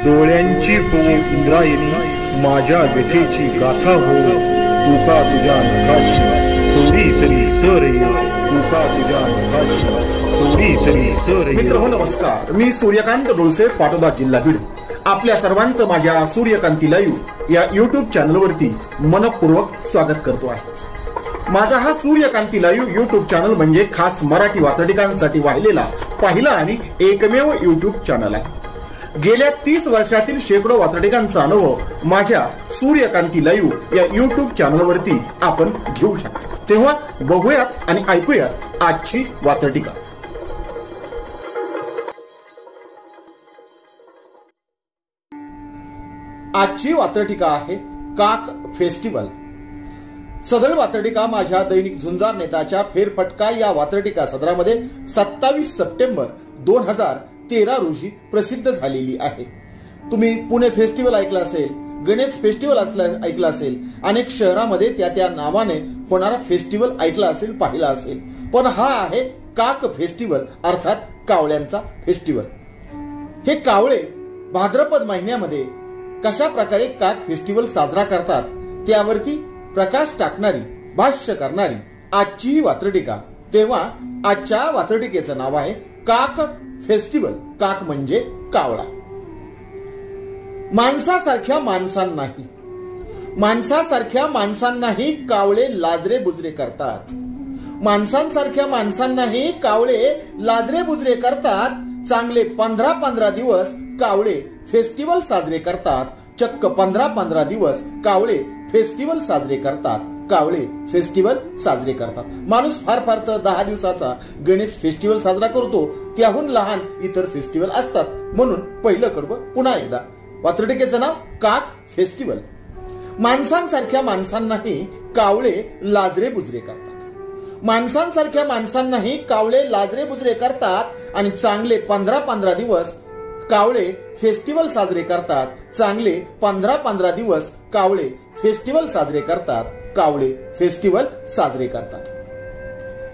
डोळ्यांची हो इंद्रायणी, माझ्या व्यथेची गाथा हो, तुका तुझ्या नखाशी थोडी तरी सर येईल, तुका तुझ्या नखाशी थोडी तरी सर येईल. मित्र हो नमस्कार, मी सूर्यकांत डोळसे, पाटोदा, जिल्हा बीड. आपल्या सर्वांचं माझ्या सूर्यकांती लाईव्ह या युट्यूब चॅनलवरती मनपूर्वक स्वागत करतो आहे. माझा हा सूर्यकांती लाईव्ह युट्यूब चॅनल म्हणजे खास मराठी वात्रटिकांसाठी वाहिलेला पहिला आणि एकमेव युट्यूब चॅनल आहे. गेल्या 30 वर्षातील शेकडो वात्रटिकांचा अनुभव माझ्या सूर्यकांती लाईव्ह या युट्यूब चॅनलवरती आपण घेऊ शकतो. तेव्हा बघूयात आणि ऐकूयात आजची वात्रटिका. आजची वात्रटिका आहे काक फेस्टिवल. सदर वात्रटिका माझ्या दैनिक झुंजार नेताच्या फेरफटका या वात्रटिका सदरामध्ये 27 सप्टेंबर 2013 रोजी प्रसिद्ध झालेली आहे. तुम्ही पुणे फेस्टिवल ऐकलं असेल, गणेश फेस्टिवल ऐकलं असेल, अनेक शहरामध्ये त्या नावाने होणारा फेस्टिवल ऐकला असेल, पाहिला असेल. पण हा आहे काक फेस्टिवल, अर्थात कावळ्यांचा फेस्टिवल. हे कावळे भाद्रपद महिन्यामध्ये कशा प्रकारे काक फेस्टिवल साजरा करतात त्यावरती प्रकाश टाकणारी, भाष्य करणारी आजची वात्रटिका. तेव्हा आजच्या वात्रटिकेचं नाव आहे काक फेस्टिवल. काक म्हणजे कावळा. माणसासारख्या माणसांनाही कावळे लाजरे बुजरे करतात. माणसांसारख्या माणसांनाही कावळे लाजरे बुजरे करतात. चांगले 15 दिवस कावळे फेस्टिवल साजरे करतात. चक्क 15 दिवस कावळे फेस्टिवल साजरे करतात. कावळे फेस्टिवल साजरे करतात. माणूस फार तर 10 दिवसाचा गणेश फेस्टिवल साजरा करतो. त्याहून लहान इतर फेस्टिवल असतात. म्हणून पहिलं कडवं पुन्हा एकदा. वात्रटिकेचं नाव काक फेस्टिवल. माणसांसारख्या माणसांनाही कावळे लाजरे बुजरे करतात. माणसांसारख्या माणसांनाही कावळे लाजरे बुजरे करतात आणि चांगले 15 दिवस कावळे फेस्टिवल साजरे करतात. चांगले 15 दिवस कावळे फेस्टिवल साजरे करतात. कावळे फेस्टिवल साजरे करतात.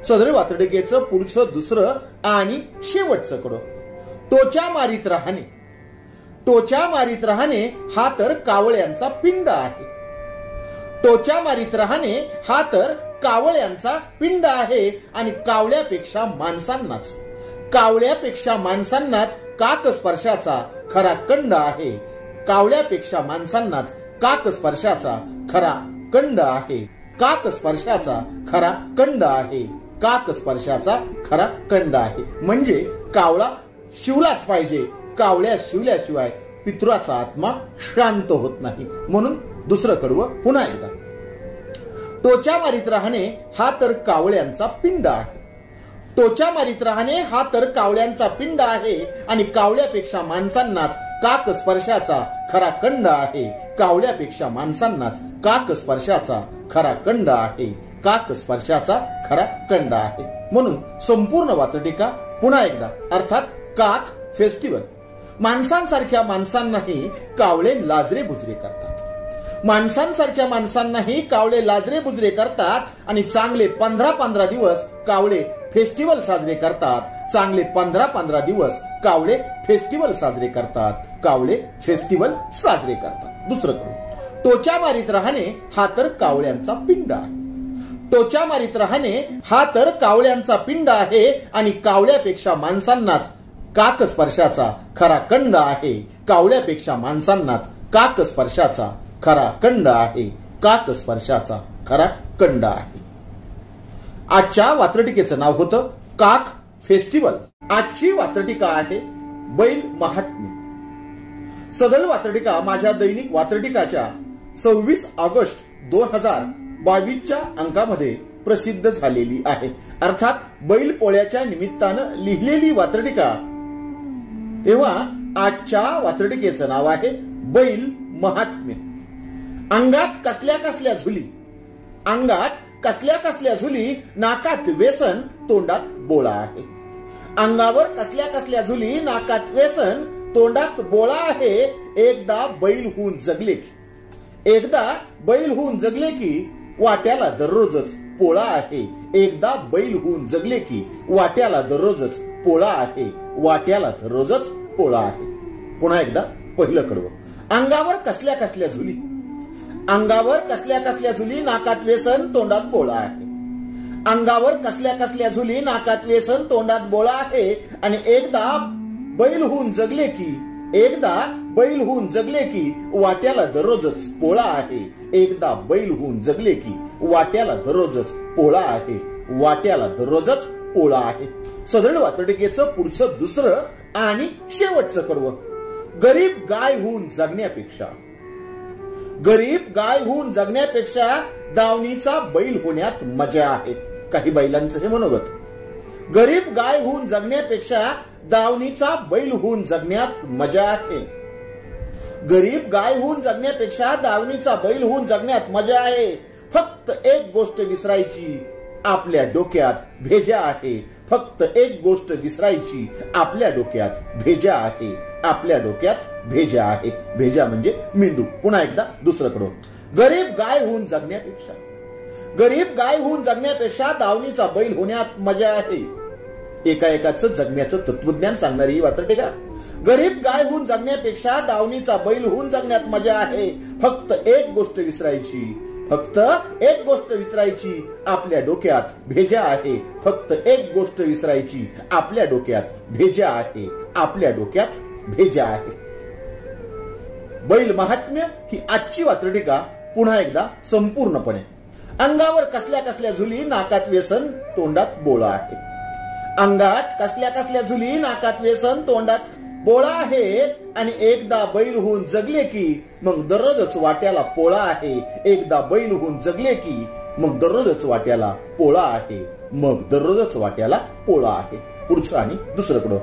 सदर वात्रटिकेचं पुढचं दुसरं आणि शेवटचं कडं, टोचा मारीत राहणे. टोचा मारीत राहणे हा तर कावळ्यांचा पिंड आहे. टोचा मारीत राहणे हा तर कावळ्यांचा पिंड आहे आणि कावळ्यापेक्षा माणसांनाच काक स्पर्शाचा खरा कंड आहे. कावळ्यापेक्षा माणसांनाच काक स्पर्शाचा खरा कंड आहे. काक स्पर्शाचा खरा कंड आहे. काक स्पर्शाचा खरा कंड आहे. म्हणजे कावळा शिवलाच पाहिजे. कावळ्या शिवल्याशिवाय पितृाचा आत्मा शांत होत नाही. म्हणून दुसरं कडवं पुन्हा एकदा. टोचा मारीत राहणे हा तर कावळ्यांचा पिंड आहे. टोचा मारीत राहणे हा तर कावळ्यांचा पिंड आहे आणि कावळ्यापेक्षा माणसांनाच काक स्पर्शाचा खरा कंड आहे. कावळ्यापेक्षा माणसांनाच काक स्पर्शाचा खरा कंड आहे. काक स्पर्शाचा खरा कंड आहे. म्हणून संपूर्ण वात्रटिका पुन्हा एकदा, अर्थात काक फेस्टिवल. माणसांसारख्या माणसांनाही कावळे लाजरे बुजरे करतात. माणसांसारख्या माणसांनाही कावळे लाजरे बुजरे करतात आणि चांगले 15 दिवस कावळे फेस्टिवल साजरे करतात. चांगले 15 दिवस कावळे फेस्टिवल साजरे करतात. कावळे फेस्टिवल साजरे करतात. दुसरं टोचा मारीत राहणे हा तर कावळ्यांचा पिंड आहे. टोचा मारीत राहणे हा तर कावळ्यांचा पिंड आहे आणि कावळ्यापेक्षा माणसांनाच काक स्पर्शाचा खरा कंड आहे. कावळ्यापेक्षा माणसांनाच काक स्पर्शाचा खरा कंड आहे. काक स्पर्शाचा खरा कंड आहे. आजच्या वात्रटिकेचं नाव होतं काक फेस्टिवल. आजची वात्रटिका आहे बैल महात्म्य. सदर वात्रटिका माझ्या दैनिक वात्रटिकाच्या 26 ऑगस्ट 2022 अंकामध्ये प्रसिद्ध झालेली आहे. अर्थात बैल पोळ्याच्या निमित्तानं लिहिलेली वात्रटिका. तेव्हा आजच्या वात्रटिकेचं नाव आहे बैल महात्म्य. अंगात कसल्या झुली, नाकात व्यसन, तोंडात बोळा आहे. अंगावर कसल्या झुली, नाकात व्यसन, तोंडात बोळा आहे. एकदा बैल होऊन जगले की वाट्याला दररोजच पोळा आहे. एकदा बैल होऊन जगले की वाट्याला दररोजच पोळा आहे. वाट्याला दररोजच पोळा आहे. पुन्हा एकदा पहिलं कडवं. अंगावर कसल्या कसल्या झुली, अंगावर कसल्या कसल्या झुली, नाकात व्यसन तोंडात बोळा आहे. अंगावर कसल्या कसल्या झुली, नाकात व्यसन तोंडात बोळा आहे. आणि एकदा बैल होऊन जगले की, एकदा बैल होऊन जगले की वाट्याला दररोजच पोळा आहे. एकदा बैल होऊन जगले की वाट्याला दररोजच पोळा आहे. वाट्याला दररोजच पोळा आहे. सदळ वातडिकेचं पुढचं दुसरं आणि शेवटचं कडवं. गरीब गाय होऊन जगण्यापेक्षा, गरीब गाय होऊन जगण्यापेक्षा दावणीचा बैल होण्यात मजा आहे. काही बैलांचं हे मनोगत. गरीब गाय होऊन जगण्यापेक्षा दावणीचा बैल होऊन जगण्यात मजा आहे. गरीब गाय होऊन जगण्यापेक्षा दावणीचा बैल होऊन जगण्यात मजा आहे. फक्त एक गोष्ट विसरायची, आपल्या डोक्यात भेजा आहे. फक्त एक गोष्ट विसरायची, आपल्या डोक्यात भेजा आहे. आपल्या डोक्यात भेजा आहे. भेजा म्हणजे मेंदू. पुन्हा एकदा दुसरं कडवं. गरीब गाय होऊन जगण्यापेक्षा, गरीब गाय होऊन जगण्यापेक्षा दावणीचा बैल होण्यात मजा आहे. एकाचं जगण्याचं तत्वज्ञान सांगणारी ही वात्रटिका. गरीब गाय होऊन जगण्यापेक्षा दावणीचा बैल होऊन जगण्यात मजा आहे. फक्त एक गोष्ट विसरायची, फक्त एक गोष्ट विसरायची, आपल्या डोक्यात भेजा आहे. फक्त एक गोष्ट विसरायची, आपल्या डोक्यात भेजा आहे. आपल्या डोक्यात भेजा आहे. बैल महात्म्य ही आजची वात्रटिका पुन्हा एकदा संपूर्णपणे. अंगावर कसल्या कसल्या झुली, नाकात व्यसन तोंडात बोळा आहे. अंगात कसल्या कसल्या झुली, नाकात व्यसन तोंडात बोळा आहे. आणि एकदा बैल होऊन जगले की मग दररोजच वाट्याला पोळा आहे. एकदा बैल होऊन जगले की मग दररोजच वाट्याला पोळा आहे. मग दररोजच वाट्याला पोळा आहे. पुढचं आणि दुसरं कडवं.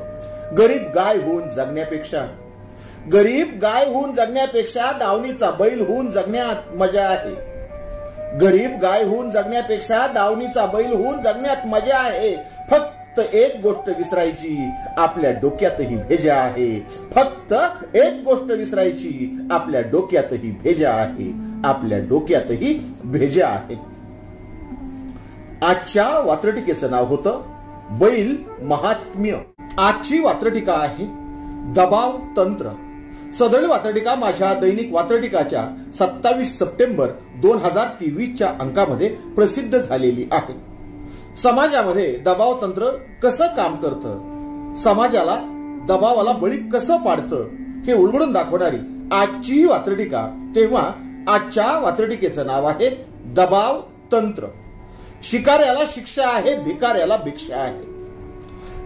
गरीब गाय होऊन जगण्यापेक्षा, गरीब गाय होऊन जगण्यापेक्षा दावणीचा बैल होऊन जगण्यात मजा आहे. गरीब गाय होऊन जगण्यापेक्षा दावणीचा बैल होऊन जगण्यात मजा आहे. फक्त एक गोष्ट विसरायची, आपल्या डोक्यातही भेजा आहे. फक्त एक गोष्ट विसरायची, आपल्या डोक्यातही भेजा आहे. आपल्या डोक्यातही भेजा आहे. आजच्या वात्रटिकेचं नाव होतं बैल महात्म्य. आजची वात्रटिका आहे दबाव तंत्र. सदळ वात्रटिका माझ्या दैनिक वात्रटिकाच्या 27 सप्टेंबर 2023च्या अंकामध्ये प्रसिद्ध झालेली आहे. समाजामध्ये दबाव तंत्र कसं काम करतं, समाजाला दबावाला बळी कसं पाडतं हे उलगडून दाखवणारी आजची वात्रटिका. तेव्हा आजच्या वात्रटिकेचं नाव आहे दबाव तंत्र. शिकाऱ्याला शिक्षा आहे, भिकाऱ्याला भिक्षा आहे.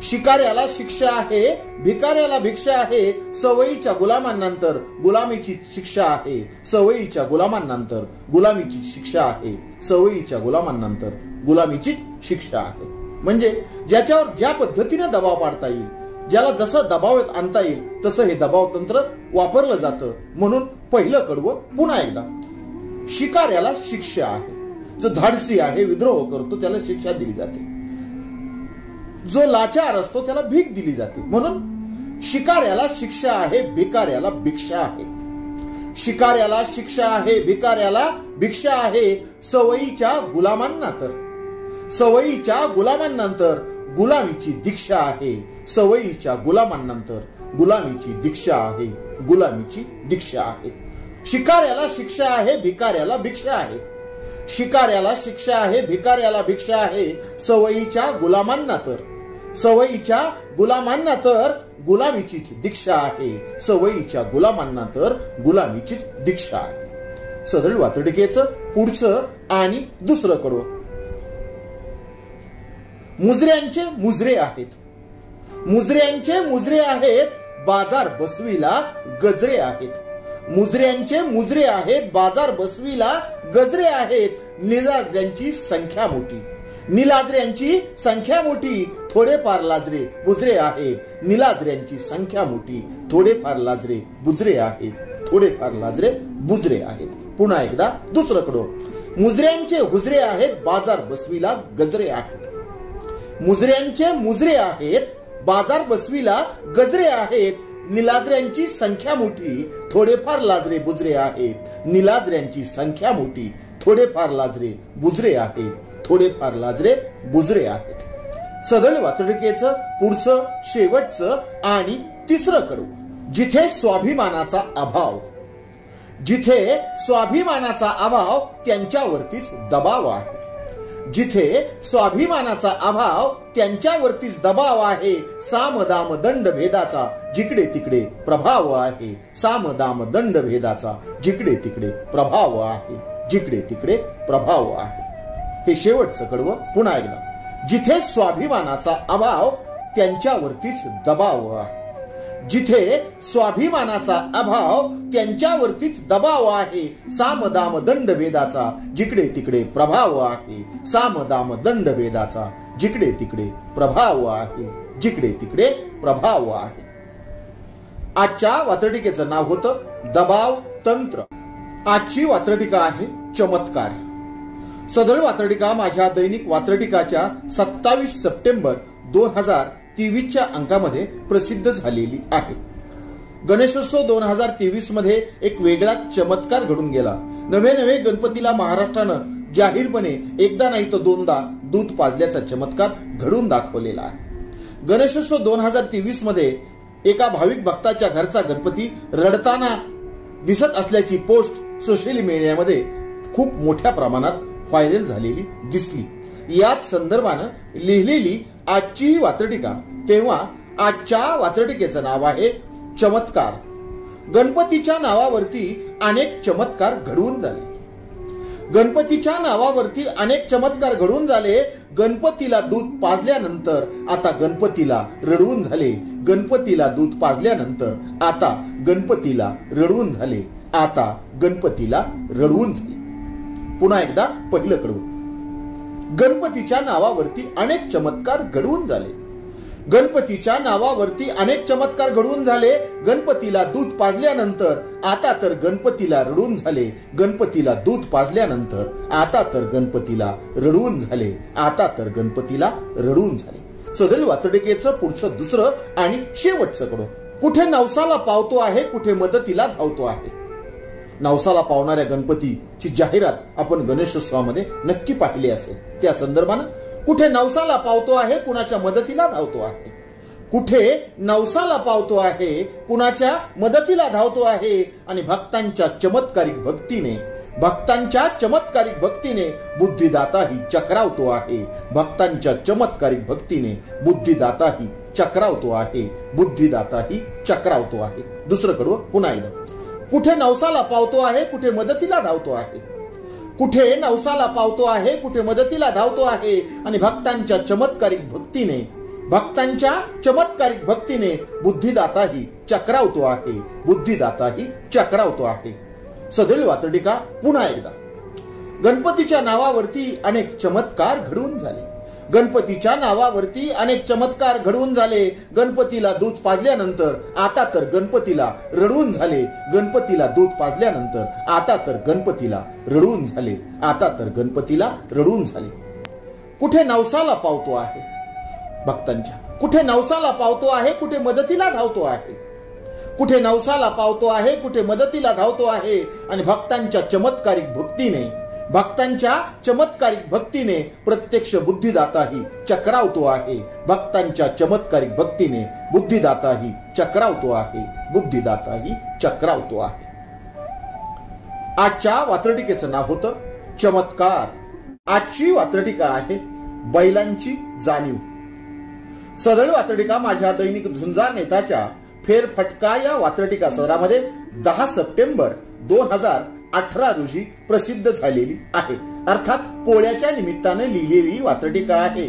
शिकाऱ्याला शिक्षा आहे, भिकाऱ्याला भिक्षा आहे. सवयीच्या गुलामांनंतर गुलामीची शिक्षा आहे. सवयीच्या गुलामांनंतर गुलामीची शिक्षा आहे. सवयीच्या गुलामांनंतर गुलामीची शिक्षा आहे. म्हणजे ज्याच्यावर ज्या पद्धतीने दबाव पाडता येईल, ज्याला जसं दबावात आणता येईल तसं हे दबाव तंत्र वापरलं जातं. म्हणून पहिलं कडवं पुन्हा एकदा. शिकाऱ्याला शिक्षा आहे. जो धाडसी आहे, विद्रोह करतो, त्याला शिक्षा दिली जाते. जो लाचार असतो त्याला भीक दिली जाते. म्हणून शिकाऱ्याला शिक्षा आहे, भिकाऱ्याला भिक्षा आहे. शिकाऱ्याला शिक्षा आहे, भिकाऱ्याला भिक्षा आहे. सवयीच्या गुलामांना तर, सवयीच्या गुलामांनंतर गुलामीची दीक्षा आहे. सवयीच्या गुलामांनंतर गुलामीची दीक्षा आहे. गुलामीची दीक्षा आहे. शिकाऱ्याला शिक्षा आहे, भिकाऱ्याला भिक्षा आहे. शिकाऱ्याला शिक्षा आहे, भिकाऱ्याला भिक्षा आहे. सवयीच्या गुलामांना तर, सवयीच्या गुलामांना तर गुलामीचीच दीक्षा आहे. सवयीच्या गुलामांना तर गुलामीचीच दीक्षा आहे. सदळ वात्रटिकेचं पुढचं आणि दुसरं कडवं. मुजऱ्यांचे मुजरे आहेत, मुजऱ्यांचे मुजरे आहेत. बाजार बसवीला गजरे आहेत. मुजऱ्यांचे मुजरे आहेत, बाजार बसवीला गजरे आहेत. निलाजऱ्यांची संख्या मोठी, निलाजऱ्यांची संख्या मोठी. थोडेफार लाजरे बुजरे आहेत. निलाजऱ्यांची संख्या मोठी, थोडेफार लाजरे बुजरे आहेत. थोडेफार लाजरे बुजरे आहेत. पुन्हा एकदा दुसरं कडवं. मुजऱ्यांचे हुजरे आहेत, बाजार बसवीला गजरे आहेत. मुजऱ्यांचे मुजरे आहेत, बाजार बसवीला गजरे आहेत. निलाजऱ्यांची संख्या मोठी, थोडेफार लाजरे बुजरे आहेत. निलाजऱ्यांची संख्या मोठी, थोडेफार लाजरे बुजरे आहेत. थोडेफार लाजरे बुजरे आहेत. सदळ वात्रटिकेचं पुढचं शेवटचं आणि तिसरं कडवं. जिथे स्वाभिमानाचा अभाव, जिथे स्वाभिमानाचा अभाव त्यांच्यावरतीच दबाव आहे. जिथे स्वाभिमानाचा अभाव त्यांच्यावरतीच दबाव आहे. साम दाम दंड भेदाचा जिकडे तिकडे प्रभाव आहे. साम दाम दंड भेदाचा जिकडे तिकडे प्रभाव आहे. जिकडे तिकडे प्रभाव आहे. हे शेवटचं कडवं पुन्हा एकदा. जिथे स्वाभिमानाचा अभाव त्यांच्यावरतीच दबाव आहे. जिथे स्वाभिमानाचा अभाव त्यांच्यावरतीच दबाव आहे. साम दाम दंड भेदाचा जिकडे तिकडे प्रभाव आहे. साम दाम दंड भेदाचा जिकडे तिकडे प्रभाव आहे. जिकडे तिकडे प्रभाव आहे. आजच्या वात्रटिकेचं नाव होतं दबाव तंत्र. आजची वात्रटिका आहे चमत्कार. सदळ वात्रटिका माझ्या दैनिक वात्रटिकाच्या 27 सप्टेंबर 2023च्या अंकामध्ये प्रसिद्ध झालेली आहे. गणेशोत्सव 2023 मध्ये एक वेगळा चमत्कार घडून गेला. नवे गणपतीला महाराष्ट्रानं जाहीरपणे एकदा नाही तर दोनदा दूध पाजल्याचा चमत्कार घडून दाखवलेला आहे. गणेशोत्सव 2023 मध्ये एका भाविक भक्ताच्या घरचा गणपती रडताना दिसत असल्याची पोस्ट सोशल मीडियामध्ये खूप मोठ्या प्रमाणात व्हायरल झालेली दिसली. याच संदर्भानं लिहिलेली आजची वात्रटिका. तेव्हा आजच्या वात्रटिकेचं नाव आहे चमत्कार. गणपतीच्या नावावरती अनेक चमत्कार घडवून झाले. गणपतीच्या नावावरती अनेक चमत्कार घडवून झाले. गणपतीला दूध पाजल्यानंतर आता गणपतीला रडवून झाले. गणपतीला दूध पाजल्यानंतर आता गणपतीला रडवून झाले. आता गणपतीला रडवून झाले. पुन्हा एकदा पहिलं कडवं. गणपतीच्या नावावरती अनेक चमत्कार घडवून झाले. गणपतीच्या नावावरती अनेक चमत्कार घडवून झाले. गणपतीला दूध पाजल्यानंतर आता तर गणपतीला रडवून झाले. गणपतीला दूध पाजल्यानंतर आता तर गणपतीला रडवून झाले. आता तर गणपतीला रडवून झाले. सदरील वात्रटिकेचं पुढचं दुसरं आणि शेवटचं कडवं. कुठे नवसाला पावतो आहे, कुठे मदतीला धावतो आहे. नवसाला पावणाऱ्या गणपतीची जाहिरात आपण गणेशोत्सवामध्ये नक्की पाहिली असेल. त्या संदर्भानं कुठे नवसाला पावतो आहे, कुणाच्या मदतीला धावतो आहे. कुठे नवसाला पावतो आहे, कुणाच्या मदतीला धावतो आहे. आणि भक्तांच्या चमत्कारिक भक्तीने बुद्धिदाताही चक्रावतो आहे. भक्तांच्या चमत्कारिक भक्तीने बुद्धिदाताही चक्रावतो आहे. बुद्धिदाताही चक्रावतो आहे. दुसरं कडवं पुन्हा एकदा. कुठे नवसाला पावतो आहे, कुठे मदतीला धावतो आहे. कुठे नवसाला पावतो आहे, कुठे मदतीला धावतो आहे. आणि भक्तांच्या चमत्कारिक भक्तीने बुद्धिदाताही चक्रावतो आहे. बुद्धिदाताही चक्रावतो आहे. सदरील वात्रटिका पुन्हा एकदा. गणपतीच्या नावावरती अनेक चमत्कार घडवून झाले. गणपतीच्या नावावरती अनेक चमत्कार घडवून झाले. गणपतीला दूध पाजल्यानंतर आता तर गणपतीला रडवून झाले. गणपतीला दूध पाजल्यानंतर आता तर गणपतीला रडवून झाले. आता तर गणपतीला रडवून झाले. कुठे नवसाला पावतो आहे भक्तांच्या. कुठे नवसाला पावतो आहे, कुठे मदतीला धावतो आहे. कुठे नवसाला पावतो आहे, कुठे मदतीला धावतो आहे. आणि भक्तांच्या चमत्कारिक भक्तीने प्रत्यक्ष बुद्धिदाताही चक्रावतो आहे. भक्तांच्या चमत्कारिक भक्तीने बुद्धिदाताही चक्रावतो आहे. बुद्धिदाताही चक्रावतो आहे. आजच्या वात्रटिकेचं नाव होतं चमत्कार. आजची वात्रटिका आहे बैलांची जाणीव. सदळ वात्रटिका माझ्या दैनिक झुंजार नेताच्या फेरफटका या वात्रटिका सदरामध्ये 10 सप्टेंबर 2018 रोजी प्रसिद्ध झालेली आहे. अर्थात पोळ्याच्या निमित्ताने लिहिलेली वात्रटिका आहे.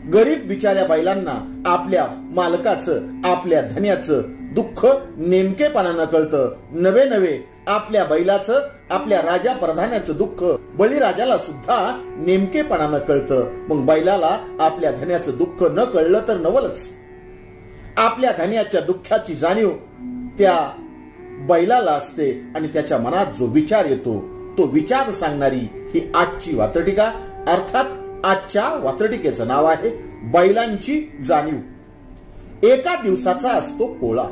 गरीब बिचाऱ्या बैलांना आपल्या मालकाचं, आपल्या धन्याचं दुःख नेमकेपणानं कळतं. नवे आपल्या बैलाचं, आपल्या राजा प्रधानाचं दुःख बळीराजाला सुद्धा नेमकेपणानं कळतं. मग बैलाला आपल्या धन्याचं दुःख न कळलं तर नवलच. आपल्या धन्याच्या दुःखाची जाणीव त्या बैलाला असते आणि त्याच्या मनात जो विचार येतो तो विचार सांगणारी ही आजची वात्रटिका. अर्थात आजच्या वात्रटिकेचं नाव आहे बैलांची जाणीव. एका दिवसाचा असतो पोळा.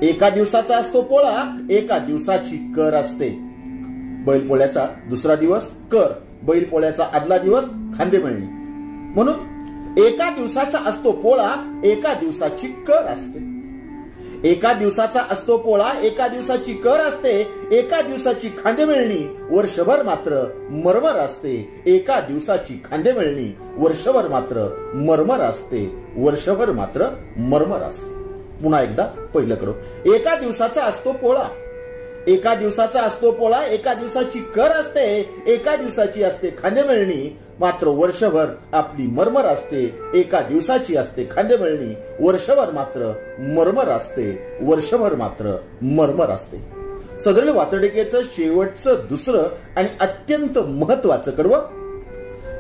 एका दिवसाचा असतो पोळा. एका दिवसाची कर असते. बैलपोळ्याचा दुसरा दिवस कर, बैलपोळ्याचा आदला दिवस खांदेमळणी. म्हणून एका दिवसाचा असतो पोळा, एका दिवसाची कर असते. एका दिवसाचा असतो पोळा, एका दिवसाची कर असते, एका दिवसाची खांदेमळणी, वर्षभर मात्र मरमर असते. एका दिवसाची खांदेमळणी, वर्षभर मात्र मरमर असते. वर्षभर मात्र मरमर असते. पुन्हा एकदा पहिलं करू. एका दिवसाचा असतो पोळा, एका दिवसाचा असतो पोळा, एका दिवसाची कर असते, एका दिवसाची असते खांदेमळणी, मात्र वर्षभर आपली मरमर असते. एका दिवसाची असते खांदेमळणी, वर्षभर मात्र मरमर असते. वर्षभर मात्र मरमर असते. सदरील वातडिकेचं शेवटचं दुसरं आणि अत्यंत महत्वाचं कडवं.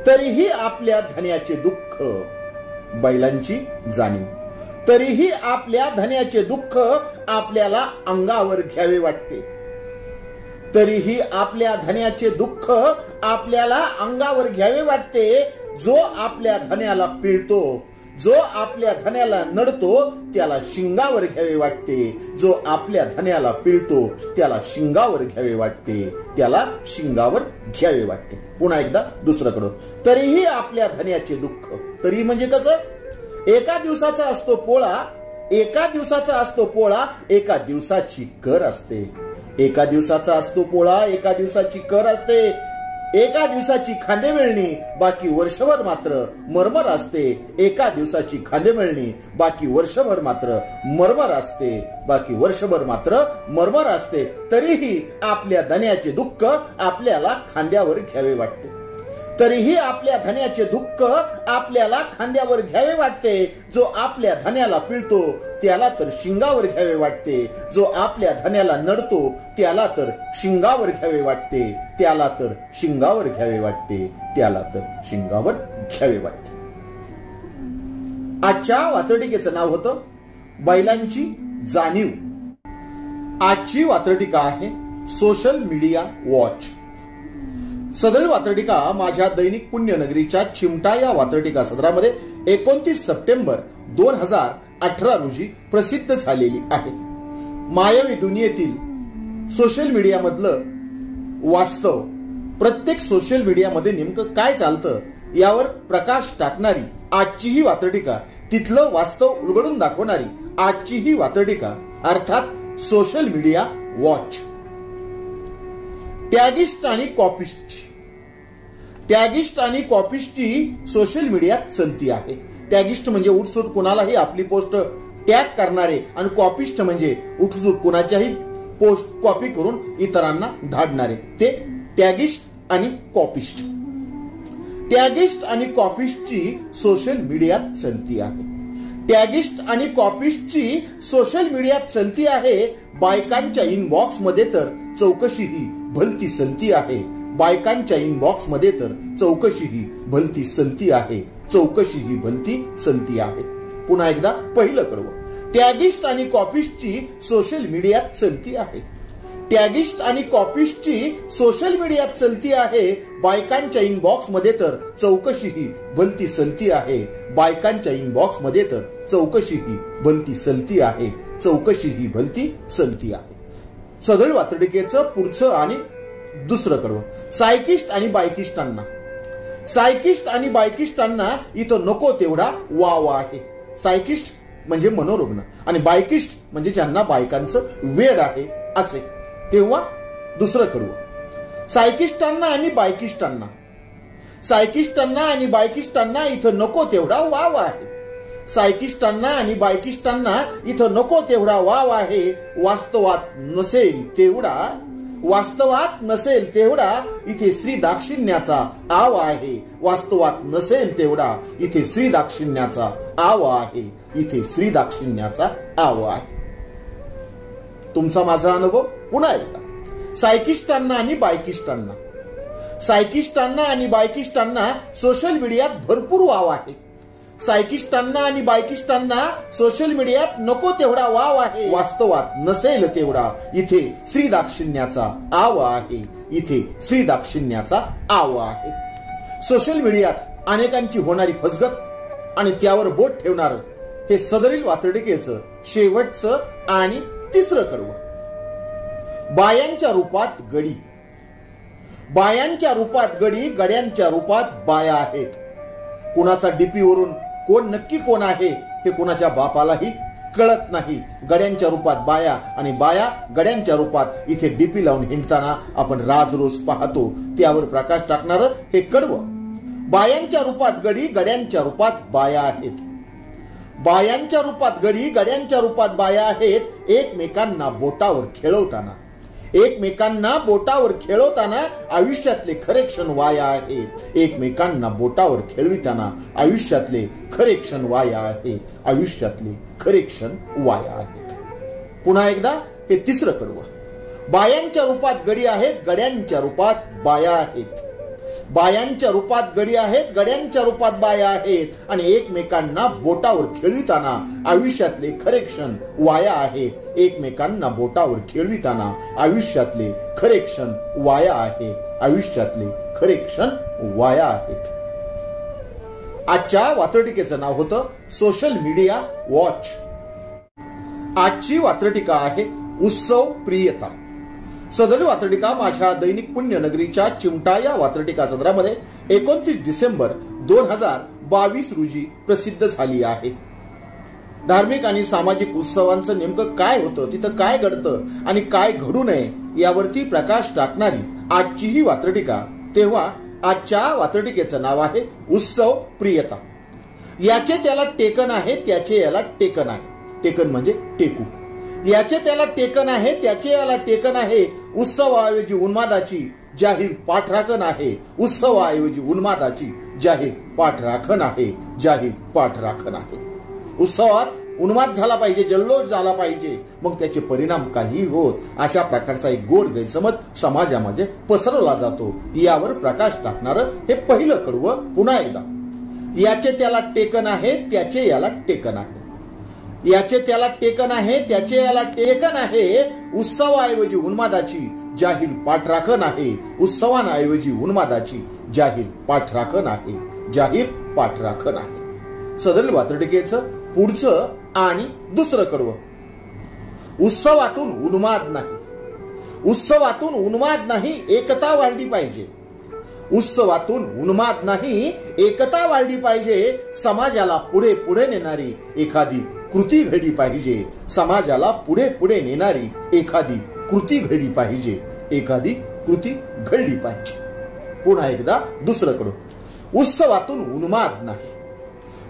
तरीही आपल्या धन्याचे दुःख, बैलांची जाणीव. तरीही आपल्या धन्याचे दुःख आपल्याला अंगावर घ्यावे वाटते. तरीही आपल्या धन्याचे दुःख आपल्याला अंगावर घ्यावे वाटते. जो आपल्या धन्याला पिळतो, जो आपल्या धन्याला नडतो, त्याला शिंगावर घ्यावे वाटते. जो आपल्या धन्याला पिळतो त्याला शिंगावर घ्यावे वाटते. त्याला शिंगावर घ्यावे वाटते. पुन्हा एकदा दुसरंकडं. तरीही आपल्या धन्याचे दुःख. तरी म्हणजे कसं? एका दिवसाचा असतो पोळा, एका दिवसाचा असतो पोळा, एका दिवसाची कर असते. एका दिवसाचा असतो पोळा, एका दिवसाची कर असते, एका दिवसाची खांदेमळणी, बाकी वर्षभर मात्र मरमर असते. एका दिवसाची खांदेमळणी, बाकी वर्षभर मात्र मरमर असते. बाकी वर्षभर मात्र मरमर असते. तरीही आपल्या धन्याचे दुःख आपल्याला खांद्यावर घ्यावे वाटते. तरीही आपल्या धन्याचे दुःख आपल्याला खांद्यावर घ्यावे वाटते. जो आपल्या धन्याला पिळतो त्याला तर शिंगावर घ्यावे वाटते. जो आपल्या धन्याला नडतो त्याला तर शिंगावर घ्यावे वाटते. त्याला तर शिंगावर घ्यावे वाटते. त्याला तर शिंगावर घ्यावे वाटते. आजच्या वातडिकेचं नाव होतं बैलांची जाणीव. आजची वातडिका आहे सोशल मीडिया वॉच. सदरील वातडिका माझ्या दैनिक पुण्यनगरीच्या चिमटा या वातडिका सदरामध्ये 29 सप्टेंबर 2018 रोजी प्रसिद्ध झालेली आहे. मायावी दुनियेतील सोशल मीडिया मधलं वास्तव, प्रत्येक सोशल मीडियामध्ये नेमकं काय चालतं यावर प्रकाश टाकणारी आजची ही वातडिका, तिथलं वास्तव उलगडून दाखवणारी आजची ही वातडिका, अर्थात सोशल मीडिया वॉच. टॅगिस्ट आणि कॉपिस्ट. टॅगिस्ट आणि कॉपिस्टची सोशल मीडियात चलती आहे. टॅगिस्ट म्हणजे उठसूट कुणालाही आपली पोस्ट टॅग करणारे आणि कॉपिस्ट म्हणजे उठसूट कुणाच्याही पोस्ट कॉपी करून इतरांना धाडणारे. ते टॅगिस्ट आणि कॉपिस्ट. टॅगिस्ट आणि कॉपिस्टची सोशल मीडियात चलती आहे. टॅगिस्ट आणि कॉपिस्टची सोशल मीडियात चलती आहे. बायकांच्या इनबॉक्स मध्ये तर चौकशी ही भलती सलती आहे. बायकांच्या इनबॉक्स मध्ये तर चौकशी ही भलती सलती आहे. चौकशी ही भलती सलती आहे. पुन्हा एकदा पहिलं कडवं. टॅगिस्ट आणि कॉपिस्टची सोशल मीडियात चलती आहे. टॅगिस्ट आणि कॉपिस्टची सोशल मीडियात चलती आहे. बायकांच्या इनबॉक्स मध्ये तर चौकशी ही भलती सलती आहे. बायकांच्या इनबॉक्स मध्ये तर चौकशी ही भलती सलती आहे. चौकशी ही भलती सलती आहे. सदरील वातडिकेचं पुढचं आणि दुसरं कडवं. सायकिस्ट आणि बायकिस्टांना. सायकिस्ट आणि बायकिस्टांना इथं नको तेवढा वाव आहे. सायकिस्ट म्हणजे मनोरुग्ण आणि बायकिस्ट म्हणजे ज्यांना बायकांचं वेड आहे असे. तेव्हा दुसरं कडवं. सायकिस्टांना आणि बायकिस्टांना. सायकिस्टांना आणि बायकिस्टांना इथं नको तेवढा वाव आहे. सायकिस्टांना आणि बायकिस्टांना इथं नको तेवढा वाव आहे. वास्तवात नसेल तेवढा, वास्तवात नसेल तेवढा इथे श्री दाक्षिण्याचा आव आहे. वास्तवात नसेल तेवढा इथे श्री दाक्षिण्याचा आव आहे. इथे श्री दाक्षिण्याचा आव आहे. तुमचा माझा अनुभव पुन्हा एकदा. सायकिस्टांना आणि बायकिस्टांना. सायकिस्टांना आणि बायकिस्टांना सोशल मीडियात भरपूर वाव आहे. सायकिस्टांना आणि बायकिस्टांना सोशल मीडियात नको तेवढा वाव आहे. वास्तवात नसेल तेवढा इथे श्री दाक्षिण्याचा आव आहे. इथे श्री दाक्षिण्याचा आव आहे. सोशल मीडियात अनेकांची होणारी फसगत आणि त्यावर बोट ठेवणार हे सदरील वातडिकेचं शेवटचं आणि तिसरं कडवं. बायांच्या रूपात गडी. बायांच्या रूपात गडी, गड्यांच्या रूपात बाया आहेत. कुणाचा डीपी वरून कोण नक्की कोण आहे हे कोणाच्या बापालाही कळत नाही. गड्यांच्या रूपात बाया आणि बाया गड्यांच्या रूपात इथे डीपी लावून हिंडताना आपण राजरोस पाहतो. त्यावर प्रकाश टाकणारं हे कडवं. बायांच्या रूपात गडी, गड्यांच्या रूपात बाया आहेत. बायांच्या रूपात गडी, गड्यांच्या रूपात बाया आहेत. एकमेकांना बोटावर खेळवताना, एकमेकांना बोटावर खेळवताना आयुष्यातले खरे क्षण वाया आहेत. एकमेकांना बोटावर खेळविताना आयुष्यातले खरे क्षण वाया आहेत. आयुष्यातले खरे क्षण वाया आहेत. पुन्हा एकदा हे तिसरं कडवं. बायांच्या रूपात गडी आहेत, गड्यांच्या रूपात बाया आहेत. बायांच्या रूपात गडी आहेत, गड्यांच्या रूपात बाया आहेत. आणि एकमेकांना बोटावर खेळविताना आयुष्यातले खरे क्षण वाया आहेत. एकमेकांना बोटावर खेळविताना आयुष्यातले खरे क्षण वाया आहेत. आयुष्यातले खरे क्षण वाया आहेत. आजच्या वात्रटिकेचं नाव होतं सोशल मीडिया वॉच. आजची वात्रटिका आहे उत्सव प्रियता. सदर वात्रटिका माझ्या दैनिक पुण्यनगरीच्या चिमटा या वात्रटिका सदरामध्ये 29 डिसेंबर 2022 रोजी प्रसिद्ध झाली आहे. धार्मिक आणि सामाजिक उत्सवांचं नेमकं काय होतं, तिथं काय घडतं आणि काय घडू नये यावरती प्रकाश टाकणारी आजची ही वात्रटिका. तेव्हा आजच्या वात्रटिकेचं नाव आहे उत्सव प्रियता. याचे त्याला टेकन आहे, त्याचे याला टेकन आहे. टेकन म्हणजे टेकू. याचे त्याला टेकन आहे, त्याचे याला टेकन आहे. उत्सवाऐवजी उन्मादाची जाहीर पाठराखण आहे. उत्सवाऐवजी उन्मादाची जाहीर पाठराखण आहे. जाहीर पाठराखण आहे. उत्सवात उन्माद झाला पाहिजे, जल्लोष झाला पाहिजे, मग त्याचे परिणाम काही होत. अशा प्रकारचा एक गोड गैरसमज समाजामध्ये पसरवला जातो. यावर प्रकाश टाकणारं हे पहिलं कडवं. पुन्हा एकदा. याचे त्याला टेकन आहे, त्याचे याला टेकन आहे. याचे त्याला टेकन आहे, त्याचे याला टेकन आहे. उत्सवाऐवजी उन्मादाची जाहीर पाठराखण आहे. उत्सवांऐवजी उन्मादाची जाहीर पाठराखण आहे. जाहीर पाठराखण आहे. सदर वात्रटिकेचं पुढचं आणि दुसरं कडवं. उत्सवातून उन्माद नाही. उत्सवातून उन्माद नाही, एकता वाढली पाहिजे. उत्सवातून उन्माद नाही, एकता वाढली पाहिजे. समाजाला पुढे पुढे नेणारी एखादी कृती घडली पाहिजे. समाजाला पुढे पुढे नेणारी एखादी कृती घडली पाहिजे. एखादी कृती घडली पाहिजे. पुन्हा एकदा दुसरं कडवं. उत्सवातून उन्माद नाही.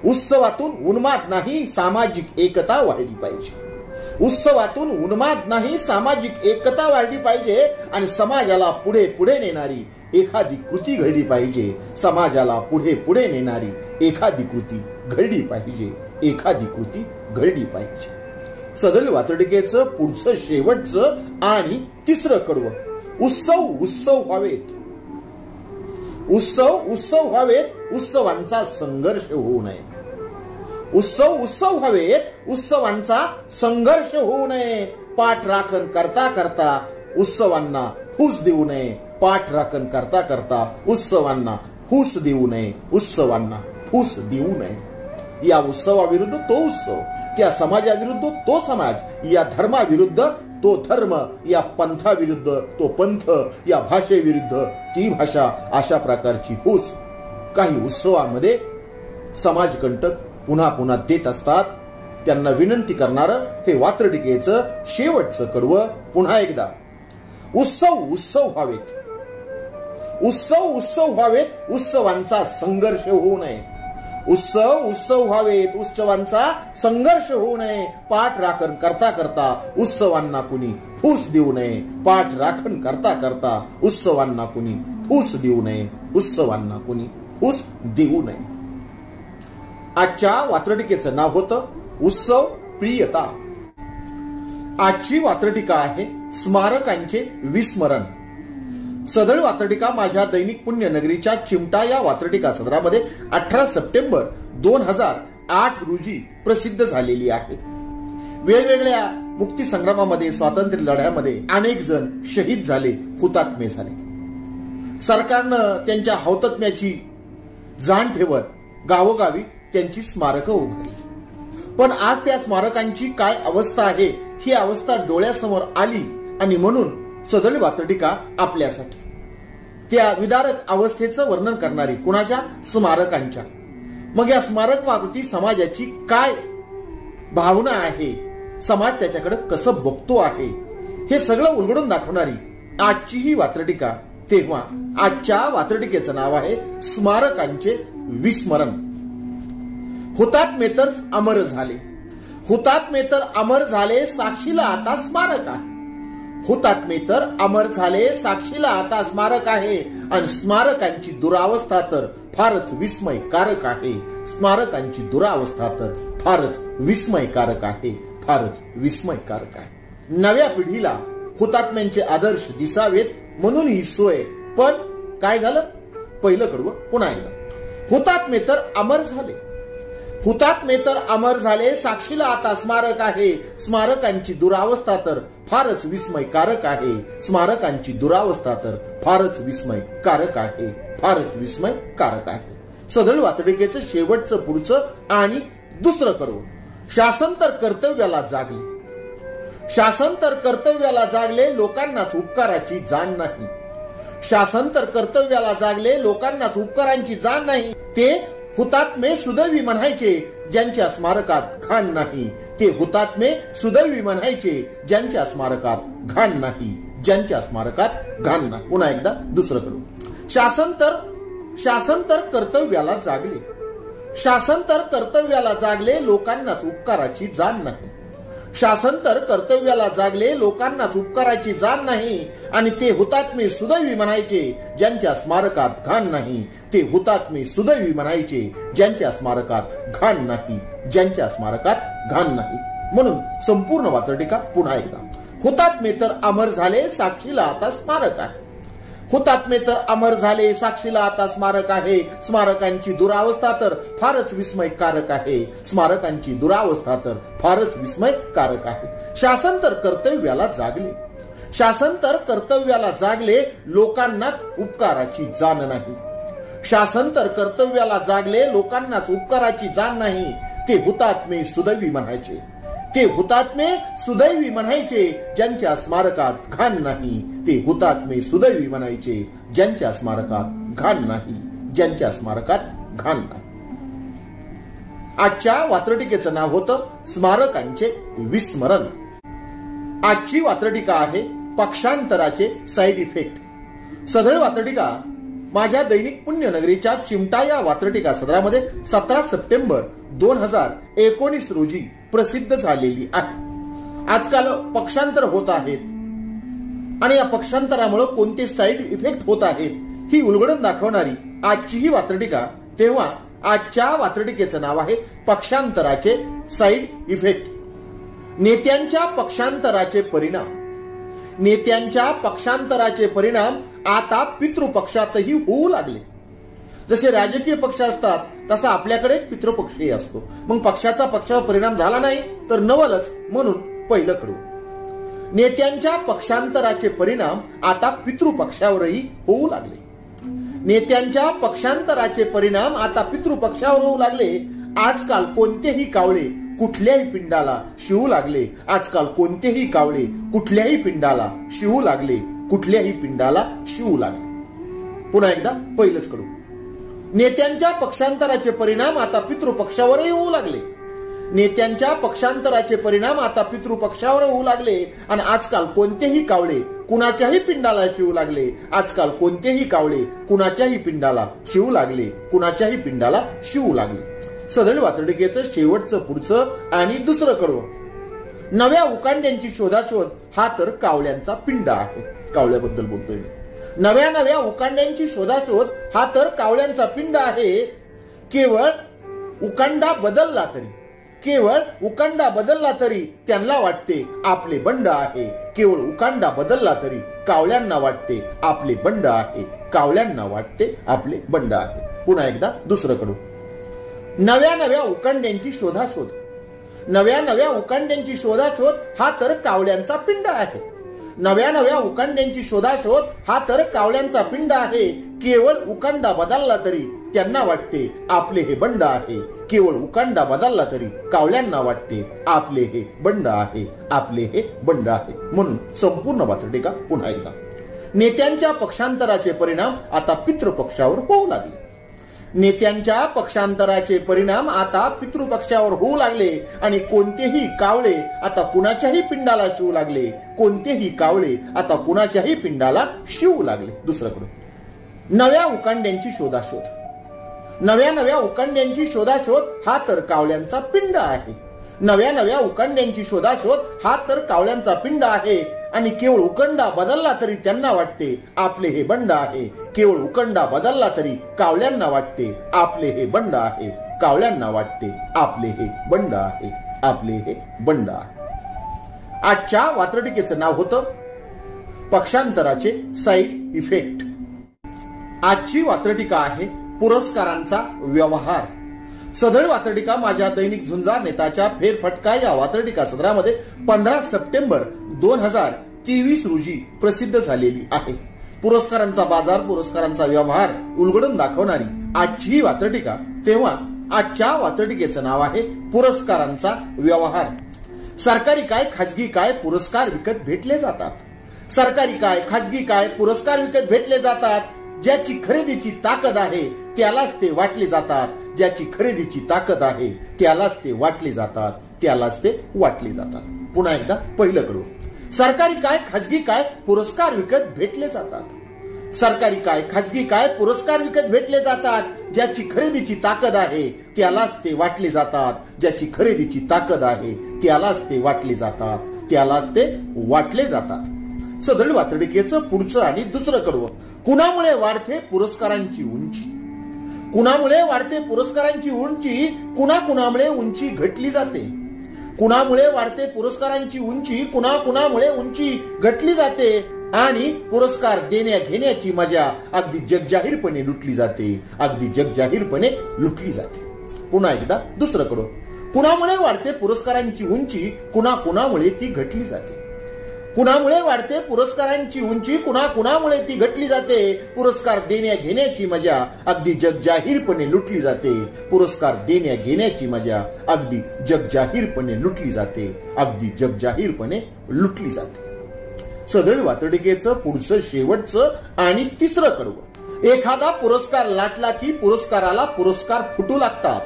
उत्सवातून उन्माद नाही, सामाजिक एकता वाढली पाहिजे. उत्सवातून उन्माद नाही, सामाजिक एकता वाढली पाहिजे. आणि समाजाला पुढे पुढे नेणारी एखादी कृती घडली पाहिजे. समाजाला पुढे पुढे नेणारी एखादी कृती घडली पाहिजे. एखादी कृती घडली पाहिजे. सदर वात्रटिकेचं पुढचं शेवटचं आणि तिसरं कडवं. उत्सव उत्सव व्हावेत. उत्सव उत्सव व्हावेत, उत्सवांचा संघर्ष होऊ नये. उत्सव उत्सव व्हावेत, उत्सवांचा संघर्ष होऊ नये. पाठराखण करता करता उत्सवांना फूस देऊ नये. पाठराखण करता करता उत्सवांना फूस देऊ नये. उत्सवांना फूस देऊ नये. या उत्सवाविरुद्ध तो उत्सव, त्या समाजाविरुद्ध तो समाज, या धर्माविरुद्ध तो धर्म, या पंथाविरुद्ध तो पंथ, या भाषेविरुद्ध ती भाषा. अशा प्रकारची फूस काही उत्सवामध्ये समाजकंटक पुन्हा पुन्हा देत असतात. त्यांना विनंती करणारं हे वात्रटिकेचं शेवटचं कडवं. पुन्हा एकदा. उत्सव उत्सव व्हावेत. उत्सव उत्सव व्हावेत, उत्सवांचा संघर्ष होऊ नये. उत्सव उत्सव व्हावेत, उत्सवांचा संघर्ष होऊ नये. पाठराखण करता करता उत्सवांना कुणी फूस देऊ नये. पाठराखण करता करता उत्सवांना कुणी फूस देऊ नये. उत्सवांना कुणी फूस देऊ नये. आजच्या वात्रटिकेचं नाव होतं उत्सव प्रियता. आजची वात्रटिका आहे स्मारकांचे विस्मरण. सदर वात्रटिका माझ्या दैनिक पुण्यनगरीच्या चिमटा या वात्रटिका सदरामध्ये 18 सप्टेंबर 2008 रोजी प्रसिद्ध झालेली आहे. वेगवेगळ्या मुक्ती संग्रामामध्ये, स्वातंत्र्य लढ्यामध्ये अनेक जण शहीद झाले, हुतात्मे झाले. सरकारनं त्यांच्या हौतात्म्याची जाण ठेवत गावोगावी त्यांची स्मारकं उभारली. पण आज त्या स्मारकांची काय अवस्था आहे ही अवस्था डोळ्यासमोर आली. आणि म्हणून सदर वात्रटिका आपल्यासाठी त्या विदारक अवस्थेचं वर्णन करणारी. कुणाच्या? स्मारकांच्या. मग या स्मारक वाकृती समाजाची काय भावना आहे, समाज त्याच्याकडे कसं बघतो आहे, हे सगळं उलगडून दाखवणारी आजची ही वात्रटिका. तेव्हा आजच्या वात्रटिकेचं नाव आहे स्मारकांचे विस्मरण. हुतात्मे तर अमर झाले, हुतात्मे तर अमर झाले, साक्षीला आता स्मारक आहे. हुतात्मे तर अमर झाले, साक्षीला आता स्मारक आहे. आणि स्मारकांची दुरावस्था तर फारच विस्मयकारक आहे. स्मारकांची दुरावस्था तर फारच विस्मयकारक आहे, फारच विस्मयकारक आहे. नव्या पिढीला हुतात्म्यांचे आदर्श दिसावेत म्हणून ही सोय. पण काय झालं? पहिलं कडवं पुन्हा एकदा. हुतात्मे तर अमर झाले, हुतात्मे तर अमर झाले, साक्षीला आता स्मारक आहे. स्मारकांची दुरावस्था तर फारच विस्मयकारक आहे. स्मारकांची दुरावस्था तर फारच विस्मयकारक आहे, फारच विस्मयकारक आहे. सदळ वातडिकेचं शेवटचं पुढचं आणि दुसरं कडवं. शासन तर कर्तव्याला जागले, शासन तर कर्तव्याला जागले, लोकांनाच उपकाराची जाण नाही. शासन तर कर्तव्याला जागले, लोकांनाच उपकारांची जाण नाही. ते हुतात्मे सुदैवी म्हणायचे ज्यांच्या स्मारकात घाण नाही. ते हुतात्मे सुदैवी म्हणायचे ज्यांच्या स्मारकात घाण नाही, ज्यांच्या स्मारकात घाण नाही. पुन्हा एकदा दुसरं कडवं. शासन तर कर्तव्याला जागले, शासन तर कर्तव्याला जागले, लोकांनाच उपकाराची जाण नाही. शासन तर कर्तव्याला जागले, लोकांनाच उपकाराची जाण नाही. आणि ते हुतात्मे सुदैवी म्हणायचे ज्यांच्या स्मारकात घाण नाही. ते हुतात्मे सुदैवी म्हणायचे ज्यांच्या स्मारकात घाण नाही, ज्यांच्या स्मारकात घाण नाही. म्हणून संपूर्ण वात्रटिका पुन्हा एकदा. हुतात्मे तर अमर झाले, साक्षीला आता स्मारक आहे. हुतात्मे तर अमर झाले, साक्षीला आता स्मारक आहे. स्मारकांची दुरावस्था तर फारच विस्मयकारक आहे. स्मारकांची दुरावस्था तर फारच विस्मयकारक आहे. शासन तर कर्तव्याला जागले, शासन तर कर्तव्याला जागले, लोकांनाच उपकाराची जाण नाही. शासन तर कर्तव्याला जागले, लोकांनाच उपकाराची जाण नाही. ते हुतात्मे सुदैवी म्हणायचे, ते हुतात्मे सुदैवी म्हणायचे ज्यांच्या स्मारकात घाण नाही. ते हुतात्मे सुदैवी म्हणायचे ज्यांच्या स्मारकात घाण नाही, ज्यांच्या स्मारकात घाण नाही. आजच्या वात्रटिकेचं नाव होतं स्मारकांचे विस्मरण. आजची वात्रटिका आहे पक्षांतराचे साइड इफेक्ट. सदळ वात्रटिका माझ्या दैनिक पुण्यनगरीच्या चिमटा या वात्रटिका सदरामध्ये 17 सप्टेंबर 2019 रोजी प्रसिद्ध झालेली आहे. आजकाल पक्षांतर होत आहेत आणि या पक्षांतरामुळे कोणते साइड इफेक्ट होत आहेत ही उलगडून दाखवणारी आजची ही वात्रटिका. तेव्हा आजच्या वात्रटिकेचं नाव आहे पक्षांतराचे साइड इफेक्ट. नेत्यांच्या पक्षांतराचे परिणाम. नेत्यांच्या पक्षांतराचे परिणाम आता पितृपक्षातही होऊ लागले. जसे राजकीय पक्ष असतात तसा आपल्याकडे पितृपक्षही असतो. मग पक्षाचा पक्षावर परिणाम झाला नाही तर नवलच. म्हणून पहिलं कडवं. नेत्यांच्या पक्षांतराचे परिणाम आता पितृपक्षावरही होऊ लागले. नेत्यांच्या पक्षांतराचे परिणाम आता पितृपक्षावर होऊ लागले. आजकाल कोणतेही कावळे कुठल्याही पिंडाला शिवू लागले. आजकाल कोणतेही कावळे कुठल्याही पिंडाला शिवू लागले. कुठल्याही पिंडाला शिवू लागले. पुन्हा एकदा पहिलंच कडवं. नेत्यांच्या पक्षांतराचे परिणाम आता पितृपक्षावरही होऊ लागले. नेत्यांच्या पक्षांतराचे परिणाम आता पितृपक्षावर होऊ लागले. आणि आजकाल कोणतेही कावळे कुणाच्याही पिंडाला शिवू लागले. आजकाल कोणतेही कावळे कुणाच्याही पिंडाला शिवू लागले. कुणाच्याही पिंडाला शिवू लागले. सदळ वात्रटिकेचं शेवटचं पुढचं आणि दुसरं कडवं. नव्या उकांड्यांची शोधाशोध हा तर कावळ्यांचा पिंड आहे. कावळ्याबद्दल बोलतोय. नव्या उकांड्यांची शोधाशोध हा तर कावळ्यांचा पिंड आहे. केवळ उकांडा बदलला तरी, केवळ उकांडा बदलला तरी त्यांना वाटते आपले बंड आहे. केवळ उकांडा बदलला तरी कावळ्यांना वाटते आपले बंड आहे. कावळ्यांना वाटते आपले बंड आहे. पुन्हा एकदा दुसरं कडवं. नव्या उकांड्यांची शोधाशोध. नव्या उकांड्यांची शोधाशोध हा तर कावळ्यांचा पिंड आहे. नव्या उकांड्यांची शोधाशोध हा तर कावळ्यांचा पिंड आहे. केवळ उकांडा बदलला तरी त्यांना वाटते आपले हे बंड आहे. केवळ उकांडा बदलला तरी कावळ्यांना वाटते आपले हे बंड आहे. आपले हे बंड आहे. म्हणून संपूर्ण वात्रटिका पुन्हा एकदा. नेत्यांच्या पक्षांतराचे परिणाम आता पितृपक्षावर होऊ लागले. नेत्यांच्या पक्षांतराचे परिणाम आता पितृपक्षावर होऊ लागले आणि कोणतेही कावळे आता कुणाच्याही पिंडाला शिवू लागले. कोणतेही कावळे आता कुणाच्याही पिंडाला शिवू लागले. दुसरीकडे नव्या उकांड्यांची शोधाशोध. नव्या उकांड्यांची शोधाशोध हा तर कावळ्यांचा पिंड आहे. नव्या उकांड्यांची शोधाशोध हा तर कावळ्यांचा पिंड आहे. आणि केवळ उकंडा बदलला तरी त्यांना वाटते आपले हे बंड आहे. केवळ उकंडा बदलला तरी कावळ्यांना वाटते आपले हे बंड आहे. कावळ्यांना वाटते आपले हे बंड आहे. आपले हे बंड आहे. आजच्या वात्रटिकेचं नाव होतं पक्षांतराचे साईड इफेक्ट. आजची वात्रटिका आहे पुरस्कारांचा व्यवहार. सदळ वात्रटिका माझ्या दैनिक झुंजार नेताच्या फेरफटका या वात्रटिका सदरामध्ये 15 सप्टेंबर 2023 रोजी प्रसिद्ध झालेली आहे. पुरस्कारांचा बाजार, पुरस्कारांचा व्यवहार उलगडून दाखवणारी आजची ही वात्रटिका. तेव्हा आजच्या वात्रटिकेचं नाव आहे पुरस्कारांचा व्यवहार. सरकारी काय खाजगी काय पुरस्कार विकत भेटले जातात. सरकारी काय खाजगी काय पुरस्कार विकत भेटले जातात. ज्याची खरेदीची ताकद आहे त्यालाच ते वाटले जातात. ज्याची खरेदीची ताकद आहे त्यालाच ते वाटले जातात. त्यालाच ते वाटले जातात. पुन्हा एकदा पहिलं कडू. सरकारी काय खाजगी काय पुरस्कार विकत भेटले जातात. सरकारी काय खाजगी काय पुरस्कार विकत भेटले जातात. ज्याची खरेदीची ताकद आहे त्यालाच ते वाटले जातात. ज्याची खरेदीची ताकद आहे त्यालाच ते वाटले जातात. त्यालाच ते वाटले जातात. सदळ वात्रटिकेचं पुढचं आणि दुसरं कडवं. कुणामुळे वाढते पुरस्कारांची उंची. कुणामुळे वाढते पुरस्कारांची उंची. कुणामुळे उंची घटली जाते. कुणामुळे वाढते पुरस्कारांची उंची. कुणामुळे उंची घटली जाते. आणि पुरस्कार देण्या घेण्याची मजा अगदी जगजाहीरपणे लुटली जाते. अगदी जगजाहीरपणे लुटली जाते. पुन्हा एकदा दुसरं कडवं. कुणामुळे वाढते पुरस्कारांची उंची. कुणामुळे ती घटली जाते. कुणामुळे वाढते पुरस्कारांची उंची. कुणामुळे ती घटली जाते. पुरस्कार देण्या घेण्याची मजा अगदी जगजाहीरपणे लुटली जाते. पुरस्कार देण्या घेण्याची मजा अगदी जगजाहीरपणे लुटली जाते. अगदी जगजाहीरपणे लुटली जाते. सदळ वात्रटिकेचं पुढचं शेवटचं आणि तिसरं कडवं. एखादा पुरस्कार लाटला की पुरस्काराला पुरस्कार फुटू लागतात.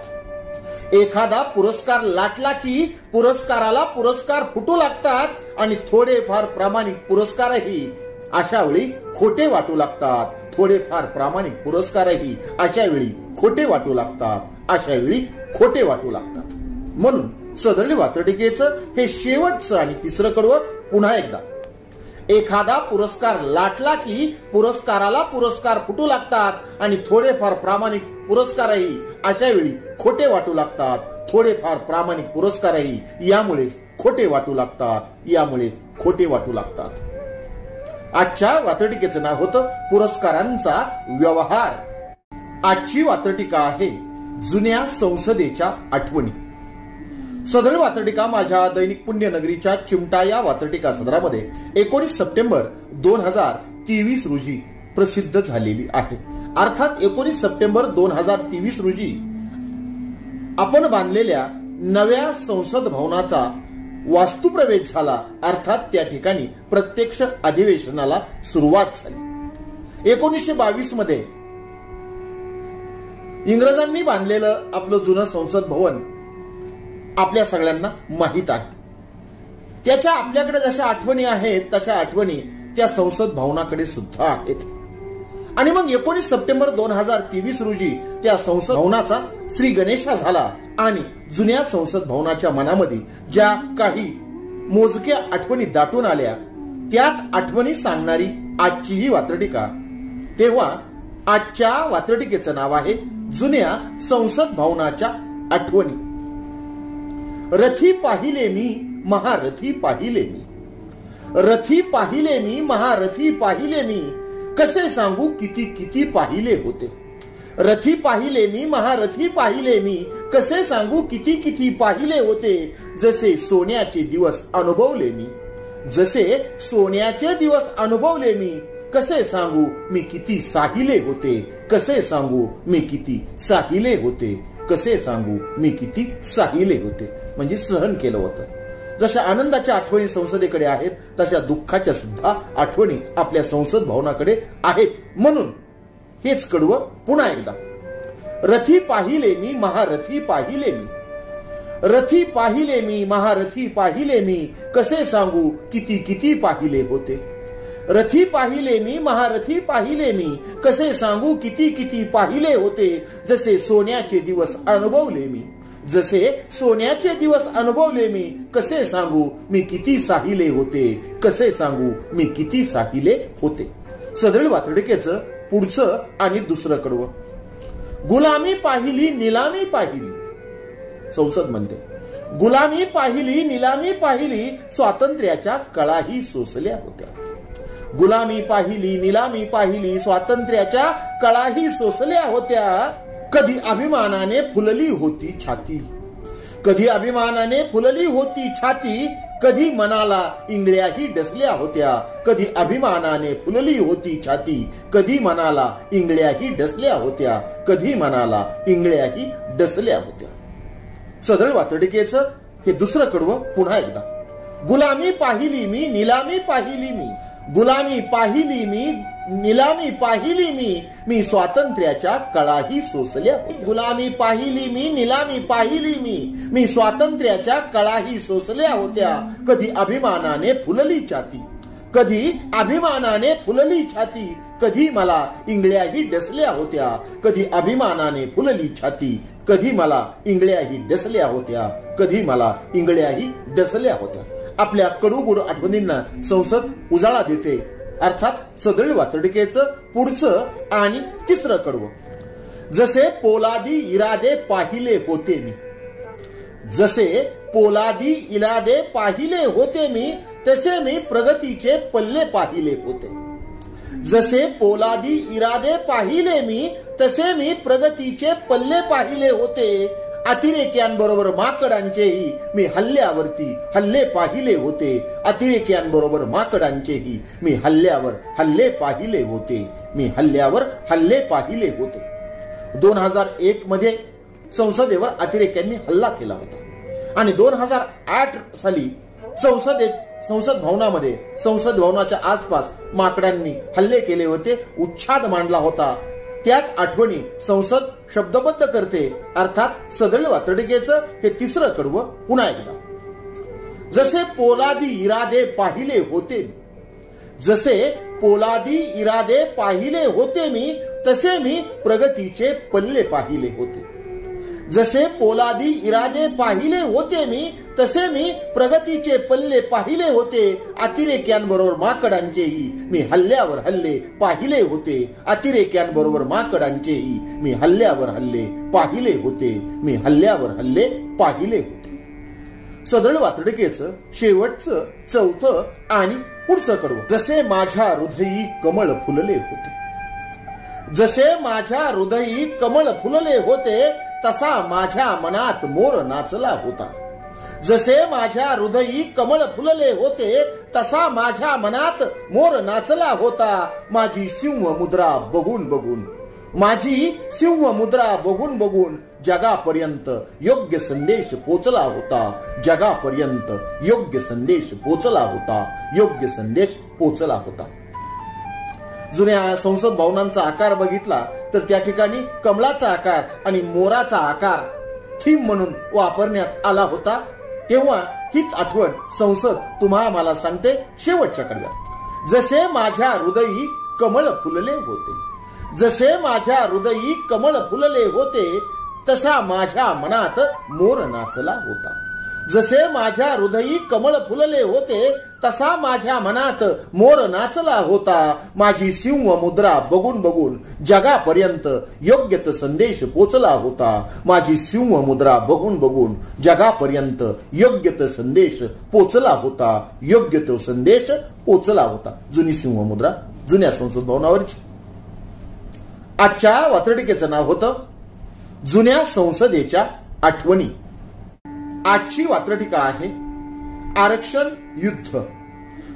एखादा पुरस्कार लाटला की पुरस्काराला पुरस्कार फुटू लागतात. आणि थोडेफार प्रामाणिक पुरस्कारही अशा वेळी खोटे वाटू लागतात. थोडेफार प्रामाणिक पुरस्कारही अशा वेळी खोटे वाटू लागतात. अशा वेळी खोटे वाटू लागतात. म्हणून सदळ वात्रटिकेचं हे शेवटचं आणि तिसरं कडवं पुन्हा एकदा. एखादा पुरस्कार लाटला की पुरस्काराला पुरस्कार फुटू लागतात. आणि थोडेफार प्रामाणिक पुरस्कारही अशा वेळी खोटे वाटू लागतात. थोडेफार प्रामाणिक पुरस्कारही यामुळेच खोटे वाटू लागतात. यामुळेच खोटे वाटू लागतात. आजच्या वात्रटिकेचं नाव होतं पुरस्कारांचा व्यवहार. आजची वात्रटिका आहे जुन्या संसदेच्या आठवणी. सदळ वात्रटिका माझ्या दैनिक पुण्यनगरीच्या चिमटा या वात्रटिका सदरामध्ये 19 सप्टेंबर 2023 रोजी प्रसिद्ध झालेली आहे. अर्थात 19 सप्टेंबर 2023 रोजी आपण बांधलेल्या नव्या संसद भवनाचा वास्तुप्रवेश झाला. अर्थात त्या ठिकाणी प्रत्यक्ष अधिवेशनाला सुरुवात झाली. 1922 मध्ये इंग्रजांनी बांधलेलं आपलं जुनं संसद भवन आपल्या सगळ्यांना माहित आहे. त्याच्या आपल्याकडे जशा आठवणी आहेत तशा आठवणी त्या संसद भवनाकडे सुद्धा आहेत. आणि मग 19 सप्टेंबर 2023 रोजी त्या संसद भवनाचा श्री गणेशा झाला. आणि जुन्या संसद भवनाच्या मनामध्ये ज्या काही मोजक्या आठवणी दाटून आल्या त्याच आठवणी सांगणारी आजची ही वात्रटिका. तेव्हा आजच्या वात्रटिकेचं नाव आहे जुन्या संसद भवनाच्या आठवणी. रथी पाहिले मी महारथी पाहिले मी. रथी पाहिले मी महारथी पाहिले मी. कसे सांगू किती किती पाहिले होते. रथी पाहिले मी महारथी पाहिले मी. कसे सांगू किती किती पाहिले होते. जसे सोन्याचे दिवस अनुभवले मी. जसे सोन्याचे दिवस अनुभवले मी. कसे सांगू मी किती साहिले होते. कसे सांगू मी किती साहिले होते. कसे सांगू मी किती साहिले होते. म्हणजे सहन केलं होतं. जशा आनंदाच्या आठवणी संसदेकडे आहेत तशा दुःखाच्या सुद्धा आठवणी आपल्या संसद भवनाकडे आहेत. म्हणून हेच कडवं पुन्हा एकदा. रथी पाहिले मी महारथी पाहिले मी, रथी पाहिले मी महारथी पाहिले मी, कसे सांगू किती किती पाहिले होते. रथी पाहिले मी महारथी पाहिले मी, कसे सांगू किती किती पाहिले होते. जसे सोन्याचे दिवस अनुभवले मी, जसे सोन्याचे दिवस अनुभवले मी, कसे सांगू मी किती साहिले होते, कसे सांगू मी किती साहिले होते. सदरील वातडिकेचं पुढचं आणि दुसरं कडवं. गुलामी पाहिली निलामी पाहिली, संसद म्हणते गुलामी पाहिली निलामी पाहिली, स्वातंत्र्याच्या कळाही सोसल्या होत्या. गुलामी पाहिली निलामी पाहिली, स्वातंत्र्याच्या कळाही सोसल्या होत्या. कधी अभिमानाने फुलली होती छाती, कधी अभिमानाने फुलली होती छाती, कधी मनाला इंगळ्याही डसल्या होत्या. कधी अभिमानाने फुलली होती छाती, कधी मनाला इंगळ्याही डसल्या होत्या, कधी मनाला इंगळ्याही डसल्या होत्या. सदळ वातडिकेचं हे दुसरं कडवं पुन्हा एकदा. गुलामी पाहिली मी निलामी पाहिली मी, गुलामी पाहिली मी निलामी पाहिली मी, मी स्वातंत्र्याच्या कळाही सोसल्या. गुलामी पाहिली मी निलामी पाहिली मी, मी स्वातंत्र्याच्या कळाही सोसल्या होत्या. कधी अभिमानाने फुलली छाती, कधी अभिमानाने फुलली छाती, कधी मला इंगळ्याही डसल्या होत्या. कधी अभिमानाने फुलली छाती, कधी मला इंगळ्याही डसल्या होत्या, कधी मला इंगळ्याही डसल्या होत्या. आपल्या कडूगुड आठवणींना संसद उजाळा देते. अर्थात सदरील वातडिकेचं पुढचं आणि तिसरं कडवं. जसे पोलादी इरादे पाहिले होते मी, जसे पोलादी इरादे पाहिले होते मी, तसे मी प्रगतीचे पल्ले पाहिले होते. जसे पोलादी इरादे पाहिले मी, तसे मी प्रगतीचे पल्ले पाहिले होते. अतिरेक्यांबरोबर माकडांचेही मी हल्ल्यावरती हल्ले पाहिले होते. अतिरेक्यांबरोबर माकडांचेही मी हल्ल्यावर हल्ले पाहिले होते. मी हल्ल्यावर हल्ले पाहिले होते. 2001 मध्ये संसदेवर अतिरेक्यांनी हल्ला केला होता आणि 2008 साली संसद भवनामध्ये, संसद भवनाच्या आसपास माकडांनी हल्ले केले होते, उच्छाद मांडला होता. त्याच आठवणी संसद शब्दबद्ध करते. अर्थात सदरील वातडिकेचं हे तिसरं कडवं पुन्हा एकदा. जसे पोलादी इरादे पाहिले होते, जसे पोलादी इरादे पाहिले होते मी, तसे मी प्रगतीचे पल्ले पाहिले होते. जसे पोलादी इरादे पाहिले होते मी, तसे मी प्रगतीचे पल्ले पाहिले होते. अतिरेक्यांबरोबर माकडांचेही मी हल्ल्यावर हल्ले पाहिले होते. अतिरेक्यांबरोबर माकडांचेही मी हल्ल्यावर हल्ले पाहिले होते. मी हल्ल्यावर हल्ले पाहिले होते. सदळ वातडिकेचं शेवटचं चौथं आणि पुढचं कडवं. जसे माझ्या हृदयी कमळ फुलले होते, जसे माझ्या हृदयी कमळ फुलले होते, तसा माझ्या मनात मोर नाचला होता. जसे माझ्या हृदयी कमळ फुलले होते, तसा माझ्या मनात मोर नाचला होता. माझी सिंह मुद्रा बघून बघून, माझी सिंह मुद्रा बघून बघून जगापर्यंत योग्य संदेश पोचला होता. जगापर्यंत योग्य संदेश पोचला होता. योग्य संदेश पोचला होता. जुन्या संसद भवनांचा आकार बघितला तर त्या ठिकाणी कमळाचा आकार आणि मोराचा आकार थीम म्हणून वापरण्यात आला होता. तेव्हा हीच आठवण संसद तुम्हा मला सांगते शेवटच्या कडव्यात. जसे माझ्या हृदयी कमळ फुलले होते, जसे माझ्या हृदयी कमळ फुलले होते, तसा माझ्या मनात मोर नाचला होता. जसे माझ्या हृदयी कमळ फुलले होते, तसा माझ्या मनात मोर नाचला होता. माझी सिंह मुद्रा बघून बघून जगापर्यंत योग्य तो संदेश पोचला होता. माझी सिंह मुद्रा बघून बघून जगापर्यंत योग्य तो संदेश पोचला होता. योग्य तो संदेश पोचला होता. जुनी सिंह मुद्रा जुन्या संसद भवनावरची. आजच्या वातडिकेचं नाव होतं जुन्या संसदेच्या आठवणी. आजची वात्रटिका आहे आरक्षण युद्ध.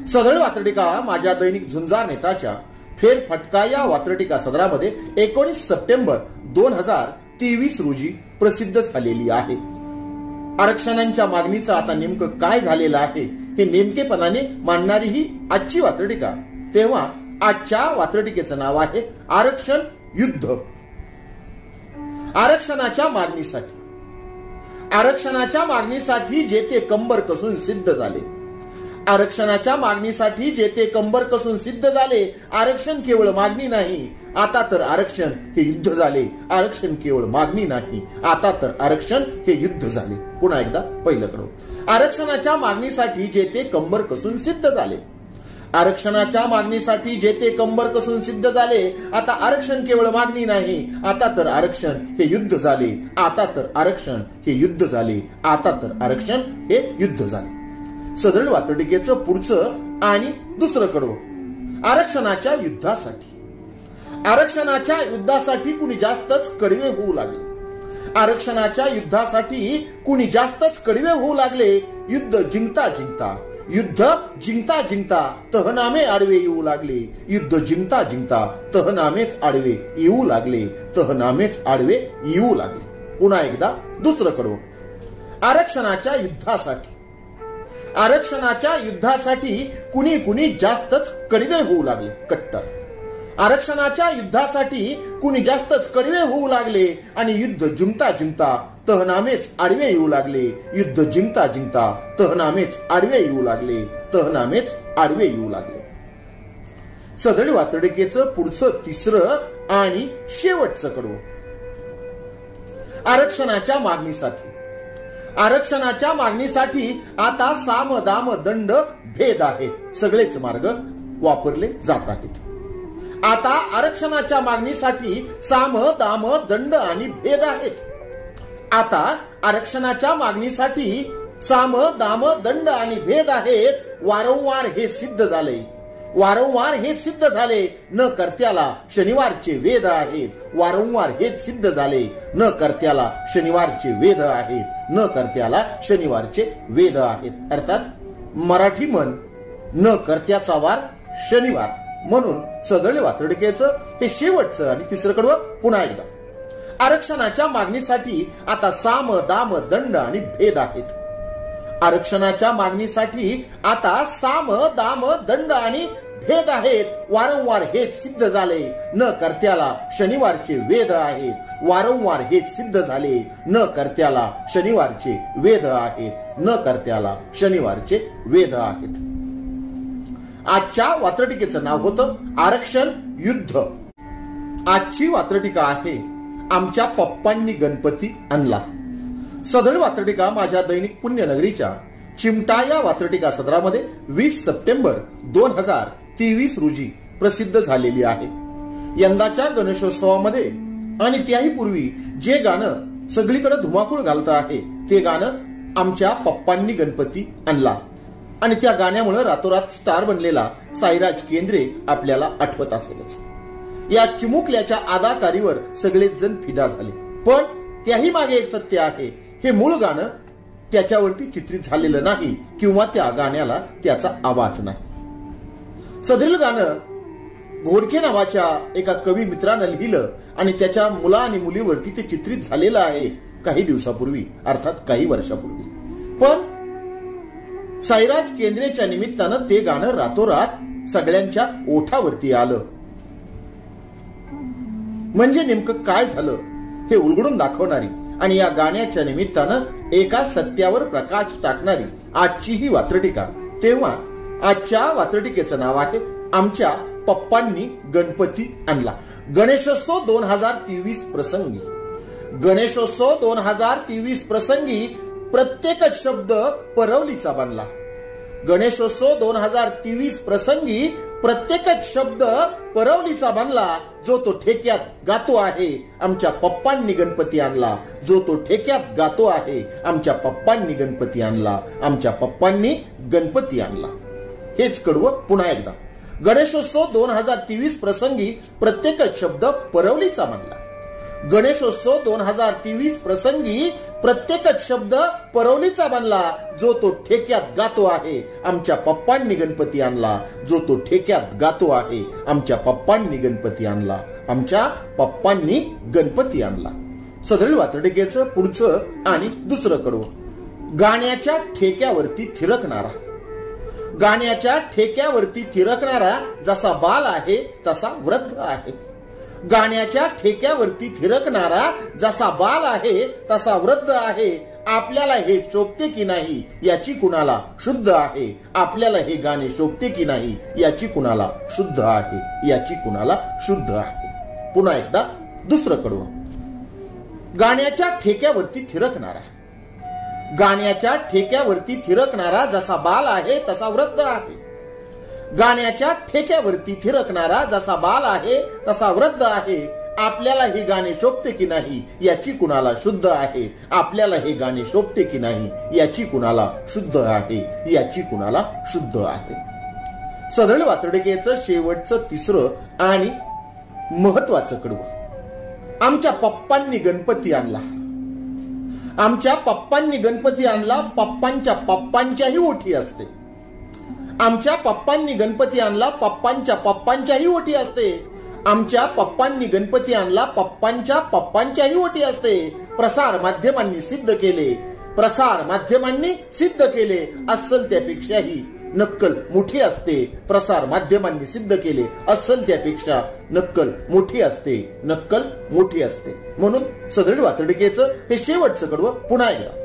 सदळ वात्रटिका माझ्या दैनिक झुंजार नेताच्या फेरफटका या वात्रटिका सदरामध्ये 19 सप्टेंबर 2023 रोजी प्रसिद्ध झालेली आहे. आरक्षणांच्या मागणीचं आता नेमकं काय झालेलं आहे हे नेमकेपणाने मांडणारी ही आजची वात्रटिका. तेव्हा आजच्या वात्रटिकेचं नाव आहे आरक्षण युद्ध. आरक्षणाच्या मागणीसाठी आरक्षणाच्या मागणीसाठी जेथे कंबर कसून सिद्ध झाले आरक्षणाच्या मागणीसाठी जेथे कंबर कसून सिद्ध झाले आरक्षण केवळ मागणी नाही आता तर आरक्षण हे युद्ध झाले आरक्षण केवळ मागणी नाही आता तर आरक्षण हे युद्ध झाले पुन्हा एकदा पहिलं कडवं आरक्षणाच्या मागणीसाठी जेथे कंबर कसून सिद्ध झाले आरक्षणाच्या मागणीसाठी जेथे कंबर कसून सिद्ध झाले आता आरक्षण केवळ मागणी नाही आता तर आरक्षण हे युद्ध झाले आता तर आरक्षण हे युद्ध झाले आता तर आरक्षण हे युद्ध झाले सदरील वातडिकेचं पुढचं आणि दुसरं कडवं आरक्षणाच्या युद्धासाठी कुणी जास्तच कडवे होऊ लागले आरक्षणाच्या युद्धासाठी कुणी जास्तच कडवे होऊ लागले युद्ध जिंकता जिंकता तहनामे आडवे येऊ लागले युद्ध जिंकता तहनामेच आडवे येऊ लागले पुन्हा एकदा दुसरं कडवं आरक्षणाच्या युद्धासाठी कुणी जास्तच कडवे होऊ लागले कट्टर आरक्षणाच्या युद्धासाठी कुणी जास्तच कडवे होऊ लागले आणि युद्ध जिंकता तहनामेच आडवे येऊ लागले युद्ध जिंकता तहनामेच आडवे येऊ लागले सदरी वातडिकेचं पुढचं तिसरं आणि शेवटचं कडवं आरक्षणाच्या मागणीसाठी आता साम दाम दंड भेद आहे सगळेच मार्ग वापरले जात आहेत आता आरक्षणाच्या मागणीसाठी साम दाम दंड आणि भेद आहेत आता आरक्षणाच्या मागणीसाठी साम दाम दंड आणि भेद आहेत वारंवार हे सिद्ध झाले न कर्त्याला शनिवारचे वेद आहेत वारंवार हेच सिद्ध झाले न कर्त्याला शनिवारचे वेद आहेत अर्थात मराठी म्हण न कर्त्याचा वार शनिवार म्हणून सदळ वातडिकेचं हे शेवटचं आणि तिसरं कडवं पुन्हा एकदा आरक्षणाच्या मागणीसाठी आता साम दाम दंड आणि भेद आहेत आरक्षणाच्या मागणीसाठी आता साम दाम दंड आणि भेद आहेत वारंवार हेच सिद्ध झाले न कर्त्याला शनिवारचे वेद आहेत वारंवार हेच सिद्ध झाले न कर्त्याला शनिवारचे वेद आहेत आजच्या वात्रटिकेचं नाव होतं आरक्षण युद्ध आजची वात्रटिका आहे आमच्या पप्पांनी गणपती आणला सदर वात्रटिका माझ्या दैनिक पुण्यनगरीच्या चिमटा या वात्रटिका सदरामध्ये 20 सप्टेंबर 2023 रोजी प्रसिद्ध झालेली आहे यंदाच्या गणेशोत्सवामध्ये आणि त्याही पूर्वी जे गाणं सगळीकडे धुमाकूळ घालत आहे ते गाणं आमच्या पप्पांनी गणपती आणला आणि त्या गाण्यामुळे रातोरात स्टार बनलेला साईराज केंद्रे आपल्याला आठवत असेलच या चिमुकल्याच्या अदाकारीवर सगळेच जण फिदा झाले पण त्याही मागे एक सत्य आहे हे मूळ गाणं त्याच्यावरती चित्रित झालेलं नाही किंवा त्या गाण्याला त्याचा आवाज नाही सदरील गाणं घोडके नावाच्या एका कवी मित्रानं लिहिलं आणि त्याच्या मुला आणि मुलीवरती ते चित्रित झालेलं आहे काही दिवसापूर्वी अर्थात काही वर्षापूर्वी पण साईराज केंद्रेच्या निमित्तानं ते गाणं रातोरात सगळ्यांच्या ओठावरती आलं म्हणजे नेमकं काय झालं हे उलगडून दाखवणारी आणि या गाण्याच्या निमित्तानं एका सत्यावर प्रकाश टाकणारी आजची ही वात्रटिका तेव्हा आजच्या वात्रटिकेचं नाव आहे आमच्या पप्पांनी गणपती आणला गणेशोत्सव 2023 प्रसंगी प्रत्येकच शब्द परवलीचा बनला गणेशोत्सव 2023 प्रसंगी प्रत्येकच शब्द परवलीचा बनला जो तो ठेक्यात गातो आहे आमच्या पप्पांनी गणपती आणला जो तो ठेक्यात गातो आहे आमच्या पप्पांनी गणपती आणला हेच कडवं पुन्हा एकदा गणेशोत्सव 2023 प्रसंगी प्रत्येकच शब्द परवलीचा बनला गणेशोत्सव 2023 प्रसंगी प्रत्येकच शब्द परवलीचा बनला जो तो ठेक्यात गातो आहे आमच्या पप्पांनी गणपती आणला जो तो ठेक्यात गातो आहे आमच्या पप्पांनी गणपती आणला सदरील वात्रटिकेचं पुढचं आणि दुसरं कडवं गाण्याच्या ठेक्यावरती थिरकणारा जसा बाल आहे तसा वृद्ध आहे गाण्याच्या ठेक्यावरती थिरकणारा जसा बाल आहे तसा वृद्ध आहे. आपल्याला हे शोभते की नाही याची कुणाला शुद्ध आहे. आपल्याला हे गाणे शोभते की नाही याची कुणाला शुद्ध आहे. याची कुणाला शुद्ध आहे. पुन्हा एकदा दुसरं कडवं. गाण्याच्या ठेक्यावरती थिरकणारा. गाण्याच्या ठेक्यावरती थिरकणारा जसा बाल आहे तसा वृद्ध आहे. गाण्याच्या ठेक्यावरती थिरकणारा जसा बाल आहे तसा वृद्ध आहे. आपल्याला हे गाणे शोभते की नाही याची कुणाला शुद्ध आहे. आपल्याला हे गाणे शोभते की नाही याची कुणाला शुद्ध आहे. याची कुणाला शुद्ध आहे. सदळ वातडकेचं शेवटचं तिसरं आणि महत्वाचं कडवं. आमच्या पप्पांनी गणपती आणला. आमच्या पप्पांनी गणपती आणला. पप्पांच्या पप्पांच्याही ओठी असते. आमच्या पप्पांनी गणपती आणला. पप्पांच्या पप्पांच्याही ओठी असते. आमच्या पप्पांनी गणपती आणला. पप्पांच्या पप्पांच्याही ओठी असते. प्रसार माध्यमांनी सिद्ध केले. प्रसार माध्यमांनी सिद्ध केले. अस्सल त्यापेक्षाही नक्कल मोठी असते. प्रसार माध्यमांनी सिद्ध केले. अस्सल त्यापेक्षा नक्कल मोठी असते. नक्कल मोठी असते. म्हणून सदळ वातडकेचं हे शेवटचं कडवं पुन्हा एकदा.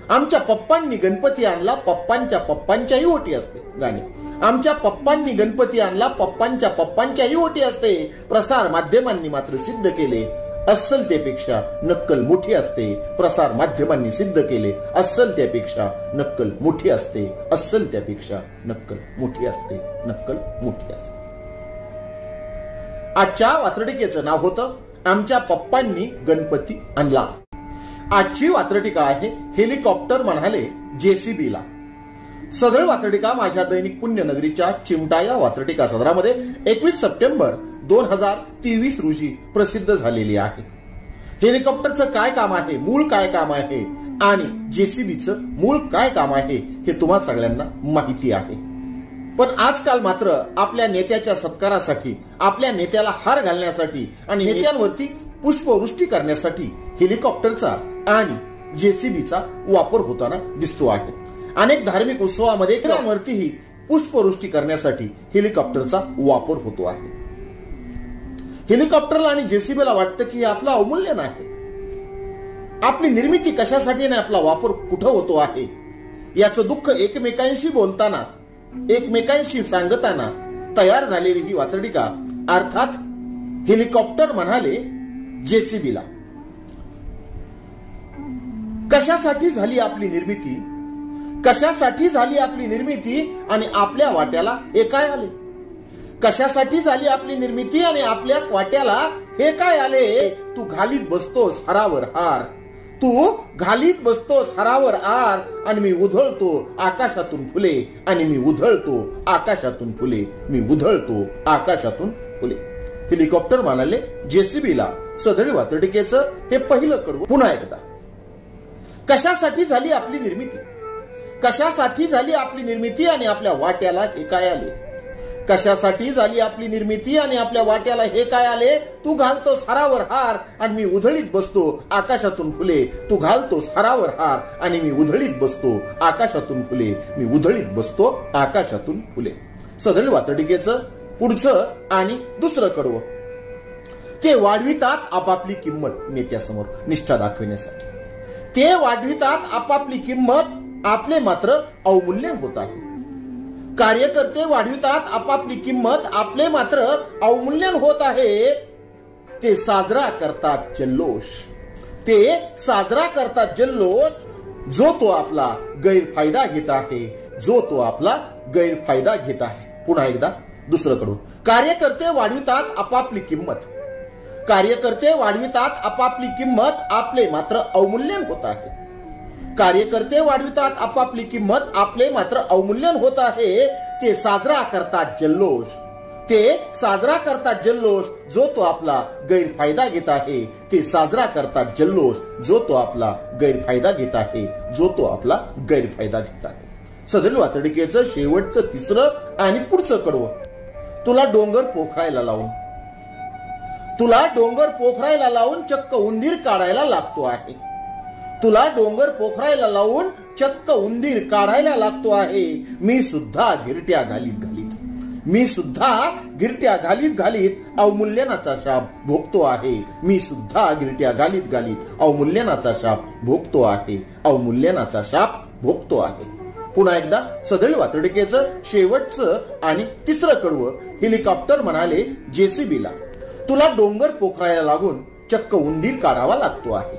आमच्या पप्पांनी गणपती आणला. पप्पांच्या पप्पांच्याही ओटी असते. गाणे. आमच्या पप्पांनी गणपती आणला. पप्पांच्या पप्पांच्याही ओटी असते. प्रसार माध्यमांनी मात्र सिद्ध केले. अस्सल त्यापेक्षा नक्कल मोठी असते. प्रसार माध्यमांनी सिद्ध केले. अस्सल त्यापेक्षा नक्कल मोठी असते. अस्सल त्यापेक्षा नक्कल मोठी असते. नक्कल मोठी असते. आजच्या वात्रटिकेचं नाव होतं आमच्या पप्पांनी गणपती आणला. आजची वात्रटिका आहे हेलिकॉप्टर म्हणाले जेसीबीला. सदळ वात्रटिका माझ्या दैनिक पुण्यनगरीच्या चिमटा या वात्रटिका सदरामध्ये 21 सप्टेंबर 2023 रोजी प्रसिद्ध झालेली आहे. हेलिकॉप्टरचं काय काम आहे, मूळ काय काम आहे आणि जेसीबीचं मूळ काय काम आहे हे तुम्हा सगळ्यांना माहिती आहे. पण आजकाल मात्र आपल्या नेत्याच्या सत्कारासाठी, आपल्या नेत्याला हार घालण्यासाठी आणि नेत्यांवरती पुष्पवृष्टी करण्यासाठी हेलिकॉप्टरचा आणि जेसीबीचा वापर होताना दिसतो आहे. अनेक धार्मिक उत्सवामध्ये वरतीही पुष्पवृष्टी करण्यासाठी हेलिकॉप्टरचा वापर होतो आहे. हेलिकॉप्टरला आणि जेसीबीला वाटतं की आपलं अवमूल्यन आहे. आपली निर्मिती कशासाठी नाही, आपला वापर कुठं होतो आहे याचं दुःख एकमेकांशी बोलताना, एकमेकांशी सांगताना तयार झालेली ही वातडिका अर्थात हेलिकॉप्टर म्हणाले जेसीबीला. कशासाठी झाली आपली निर्मिती, कशासाठी झाली आपली निर्मिती आणि आपल्या वाट्याला हे काय आले. कशासाठी झाली आपली निर्मिती आणि आपल्या वाट्याला हे काय आले. तू घालीत बसतोस हारावर हार, तू घालीत बसतोस हारावर हार आणि मी उधळतो आकाशातून फुले, आणि मी उधळतो आकाशातून फुले, मी उधळतो आकाशातून फुले. हेलिकॉप्टर म्हणाले जेसीबीला. सदळ वातडिकेचं हे पहिलं कडवं पुन्हा एकदा. कशासाठी झाली आपली निर्मिती, कशासाठी झाली आपली निर्मिती आणि आपल्या वाट्याला हे काय आले. कशासाठी झाली आपली निर्मिती आणि आपल्या वाट्याला हे काय आले. तू घालतोस हारावर हार आणि मी उधळीत बसतो आकाशातून फुले, तू घालतोस हारावर हार आणि मी उधळीत बसतो आकाशातून फुले, मी उधळीत बसतो आकाशातून फुले. सदळ वातडिकेचं पुढचं आणि दुसरं कडवं. ते वाढवितात आपापली किंमत नेत्यासमोर निष्ठा दाखविण्यासाठी. ते वाढवितात आपापली किंमत, आपले मात्र अवमूल्यन होत आहे. कार्यकर्ते वाढवितात आपापली किंमत, आपले मात्र अवमूल्यन होत आहे. ते साजरा करतात जल्लोष, ते साजरा करतात जल्लोष, जो तो आपला गैरफायदा घेत आहे, जो तो आपला गैरफायदा घेत आहे. पुन्हा एकदा दुसरं कडवं. कार्यकर्ते वाढवितात आपापली किंमत, कार्यकर्ते वाढवितात आपापली किंमत, आपले मात्र अवमूल्यन होत आहे. कार्यकर्ते वाढवितात आपापली किंमत, आपले मात्र अवमूल्यन होत आहे. ते साजरा करतात जल्लोष, ते साजरा करतात जल्लोष, जो तो आपला गैरफायदा घेत आहे. ते साजरा करतात जल्लोष, जो तो आपला गैरफायदा घेत आहे, जो तो आपला गैरफायदा घेत आहे. सदळ वातडिकेचं शेवटचं तिसरं आणि पुढचं कडवं. तुला डोंगर पोखरायला लावून, तुला डोंगर पोखरायला लावून चक्क उंदीर काढायला लागतो आहे. तुला डोंगर पोखरायला लावून चक्क उंदीर काढायला लागतो आहे. मी सुद्धा गिरट्या घालीत घालीत, मी सुद्धा गिरट्या घालीत घालीत अवमूल्यनाचा शाप भोगतो आहे. मी सुद्धा गिरट्या घालीत घालीत अवमूल्यनाचा शाप भोगतो आहे. अवमूल्यनाचा शाप भोगतो आहे. पुन्हा एकदा सदळ वातडिकेचं शेवटचं आणि तिसरं कडवं. हेलिकॉप्टर म्हणाले जेसीबीला, तुला डोंगर पोखरायला लागून चक्क उंदीर काढावा लागतो आहे.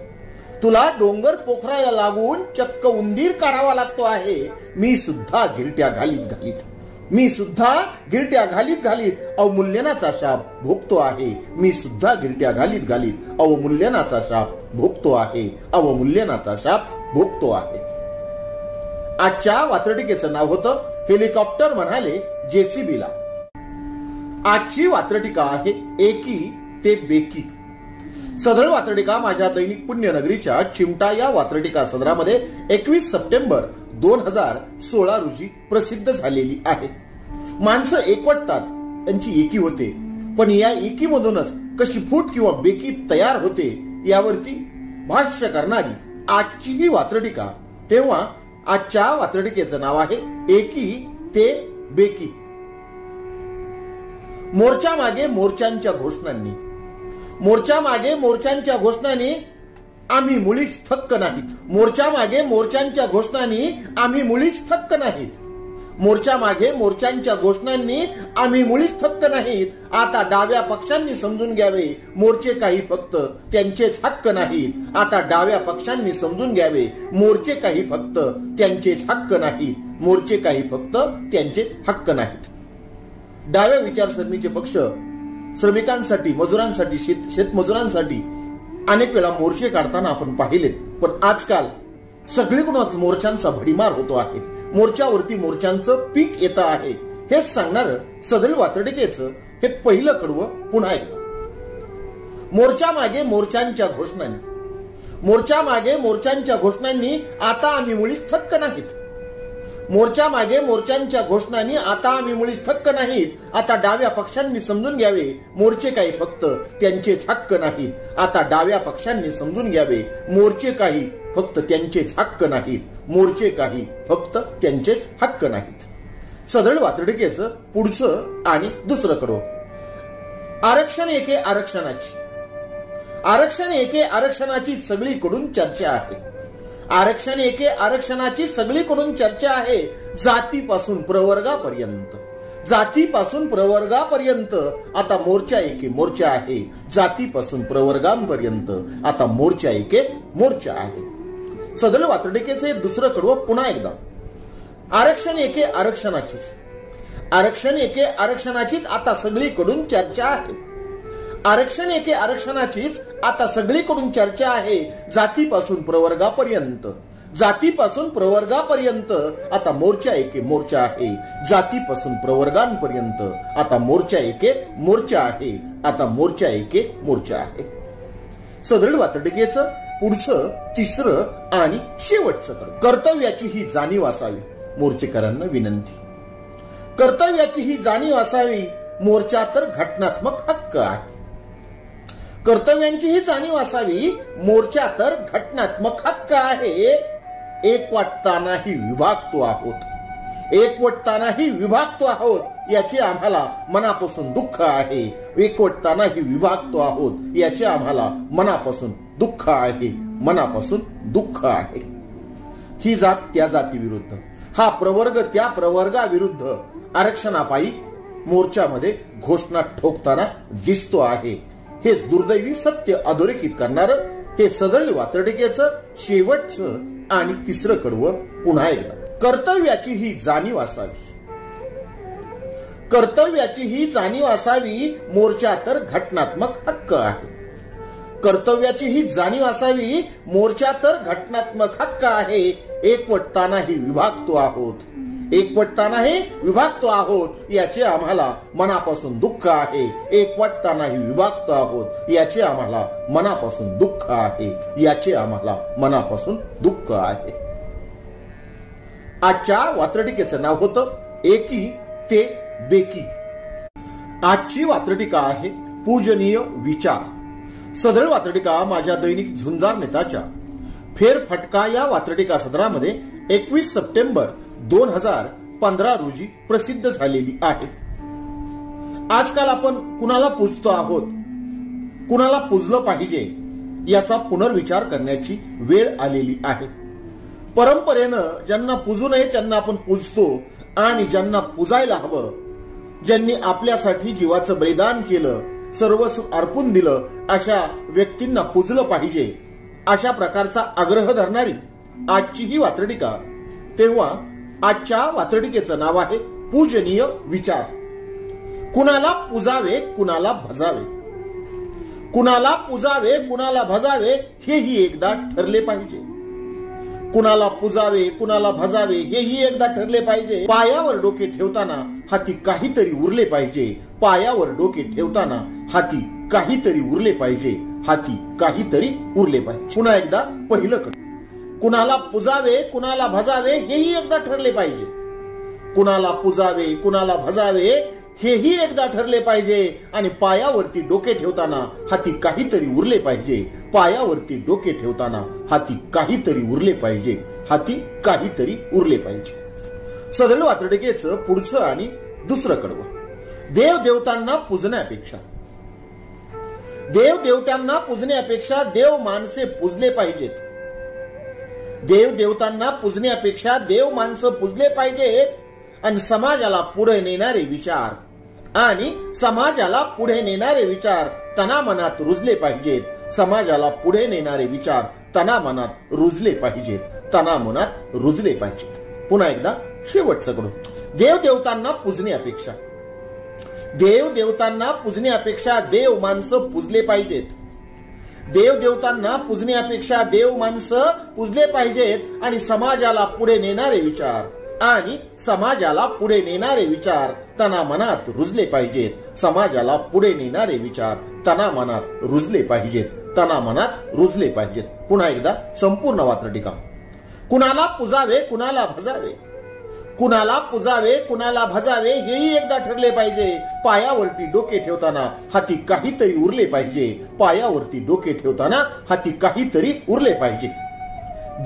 तुला डोंगर पोखरायला लागून चक्क उंदीर काढावा लागतो आहे. मी सुद्धा गिरट्या घालीत घालीत मी सुद्धा गिरट्या घालीत घालीत अवमूल्यनाचा शाप भोगतो आहे. मी सुद्धा गिरट्या घालीत घालीत अवमूल्यनाचा शाप भोगतो आहे. अवमूल्यनाचा शाप भोगतो आहे. आजच्या वात्रटिकेचं नाव होतं हेलिकॉप्टर म्हणाले जेसीबीला. आजची वात्रटिका आहे एकी ते बेकी. सदळ वात्रटिका माझ्या दैनिक पुण्यनगरीच्या चिमटा या वात्रटिका सदरामध्ये 21 सप्टेंबर 2016 रोजी प्रसिद्ध झालेली आहे. माणसं एकवटतात, त्यांची एकी होते, पण या एकीमधूनच कशी फूट किंवा बेकी तयार होते यावरती भाष्य करणारी आजची ही वात्रटिका. तेव्हा आजच्या वात्रटिकेचं नाव आहे एकी ते बेकी. मोर्चा मागे मोर्चांच्या घोषणांनी, मोर्चा मागे मोर्चांच्या घोषणांनी आम्ही मुळीच थक्क नाहीत. मोर्चा मागे मोर्चांच्या घोषणांनी आम्ही मुळीच थक्क नाहीत. मोर्चा मागे मोर्चांच्या घोषणांनी आम्ही मुळीच थक्क नाहीत. आता डाव्या पक्षांनी समजून घ्यावे, मोर्चे काही फक्त त्यांचेच हक्क नाहीत. आता डाव्या पक्षांनी समजून घ्यावे, मोर्चे काही फक्त त्यांचेच हक्क नाहीत. मोर्चे काही फक्त त्यांचेच हक्क नाहीत. डाव्या विचारसरणीचे पक्ष श्रमिकांसाठी, मजुरांसाठी, शेतमजुरांसाठी अनेक वेळा मोर्चे काढताना आपण पाहिलेत. पण आजकाल सगळीकडूनच मोर्चांचा भडीमार होतो आहे. मोर्चावरती मोर्चांचं पीक येतं आहे. हेच सांगणार सदळ वात्रटिकेचं हे पहिलं कडवं पुन्हा एकदा. मोर्चा मागे मोर्चांच्या घोषणांनी, मोर्चा मागे मोर्चांच्या घोषणांनी आता आम्ही मुळीच थक्क नाहीत. मोर्चा मागे मोर्चांच्या घोषणांनी आता आम्ही मुळीच थक्क नाहीत. आता डाव्या पक्षांनी समजून घ्यावे, मोर्चे काही फक्त त्यांचेच हक्क नाहीत. आता डाव्या पक्षांनी समजून घ्यावे, मोर्चे काही फक्त त्यांचेच हक्क नाहीत. मोर्चे काही फक्त त्यांचेच हक्क नाहीत. सदळ वात्रटिकेचं पुढचं आणि दुसरं कडवं. आरक्षण एके आरक्षणाची, आरक्षण एके आरक्षणाची सगळीकडून चर्चा आहे. आरक्षण एके आरक्षणाची सगळीकडून चर्चा आहे. जातीपासून प्रवर्गापर्यंत, जातीपासून प्रवर्गापर्यंत आता मोर्चा एके मोर्चा आहे. जातीपासून प्रवर्गांपर्यंत आता मोर्चा एके मोर्चा आहे. सदळ वात्रटिकेचे दुसरं कडवं पुन्हा एकदा. आरक्षण एके आरक्षणाचीच, आरक्षण एके आरक्षणाचीच आता सगळीकडून चर्चा आहे. आरक्षण एके आरक्षणाचीच आता सगळीकडून चर्चा आहे. जातीपासून प्रवर्गापर्यंत, जातीपासून प्रवर्गापर्यंत आता मोर्चा एके मोर्चा आहे. जातीपासून प्रवर्गांपर्यंत आता मोर्चा एके मोर्चा आहे. आता मोर्चा एके मोर्चा आहे. सदळ वात्रटिकेचं पुढचं तिसरं आणि शेवटचं कडवं. कर्तव्याची ही जाणीव असावी, मोर्चेकरांना विनंती. कर्तव्याची ही जाणीव असावी, मोर्चा तर घटनात्मक हक्क आहे. कर्तव्यांची ही जाणीव असावी, मोर्चा तर घटनात्मक हक्क आहे. एकवटतानाही विभागतो आहोत, एकवटतानाही विभागतो आहोत याचे आम्हाला मनापासून दुःख आहे. एकवटतानाही विभागतो आहोत याचे आम्हाला मनापासून दुःख आहे. मनापासून दुःख आहे. ही जात त्या जाती विरुद्ध, हा प्रवर्ग त्या प्रवर्गाविरुद्ध आरक्षणापायी मोर्चामध्ये घोषणा ठोकताना दिसतो आहे. हे दुर्दैवी सत्य अधोरेखित करणार हे सदळ वात्रटिकेचं शेवटचं आणि तिसरं कडवं पुन्हा एकदा. कर्तव्याची ही जाणीव असावी, कर्तव्याची ही जाणीव असावी, मोर्चा तर घटनात्मक हक्क आहे. कर्तव्याची ही जाणीव असावी, मोर्चा तर घटनात्मक हक्क आहे. एकवटतानाही विभागतो आहोत, एकवटतानाही विभागतो आहोत याचे आम्हाला मनापासून दुःख आहे. एकवटतानाही विभागतो आहोत याचे आम्हाला मनापासून दुःख आहे. याचे आम्हाला मनापासून दुःख आहे. आजच्या वात्रटिकेचं नाव होतं एकी ते बेकी. आजची वात्रटिका आहे पूजनीय विचार. सदळ वात्रटिका माझ्या दैनिक झुंजार नेताच्या फेरफटका या वात्रटिका सदरामध्ये 21 सप्टेंबर 2015 रोजी प्रसिद्ध झालेली आहे. आजकाल आपण कुणाला पूजतो आहोत, कुणाला पूजलं पाहिजे याचा पुनर्विचार करण्याची वेळ आलेली आहे. परंपरेनं ज्यांना पूजू नये त्यांना आपण पूजतो आणि ज्यांना पूजायला हवं, ज्यांनी आपल्यासाठी जीवाचं बलिदान केलं, सर्वस्व अर्पून दिलं, अशा व्यक्तींना पूजलं पाहिजे, अशा प्रकारचा आग्रह धरणारी आजची ही वात्रटिका. तेव्हा आजच्या वात्रटिकेचं नाव आहे पूजनीय विचार. कुणाला पूजावे, कुणाला भजावे, कुणाला पूजावे, कुणाला भजावे हेही एकदा ठरले पाहिजे. कुणाला पूजावे, कुणाला भजावे हेही एकदा ठरले पाहिजे. पायावर डोके ठेवताना हाती काहीतरी उरले पाहिजे. पायावर डोके ठेवताना हाती काहीतरी उरले पाहिजे. हाती काहीतरी उरले पाहिजे. पुन्हा एकदा पहिलं कड. कुणाला पूजावे, कुणाला भजावे हेही एकदा ठरले पाहिजे. कुणाला पूजावे, कुणाला भजावे हेही एकदा ठरले पाहिजे. आणि पायावरती डोके ठेवताना हाती काहीतरी उरले पाहिजे. पायावरती डोके ठेवताना हाती काहीतरी उरले पाहिजे. हाती काहीतरी उरले पाहिजे. सदर वात्रटिकेचं पुढचं आणि दुसरं कडवं. देव देवतांना पूजण्यापेक्षा, देव देवतांना पूजण्यापेक्षा देव माणसे पूजले पाहिजेत. देव देवतांना पूजण्यापेक्षा देव माणसं पूजले पाहिजेत. आणि समाजाला पुढे नेणारे विचार आणि समाजाला पुढे नेणारे विचार तना मनात रुजले पाहिजेत. समाजाला पुढे नेणारे विचार तना मनात रुजले पाहिजेत. तना मनात रुजले पाहिजेत. पुन्हा एकदा शेवटचं कडू. देव देवतांना पूजण्यापेक्षा, देव देवतांना पूजण्यापेक्षा देव माणसं पूजले पाहिजेत. देव देवतांना पूजण्यापेक्षा देव माणसं पूजले पाहिजेत. आणि समाजाला पुढे नेणारे विचार आणि समाजाला पुढे नेणारे विचार तना मनात रुजले पाहिजेत. समाजाला पुढे नेणारे विचार तना मनात रुजले पाहिजेत. तना मनात रुजले पाहिजेत. पुन्हा एकदा संपूर्ण वात्रटिका. कुणाला पूजावे, कुणाला भजावे, कुणाला पूजावे, कुणाला भजावे हेही एकदा ठरले पाहिजे. पायावरती डोके ठेवताना हाती काहीतरी उरले पाहिजे. पायावरती डोके ठेवताना हाती काहीतरी उरले पाहिजे.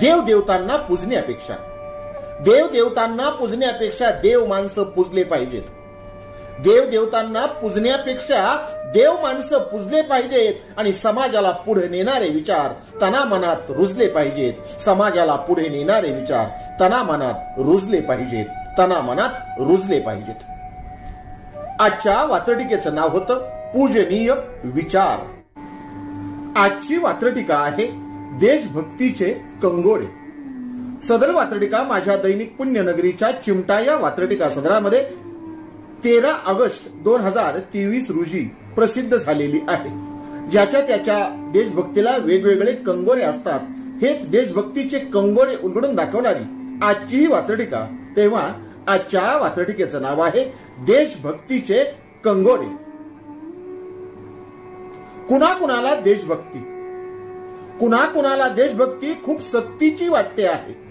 देव देवतांना पूजण्यापेक्षा, देव देवतांना पूजण्यापेक्षा देव माणसं पूजले पाहिजेत. देव देवतांना पूजण्यापेक्षा देव माणसं पूजले पाहिजेत. आणि समाजाला पुढे नेणारे विचार तना मनात रुजले पाहिजेत. समाजाला पुढे नेणारे विचार तना मनात रुजले पाहिजेत. तना मनात रुजले पाहिजेत. आजच्या वात्रटिकेचं नाव होतं पूजनीय विचार. आजची वात्रटिका आहे देशभक्तीचे कंगोरे. सदर वात्रटिका माझ्या दैनिक पुण्यनगरीच्या चिमटा या वात्रटिका सदरामध्ये 13 ऑगस्ट 2023 रोजी प्रसिद्ध झालेली आहे. ज्याच्या त्याच्या देशभक्तीला वेगवेगळे कंगोरे असतात. हेच देशभक्तीचे कंगोरे उलगडून दाखवणारी आजची ही वात्रटिका. तेव्हा आजच्या वात्रटिकेचं नाव आहे देशभक्तीचे कंगोरे. कुणाकुणाला देशभक्ती, कुणाकुणाला देशभक्ती खूप सक्तीची वाटते आहे.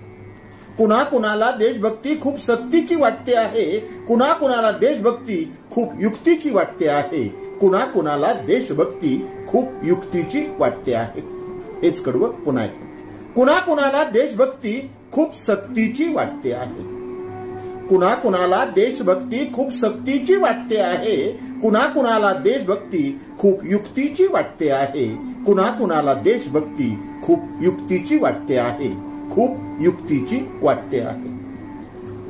कुणाकुणाला देशभक्ती खूप सक्तीची वाटते आहे. कुणाकुणाला देशभक्ती खूप युक्तीची वाटते आहे. कुणाकुणाला देशभक्ती खूप युक्तीची वाटते आहे. हेच कडवं पुन्हा एक. कुणाकुणाला देशभक्ती खूप सक्तीची वाटते आहे. कुणाकुणाला देशभक्ती खूप सक्तीची वाटते आहे. कुणाकुणाला देशभक्ती खूप युक्तीची वाटते आहे. कुणाकुणाला देशभक्ती खूप युक्तीची वाटते आहे. खूप युक्तीची वाटते आहे.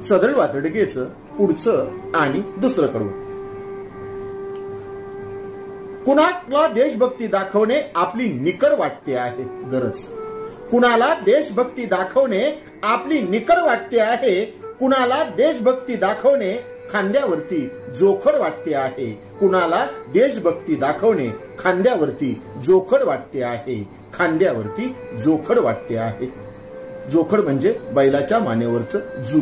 सदर वात्रटिकेचं पुढचं आणि दुसरं कडवं. कुणाला देशभक्ती दाखवणे आपली निकड वाटते आहे गरज. कुणाला देशभक्ती दाखवणे आपली निकड वाटते आहे. कुणाला देशभक्ती दाखवणे खांद्यावरती जोखड वाटते आहे. कुणाला देशभक्ती दाखवणे खांद्यावरती जोखड वाटते आहे. खांद्यावरती जोखड वाटते आहे. जोखड म्हणजे बैलाच्या मानेवरचं जू.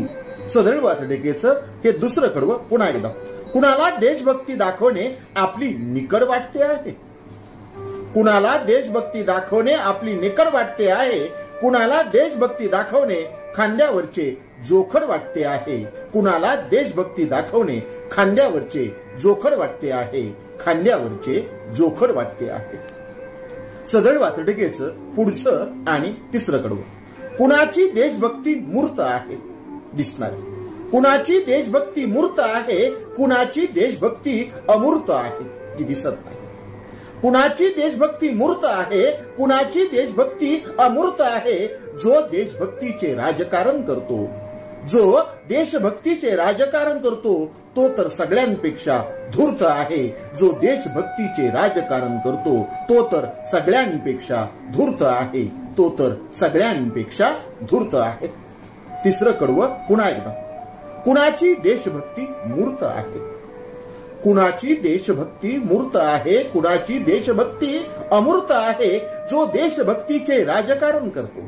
सदर वात्रटिकेचं हे दुसरं कडवं पुन्हा एकदा. कुणाला देशभक्ती दाखवणे आपली निकड वाटते आहे. कुणाला देशभक्ती दाखवणे आपली निकड वाटते आहे. कुणाला देशभक्ती दाखवणे खांद्यावरचे जोखड वाटते आहे. कुणाला देशभक्ती दाखवणे खांद्यावरचे जोखड वाटते आहे. खांद्यावरचे जोखड वाटते आहे. सदर वात्रटिकेचं पुढचं आणि तिसरं कडवं. कुणाची देशभक्ती मूर्त आहे दिसणारी. कुणाची देशभक्ती मूर्त आहे, कुणाची देशभक्ती अमूर्त आहे, ती दिसत नाही. कुणाची देशभक्ती मूर्त आहे, कुणाची देशभक्ती अमूर्त आहे. जो देशभक्तीचे राजकारण करतो, जो देशभक्तीचे राजकारण करतो, तो तर सगळ्यांपेक्षा धूर्त आहे. जो देशभक्तीचे राजकारण करतो, तो तर सगळ्यांपेक्षा धूर्त आहे, तो तर सगळ्यांपेक्षा धूर्त आहे. तिसरं कडवं पुन्हा एकदा. कुणाची देशभक्ती मूर्त आहे, कुणाची देशभक्ती मूर्त आहे, कुणाची देशभक्ती अमूर्त आहे. जो देशभक्तीचे राजकारण करतो,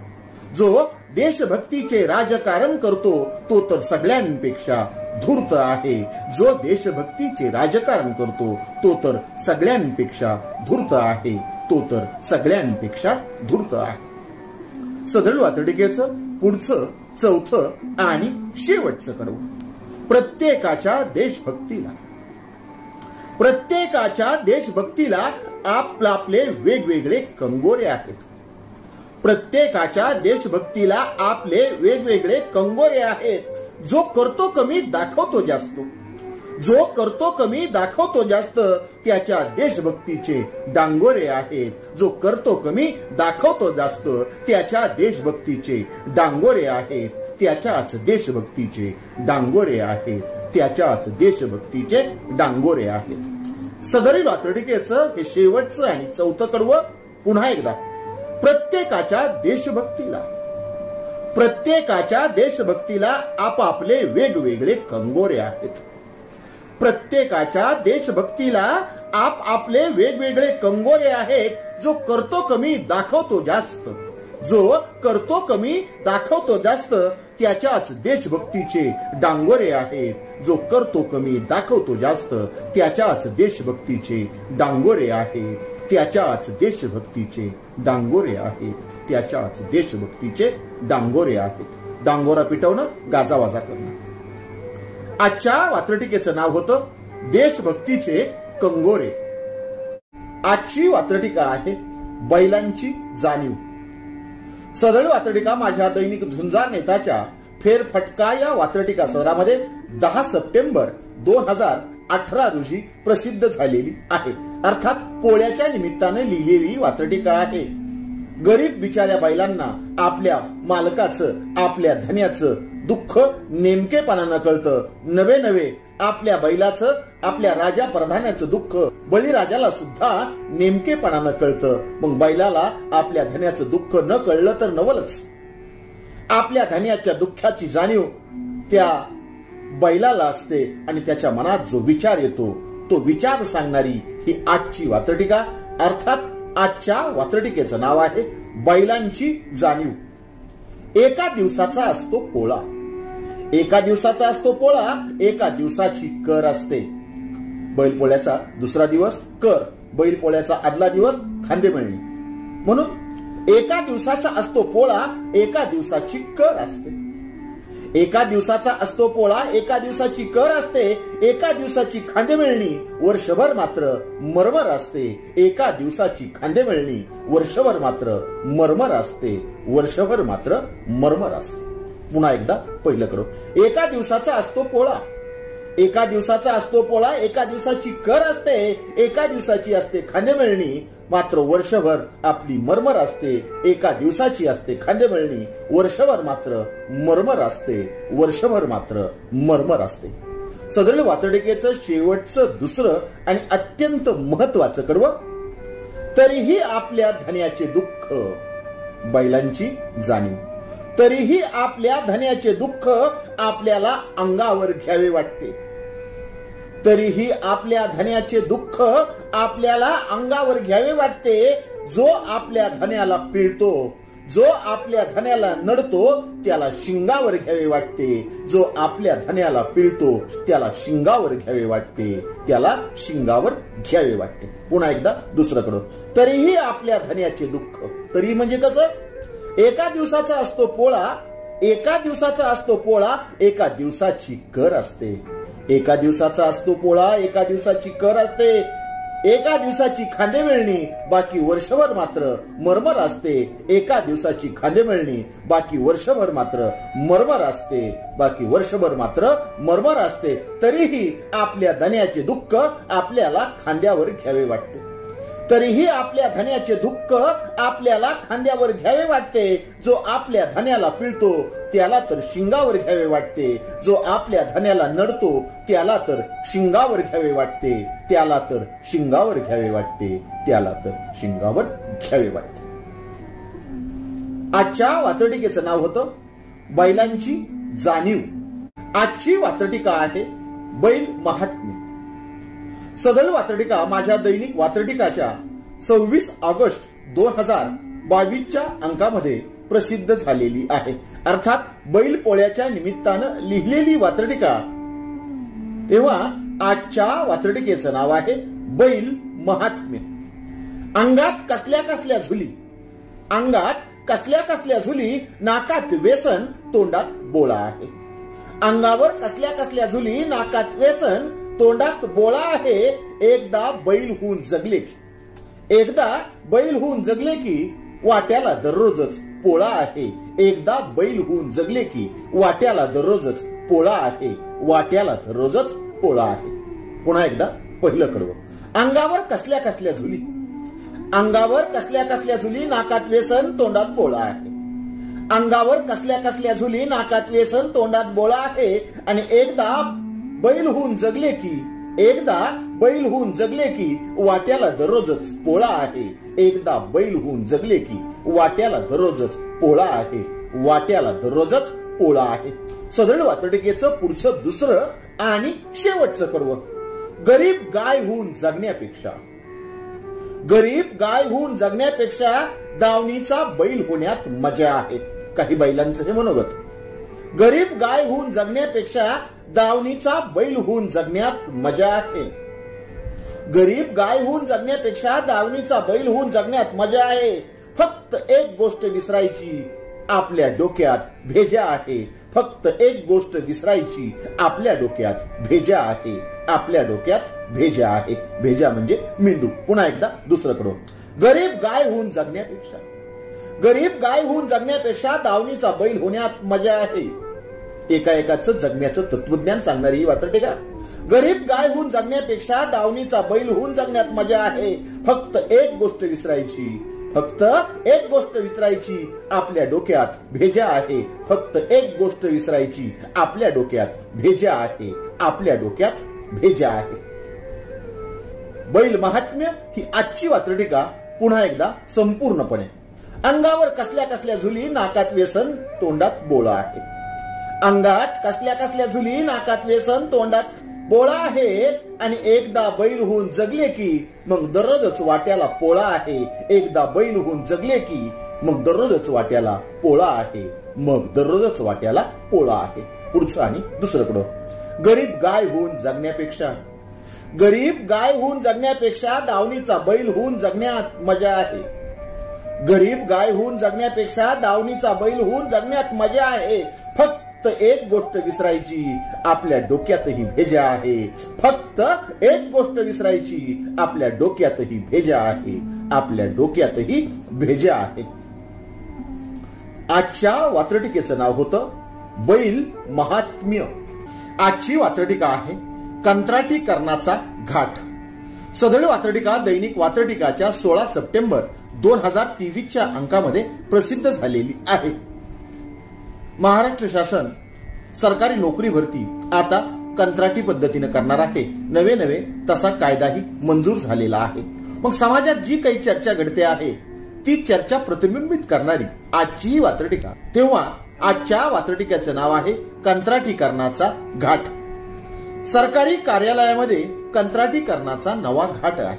जो देशभक्तीचे राजकारण करतो, तो तर सगळ्यांपेक्षा धूर्त आहे. जो देशभक्तीचे राजकारण करतो, तो तर सगळ्यांपेक्षा धूर्त आहे, तो तर सगळ्यांपेक्षा धूर्त आहे. सदळ वातडिकेचं पुढचं चौथं आणि शेवटचं कडवं. प्रत्येकाच्या देशभक्तीला, प्रत्येकाच्या देशभक्तीला आपले वेगवेगळे कंगोरे आहेत. प्रत्येकाच्या देशभक्तीला आपले वेगवेगळे कंगोरे आहेत. जो करतो कमी दाखवतो जास्त, जो करतो कमी दाखवतो जास्त, त्याच्या देशभक्तीचे डांगोरे आहेत. जो करतो कमी दाखवतो जास्त, त्याच्या देशभक्तीचे डांगोरे आहेत. त्याच्याच देशभक्तीचे डांगोरे आहेत. त्याच्याच देशभक्तीचे डांगोरे आहेत. सदरील वातडिकेचं हे शेवटचं आणि चौथं कडवं पुन्हा एकदा. प्रत्येकाच्या देशभक्तीला, प्रत्येकाच्या देशभक्तीला आपापले वेगवेगळे कंगोरे आहेत. प्रत्येकाच्या देशभक्तीला आपापले वेगवेगळे कंगोरे आहेत. जो करतो कमी दाखवतो जास्त, जो करतो कमी दाखवतो जास्त, त्याच्याच देशभक्तीचे डांगोरे आहेत. जो करतो कमी दाखवतो जास्त, त्याच्याच देशभक्तीचे डांगोरे आहेत. त्याच्याच देशभक्तीचे डांगोरे आहेत. त्याच्याच देशभक्तीचे डांगोरे आहेत. डांगोरा पिटवणं, गाजावाजा करणं. आजच्या वात्रटिकेचं नाव होतं देशभक्तीचे कंगोरे. आजची वात्रटिका आहे बैलांची जाणीव. सदळ वात्रटिका माझ्या दैनिक झुंजार नेताच्या फेरफटका या वात्रटिका सदरामध्ये 10 सप्टेंबर 2018 रोजी प्रसिद्ध झालेली आहे. अर्थात पोळ्याच्या निमित्ताने लिहिलेली वात्रटिका आहे. गरीब बिचाऱ्या बैलांना आपल्या मालकाचं, आपल्या धन्याचं दुःख नेमकेपणानं कळतं. नवे नवे आपल्या बैलाचं, आपल्या राजा प्रधानाचं दुःख बळीराजाला सुद्धा नेमकेपणानं कळतं. मग बैलाला आपल्या धन्याचं दुःख न कळलं तर नवलच. आपल्या धन्याच्या दुःखाची जाणीव त्या बैलाला असते आणि त्याच्या मनात जो विचार येतो, तो विचार सांगणारी ही आजची वात्रटिका. अर्थात आजच्या वात्रटिकेचं नाव आहे बैलांची जाणीव. एका दिवसाचा असतो पोळा, एका दिवसाचा असतो पोळा, एका दिवसाची कर असते. बैलपोळ्याचा दुसरा दिवस कर, बैलपोळ्याचा आदला दिवस खांदेमळणी. म्हणून एका दिवसाचा असतो पोळा, एका दिवसाची कर असते. एका दिवसाचा असतो पोळा, एका दिवसाची कर असते. एका दिवसाची खांदेमळणी, वर्षभर मात्र मरमर असते. एका दिवसाची खांदेमळणी, वर्षभर मात्र मरमर असते. वर्षभर मात्र मरमर असते. पुन्हा एकदा पहिलं करू. एका दिवसाचा असतो पोळा, एका दिवसाचा असतो पोळा, एका दिवसाची कर असते. एका दिवसाची असते खांदेमळणी, मात्र वर्षभर आपली मरमर असते. एका दिवसाची असते खांदेमळणी, वर्षभर मात्र मरमर असते. वर्षभर मात्र मरमर असते. सदरील वातडिकेचं शेवटचं दुसरं आणि अत्यंत महत्वाचं कडवं. तरीही आपल्या धन्याचे दुःख, बैलांची जाणीव. तरीही आपल्या धन्याचे दुःख आपल्याला अंगावर घ्यावे वाटते. तरीही आपल्या धन्याचे दुःख आपल्याला अंगावर घ्यावे वाटते. जो आपल्या धन्याला पिळतो, जो आपल्या धन्याला नडतो, त्याला शिंगावर घ्यावे वाटते. जो आपल्या धन्याला पिळतो, त्याला शिंगावर घ्यावे वाटते. त्याला शिंगावर घ्यावे वाटते. पुन्हा एकदा दुसरं. तरीही आपल्या धन्याचे दुःख. तरी म्हणजे कसं? एका दिवसाचा असतो पोळा, एका दिवसाचा असतो पोळा, एका दिवसाची कर असते. एका दिवसाचा असतो पोळा, एका दिवसाची कर असते. एका दिवसाची खांदेमळणी बाकी वर्षभर मात्र मरमर असते. एका दिवसाची खांदेमळणी बाकी वर्षभर मात्र मरमर असते. बाकी वर्षभर मात्र मरमर असते. तरीही आपल्या धन्याचे दुःख आपल्याला खांद्यावर घ्यावे वाटते. तरीही आपल्या धन्याचे दुःख आपल्याला खांद्यावर घ्यावे वाटते. जो आपल्या धन्याला पिळतो त्याला तर शिंगावर घ्यावे वाटते. जो आपल्या धन्याला नडतो त्याला तर शिंगावर घ्यावे वाटते. त्याला तर शिंगावर घ्यावे वाटते. त्याला तर शिंगावर घ्यावे वाटते. आजच्या वात्रटिकेचं नाव होतं बैलांची जाणीव. आजची वात्रटिका आहे बैल महात्म्य. सदर वात्रटिका माझ्या दैनिक वात्रटिकाच्या 26 ऑगस्ट 2022च्या अंकामध्ये प्रसिद्ध झालेली आहे. अर्थात बैल पोळ्याच्या निमित्तानं लिहिलेली वात्रटिका. तेव्हा आजच्या वात्रटिकेचं नाव आहे बैल महात्म्य. अंगात कसल्या कसल्या झुली, अंगात कसल्या कसल्या झुली, नाकात व्यसन तोंडात बोळा आहे. अंगावर कसल्या कसल्या झुली, नाकात व्यसन तोंडात बोळा आहे. एकदा बैल होऊन जगले की, एकदा बैल होऊन जगले की वाट्याला दररोजच पोळा आहे. एकदा बैल होऊन जगले की वाट्याला दररोजच पोळा आहे. वाट्याला दररोजच पोळा आहे. पुन्हा एकदा पहिलं कडवं. अंगावर कसल्या कसल्या झुली, अंगावर कसल्या कसल्या झुली, नाकात व्यसन तोंडात बोळा आहे. अंगावर कसल्या कसल्या झुली, नाकात व्यसन तोंडात बोळा आहे. आणि एकदा बैल होऊन जगले की, एकदा बैल होऊन जगले की वाट्याला दररोजच पोळा आहे. एकदा बैल होऊन जगले की वाट्याला दररोजच पोळा आहे. वाट्याला दररोजच पोळा आहे. सदर वात्रटिकेचं पुढचं दुसरं आणि शेवटचं कडवं. गरीब गाय होऊन जगण्यापेक्षा, गरीब गाय होऊन जगण्यापेक्षा दावणीचा बैल होण्यात मजा आहे. काही बैलांचं हे मनोगत. गरीब गाय होऊन जगण्यापेक्षा दावणीचा बैल होऊन जगण्यात मजा आहे. गरीब गाय होऊन जगण्यापेक्षा दावणीचा बैल होऊन जगण्यात मजा आहे. फक्त एक गोष्ट विसरायची, आपल्या डोक्यात भेजा आहे. फक्त एक गोष्ट विसरायची, आपल्या डोक्यात भेजा आहे. आपल्या डोक्यात भेजा आहे. भेजा म्हणजे मेंदू. पुन्हा एकदा दुसरं कडवं. गरीब गाय होऊन जगण्यापेक्षा, गरीब गाय होऊन जगण्यापेक्षा दावणीचा बैल होण्यात मजा आहे. एका एकाचं जगण्याचं तत्वज्ञान सांगणारी ही वात्रटिका. गरीब गाय होऊन जगण्यापेक्षा दावणीचा बैल होऊन जगण्यात मजा आहे. फक्त एक गोष्ट विसरायची, फक्त एक गोष्ट विसरायची, आपल्या डोक्यात भेजा आहे. फक्त एक गोष्ट विसरायची, आपल्या डोक्यात भेजा आहे. आपल्या डोक्यात भेजा आहे. बैल महात्म्य ही आजची वात्रटिका पुन्हा एकदा संपूर्णपणे. अंगावर कसल्या कसल्या झुली, नाकात व्यसन तोंडात बोळा आहे. अंगात कसल्या कसल्या झुली, नाकात व्यसन तोंडात बोळा आहे. आणि एकदा बैल होऊन जगले की मग दररोजच वाट्याला पोळा आहे. एकदा बैल होऊन जगले की मग दररोजच वाट्याला पोळा आहे. मग दररोजच वाट्याला पोळा आहे. पुढचं आणि दुसरं कडं. गरीब गाय होऊन जगण्यापेक्षा, गरीब गाय होऊन जगण्यापेक्षा दावणीचा बैल होऊन जगण्यात मजा आहे. गरीब गाय होऊन जगण्यापेक्षा दावणीचा बैल होऊन जगण्यात मजा आहे. फक्त एक गोष्ट विसरायची, आपल्या डोक्यातही भेजा आहे. फक्त एक गोष्ट विसरायची, आपल्या डोक्यातही भेजा आहे. आपल्या डोक्यातही भेजा आहे. आजच्या वात्रटिकेचं नाव होतं बैल महात्म्य. आजची वात्रटिका आहे कंत्राटीकरणाचा घाट. सदर वात्रटिका दैनिक वात्रटिकाच्या 16 सप्टेंबर 2023च्या अंकामध्ये प्रसिद्ध झालेली आहे. महाराष्ट्र शासन सरकारी नोकरी भरती आता कंत्राटी पद्धतीने करणार आहे. नवे नवे तसा कायदाही मंजूर झालेला आहे. मग समाजात जी काही चर्चा घडते आहे ती चर्चा प्रतिबिंबित करणारी आजची वात्रटिका. तेव्हा आजच्या वात्रटिकेचं नाव आहे कंत्राटीकरणाचा घाट. सरकारी कार्यालयामध्ये कंत्राटीकरणाचा नवा घाट आहे.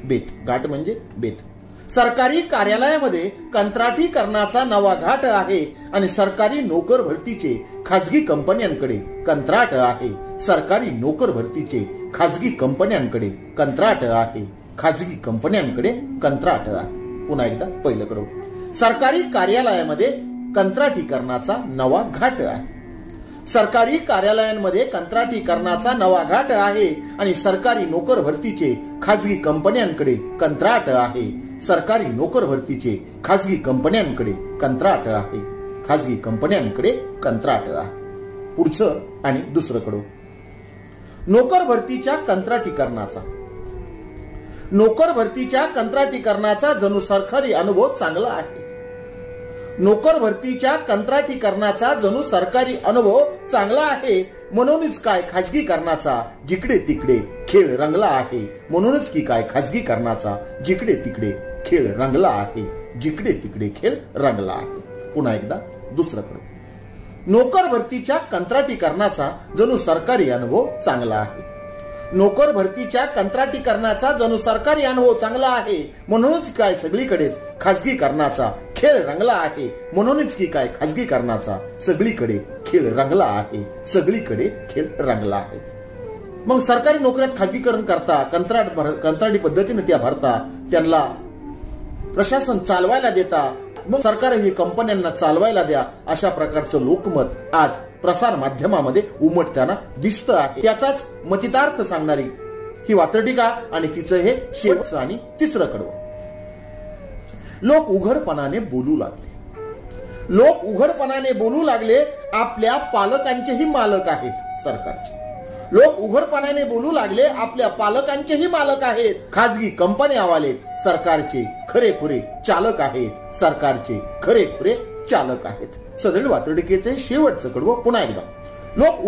बेत, घाट म्हणजे बेत. सरकारी कार्यालयामध्ये कंत्राटीकरणाचा नवा घाट आहे. आणि सरकारी नोकर भरतीचे खाजगी कंपन्यांकडे कंत्राट आहे. सरकारी नोकर भरतीचे खाजगी कंपन्यांकडे कंत्राट आहे. खाजगी कंपन्यांकडे कंत्राट आहे. पुन्हा एकदा पहिलं कडवं. सरकारी कार्यालयामध्ये कंत्राटीकरणाचा नवा घाट आहे. सरकारी कार्यालयांमध्ये कंत्राटीकरणाचा नवा घाट आहे आणि सरकारी नोकर भरतीचे खाजगी कंपन्यांकडे कंत्राट आहे. सरकारी नोकर भरतीचे खाजगी कंपन्यांकडे कंत्राट आहे. खाजगी कंपन्यांकडे कंत्राट आहे. पुढचं आणि दुसरं कडू. नोकर भरतीच्या कंत्राटीकरणाचा जणू सरकारी अनुभव चांगला आहे. नोकर भरतीच्या कंत्राटीकरणाचा जणू सरकारी अनुभव चांगला आहे. म्हणूनच काय खाजगीकरणाचा जिकडे तिकडे खेळ रंगला आहे. म्हणूनच की काय खाजगीकरणाचा जिकडे तिकडे खेळ रंगला आहे. जिकडे तिकडे खेळ रंगला आहे. पुन्हा एकदा दुसरं कडू. नोकर भरतीच्या कंत्राटीकरणाचा जणू सरकारी अनुभव चांगला आहे. नोकर भरतीच्या कंत्राटीकरणाचा जणू सरकारी अनुभव चांगला आहे. म्हणूनच काय सगळीकडेच खाजगीकरणाचा खेळ रंगला आहे. म्हणूनच की काय खाजगीकरणाचा सगळीकडे खेळ रंगला आहे. सगळीकडे खेळ रंगला आहे. मग सरकारी नोकऱ्यात खाजगीकरण करता कंत्राटी पद्धतीने त्या भरता त्यांना प्रशासन चालवायला देता. मग सरकार ही कंपन्यांना चालवायला द्या अशा प्रकारचं लोकमत आज प्रसार माध्यमामध्ये उमटताना दिसतं आहे. त्याचाच मतितार्थ सांगणारी ही वात्रटिका आणि तिचं हे शेवटचं आणि तिसरं कडवं. लोक उघडपणाने बोलू लागले. आपल्या पालकांचेही मालक आहेत सरकारचे. लोक उघडपणाने बोलू लागले. आपल्या पालकांचेही मालक आहेत. खाजगी कंपन्यावाले सरकारचे खरेखुरे चालक आहेत. सरकारचे खरेखुरे चालक आहेत. सदरील वात्रटिकेचे शेवटचं कडवं पुन्हा एकदा. लोक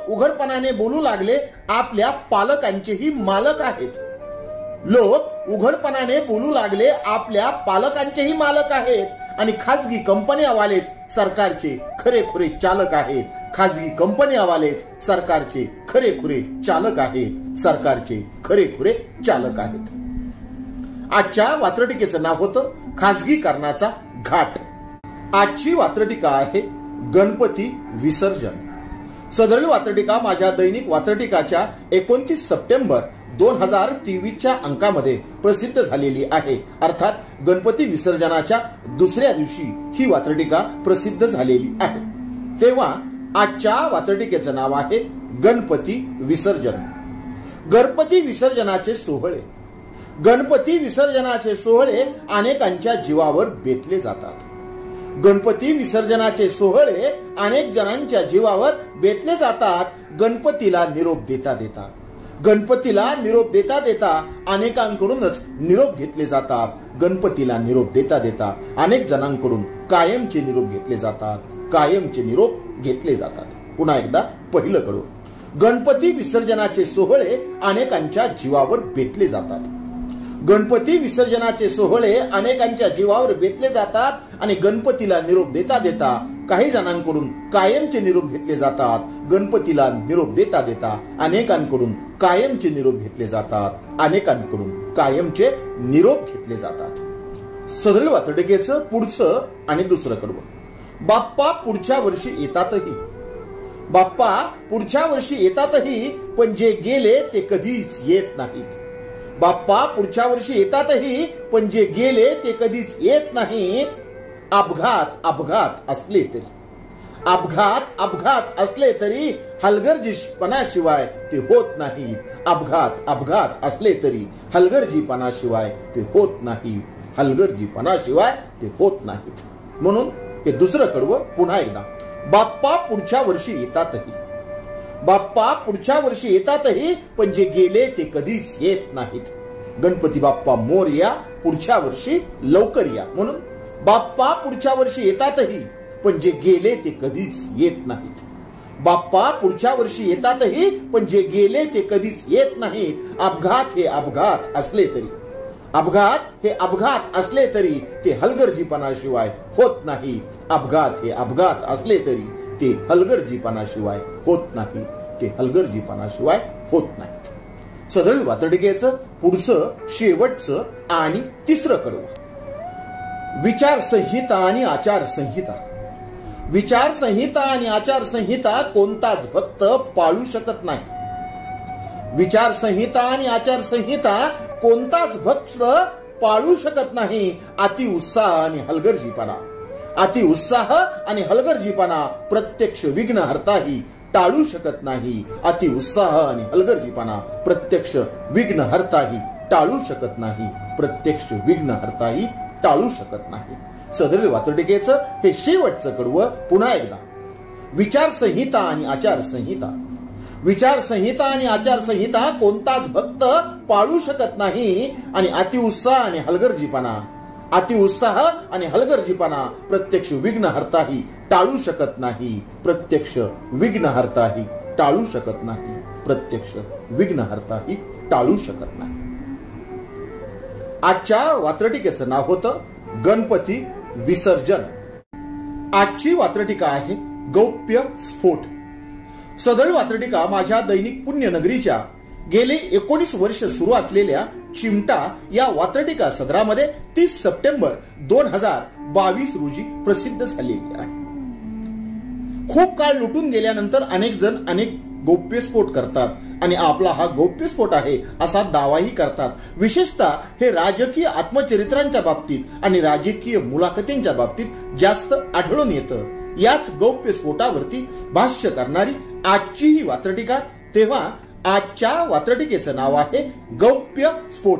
उघडपणाने बोलू लागले. आपल्या पालकांचेही मालक आहेत. लोक उघडपणाने बोलू लागले. आपल्या पालकांचेही मालक आहेत. आणि खाजगी कंपन्यावालेच सरकारचे खरेखुरे चालक आहेत. खाजगी कंपन्यावालेच सरकारचे खरेखुरे चालक आहेत. सरकारचे खरेखुरे चालक आहेत. आजच्या वात्रटिकेचं नाव होतं खाजगीकरणाचा घाट. आजची वात्रटिका आहे गणपती विसर्जन. सदरील वात्रटिका माझ्या दैनिक वात्रटिकाच्या 29 सप्टेंबर 2023च्या अंकामध्ये प्रसिद्ध झालेली आहे. अर्थात गणपती विसर्जनाच्या दुसऱ्या दिवशी ही वात्रटिका प्रसिद्ध झालेली आहे. तेव्हा आजच्या वात्रटिकेचं नाव आहे गणपती विसर्जन. गणपती विसर्जनाचे सोहळे. गणपती विसर्जनाचे सोहळे अनेकांच्या जीवावर बेतले जातात. गणपती विसर्जनाचे सोहळे अनेक जणांच्या जीवावर बेतले जातात. गणपतीला निरोप देता देता अनेकांकडूनच निरोप घेतले जातात. गणपतीला निरोप देता अनेक जणांकडून कायमचे निरोप घेतले जातात. पुन्हा एकदा पहिलं कडू. गणपती विसर्जनाचे सोहळे अनेकांच्या जीवावर बेतले जातात. गणपती विसर्जनाचे सोहळे अनेकांच्या जीवावर बेतले जातात आणि गणपतीला निरोप देता काही जणांकडून कायमचे निरोप घेतले जातात. गणपतीला निरोप देता अनेकांकडून कायमचे निरोप घेतले जातात. सदरील वात्रटिकेचं पुढचं आणि दुसरं कडवं. बाप्पा पुढच्या वर्षी येतातही पण जे गेले ते कधीच येत नाहीत. बाप्पा पुढच्या वर्षी येतातही पण जे गेले ते कधीच येत नाहीत. अपघात असले तरी हलगर्जीपणाशिवाय ते होत नाहीत. अपघात असले तरी हलगर्जीपणाशिवाय ते होत नाहीत. म्हणून हे दुसरं कडवं पुन्हा एकदा. बाप्पा पुढच्या वर्षी येतातही पण जे गेले ते कधीच येत नाहीत. गणपती बाप्पा मोरया, पुढच्या वर्षी लवकर या. म्हणून बाप्पा पुढच्या वर्षी येतातही पण जे गेले ते कधीच येत नाहीत. बाप्पा पुढच्या वर्षी येतातही पण जे गेले ते कधीच येत नाहीत. अपघात हे अपघात असले तरी ते हलगर्जीपणाशिवाय होत नाही. अपघात हे अपघात असले तरी ते हलगर्जीपणाशिवाय होत नाही. सदरील वात्रटिकेचं पुढचं शेवटचं आणि तिसरं कडवं. विचारसंहिता आणि आचारसंहिता कोणताच भक्त पाळू शकत नाही. विचारसंहिता आणि आचारसंहिता कोणताच भक्त पाळू शकत नाही. अति उत्साह आणि अति उत्साह आणि हलगर्जीपणा प्रत्यक्ष विघ्नहर्ताही टाळू शकत नाही. अति उत्साह आणि हलगर्जीपणा प्रत्यक्ष विघ्नहर्ताही टाळू शकत नाही. प्रत्यक्ष विघ्नहर्ताही टाळू शकत नाही. सदरील वात्रटिकेचं हे शेवटचं कडवं पुन्हा एकदा. विचारसंहिता आणि आचारसंहिता. विचारसंहिता आणि आचारसंहिता कोणताच भक्त पाळू शकत नाही. आणि अतिउत्साह आणि हलगर्जीपणा, अतिउत्साह आणि हलगर्जीपणा प्रत्यक्ष विघ्नहर्ताही टाळू शकत नाही. प्रत्यक्ष विघ्नहर्ताही टाळू शकत नाही. प्रत्यक्ष विघ्नहर्ताही टाळू शकत नाही. आजच्या वात्रटिकेचं नाव होतं गणपती विसर्जन. आजची वात्रटिका आहे गौप्य स्फोट. सदर वात्रटिका माझ्या दैनिक पुण्यनगरीच्या गेले 19 वर्ष सुरू असलेल्या चिमटा या वात्रटिका सदरामध्ये 30 सप्टेंबर 2022 रोजी प्रसिद्ध झालेली आहे. खूप काळ लुटून गेल्यानंतर अनेक जण अनेक गौप्यस्फोट करतात आणि आपला हा गौप्यस्फोट आहे असा दावाही करतात. विशेषतः हे राजकीय आत्मचरित्रांच्या बाबतीत आणि राजकीय मुलाखतींच्या बाबतीत जास्त आढळून येतं. याच गौप्यस्फोटावरती भाष्य करणारी आजची ही वात्रटिका. तेव्हा आजच्या वात्रटिकेचं नाव आहे गौप्य स्फोट.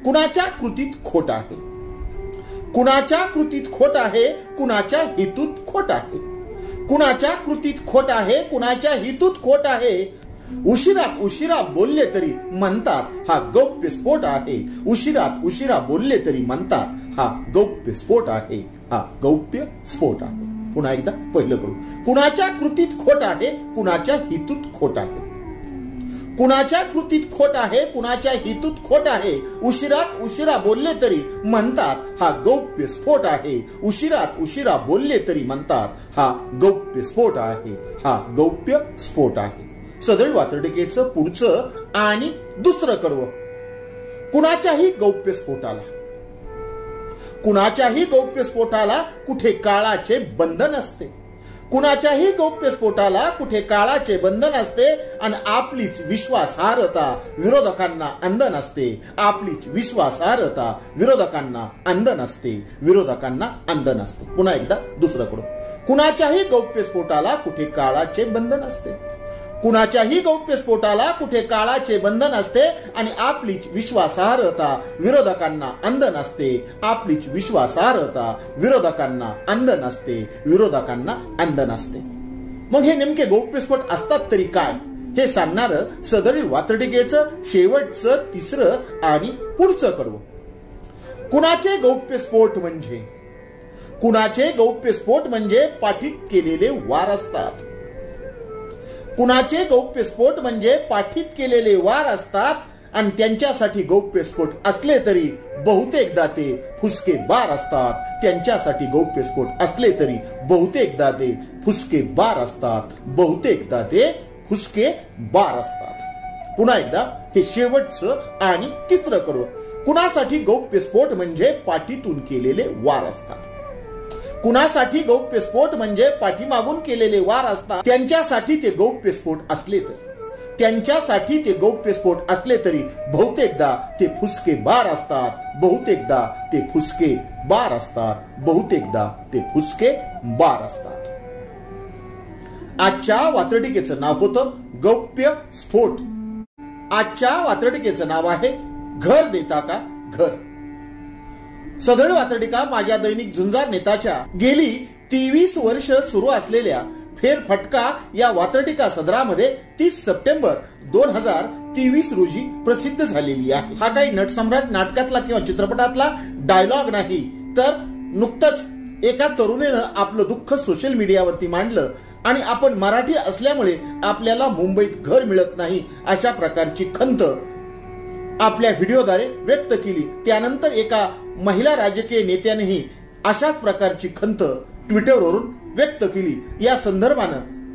कुणाच्या कृतीत खोट आहे, कुणाच्या कृतीत खोट आहे, कुणाच्या हेतूत खोट आहे. कुणाच्या कृतीत खोट आहे, कुणाच्या हेतूत खोट आहे. उशिरात उशिरा बोलले तरी म्हणतात हा गौप्य स्फोट आहे. उशिरात उशिरा बोलले तरी म्हणतात हा गौप्य स्फोट आहे. हा गौप्य स्फोट आहे. पुन्हा एकदा पहिलं करू. कुणाच्या कृतीत खोट आहे, कुणाच्या हेतूत खोट आहे. कुणाच्या कृतीत खोट आहे, कुणाच्या हेतूत खोट आहे. उशिरात उशिरा बोलले तरी म्हणतात हा गौप्य स्फोट आहे. उशिरात उशिरा बोलले तरी म्हणतात हा गौप्य स्फोट आहे. हा गौप्य स्फोट आहे. सदर वात्रटिकेचं पुढचं आणि दुसरं कडवं. कुणाच्याही गौप्य स्फोटाला, कुणाच्याही गौप्य स्फोटाला कुठे काळाचे बंधन असते. कुणाच्याही गौप्य स्फोटाला कुठे काळाचे बंधन असते आणि आपलीच विश्वासार्हता विरोधकांना अंध नसते. आपलीच विश्वासार्हता विरोधकांना अंध नसते. विरोधकांना अंध नसते. पुन्हा एकदा दुसरं कडवं. कुणाच्याही गौप्य स्फोटाला कुठे काळाचे बंधन असते. कुणाच्याही गौप्य स्फोटाला कुठे काळाचे बंधन असते आणि आपलीच विश्वासार्हता विरोधकांना अंध नसते. आपलीच विश्वासार्हता विरोधकांना अंध नसते. विरोधकांना अंध नसते. मग हे नेमके गौप्यस्फोट असतात तरी काय हे सांगणारं सदरील वात्रटिकेचं शेवटचं तिसरं आणि पुढचं कडवं. कुणाचे गौप्यस्फोट म्हणजे, कुणाचे गौप्यस्फोट म्हणजे पाठीत केलेले वार असतात. कुणाचे गौप्यस्फोट म्हणजे पाठीत केलेले वार असतात आणि त्यांच्यासाठी गौप्यस्फोट असले तरी बहुतेकदा ते फुसके बार असतात. त्यांच्यासाठी गौप्यस्फोट असले तरी बहुतेकदा ते फुसके बार असतात. बहुतेकदा ते फुसके बार असतात. पुन्हा एकदा हे शेवटचं आणि तिसरं कडवं. कुणासाठी गौप्यस्फोट म्हणजे पाठीतून केलेले वार असतात. कुणासाठी गौप्यस्फोट म्हणजे पाठीमागून केलेले वार असतात. त्यांच्यासाठी ते गौप्यस्फोट असले तरी, त्यांच्यासाठी ते गौप्यस्फोट असले तरी बहुतेकदा ते फुसके बार असतात. बहुतेकदा ते फुसके बार असतात. बहुतेकदा ते फुसके बार असतात. आजच्या वात्रटिकेचं नाव होतं गौप्य स्फोट. आजच्या वात्रटिकेचं नाव आहे घर देता का घर. सदर वात्रटिका माझ्या दैनिक झुंजार नेताच्या गेली 23 वर्ष सुरू असलेल्या फेरफटका या वात्रटिका सदरामध्ये 30 सप्टेंबर 2023 रोजी प्रसिद्ध झालेली आहे. हा काही नटसम्राट नाटकातला किंवा चित्रपटातला डायलॉग नाही, तर नुकतंच एका तरुणीनं आपलं दुःख सोशल मीडियावरती मांडलं आणि आपण मराठी असल्यामुळे आपल्याला मुंबईत घर मिळत नाही अशा प्रकारची खंत आपल्या व्हिडिओद्वारे व्यक्त केली. त्यानंतर एका महिला राजकीय नेत्यानेही अशाच प्रकारची खंत ट्विटरवरून व्यक्त केली.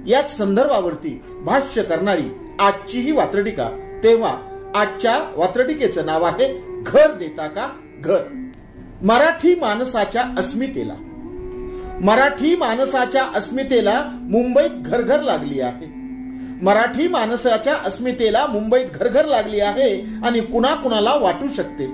याच संदर्भावरती भाष्य करणारी आजची ही वात्रटिका. तेव्हा आजच्या वात्रटिकेचं नाव आहे घर देता का घर. मराठी माणसाच्या अस्मितेला, मराठी माणसाच्या अस्मितेला मुंबईत घरघर लागली आहे. मराठी माणसाच्या अस्मितेला मुंबईत घरघर लागली आहे आणि कुणाकुणाला वाटू शकते.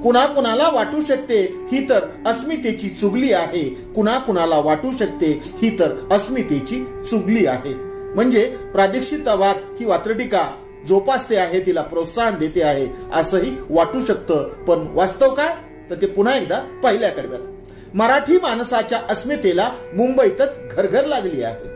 कुणाकुणाला वाटू शकते ही तर अस्मितेची चुगली आहे. कुणाकुणाला वाटू शकते ही तर अस्मितेची चुगली आहे. म्हणजे प्रादेशिकतावाद ही वात्रटिका जोपासते आहे, तिला प्रोत्साहन देते आहे असंही वाटू शकतं. पण वास्तव काय तर ते पुन्हा एकदा पहिल्या कडव्यात. मराठी माणसाच्या अस्मितेला मुंबईतच घरघर लागली आहे.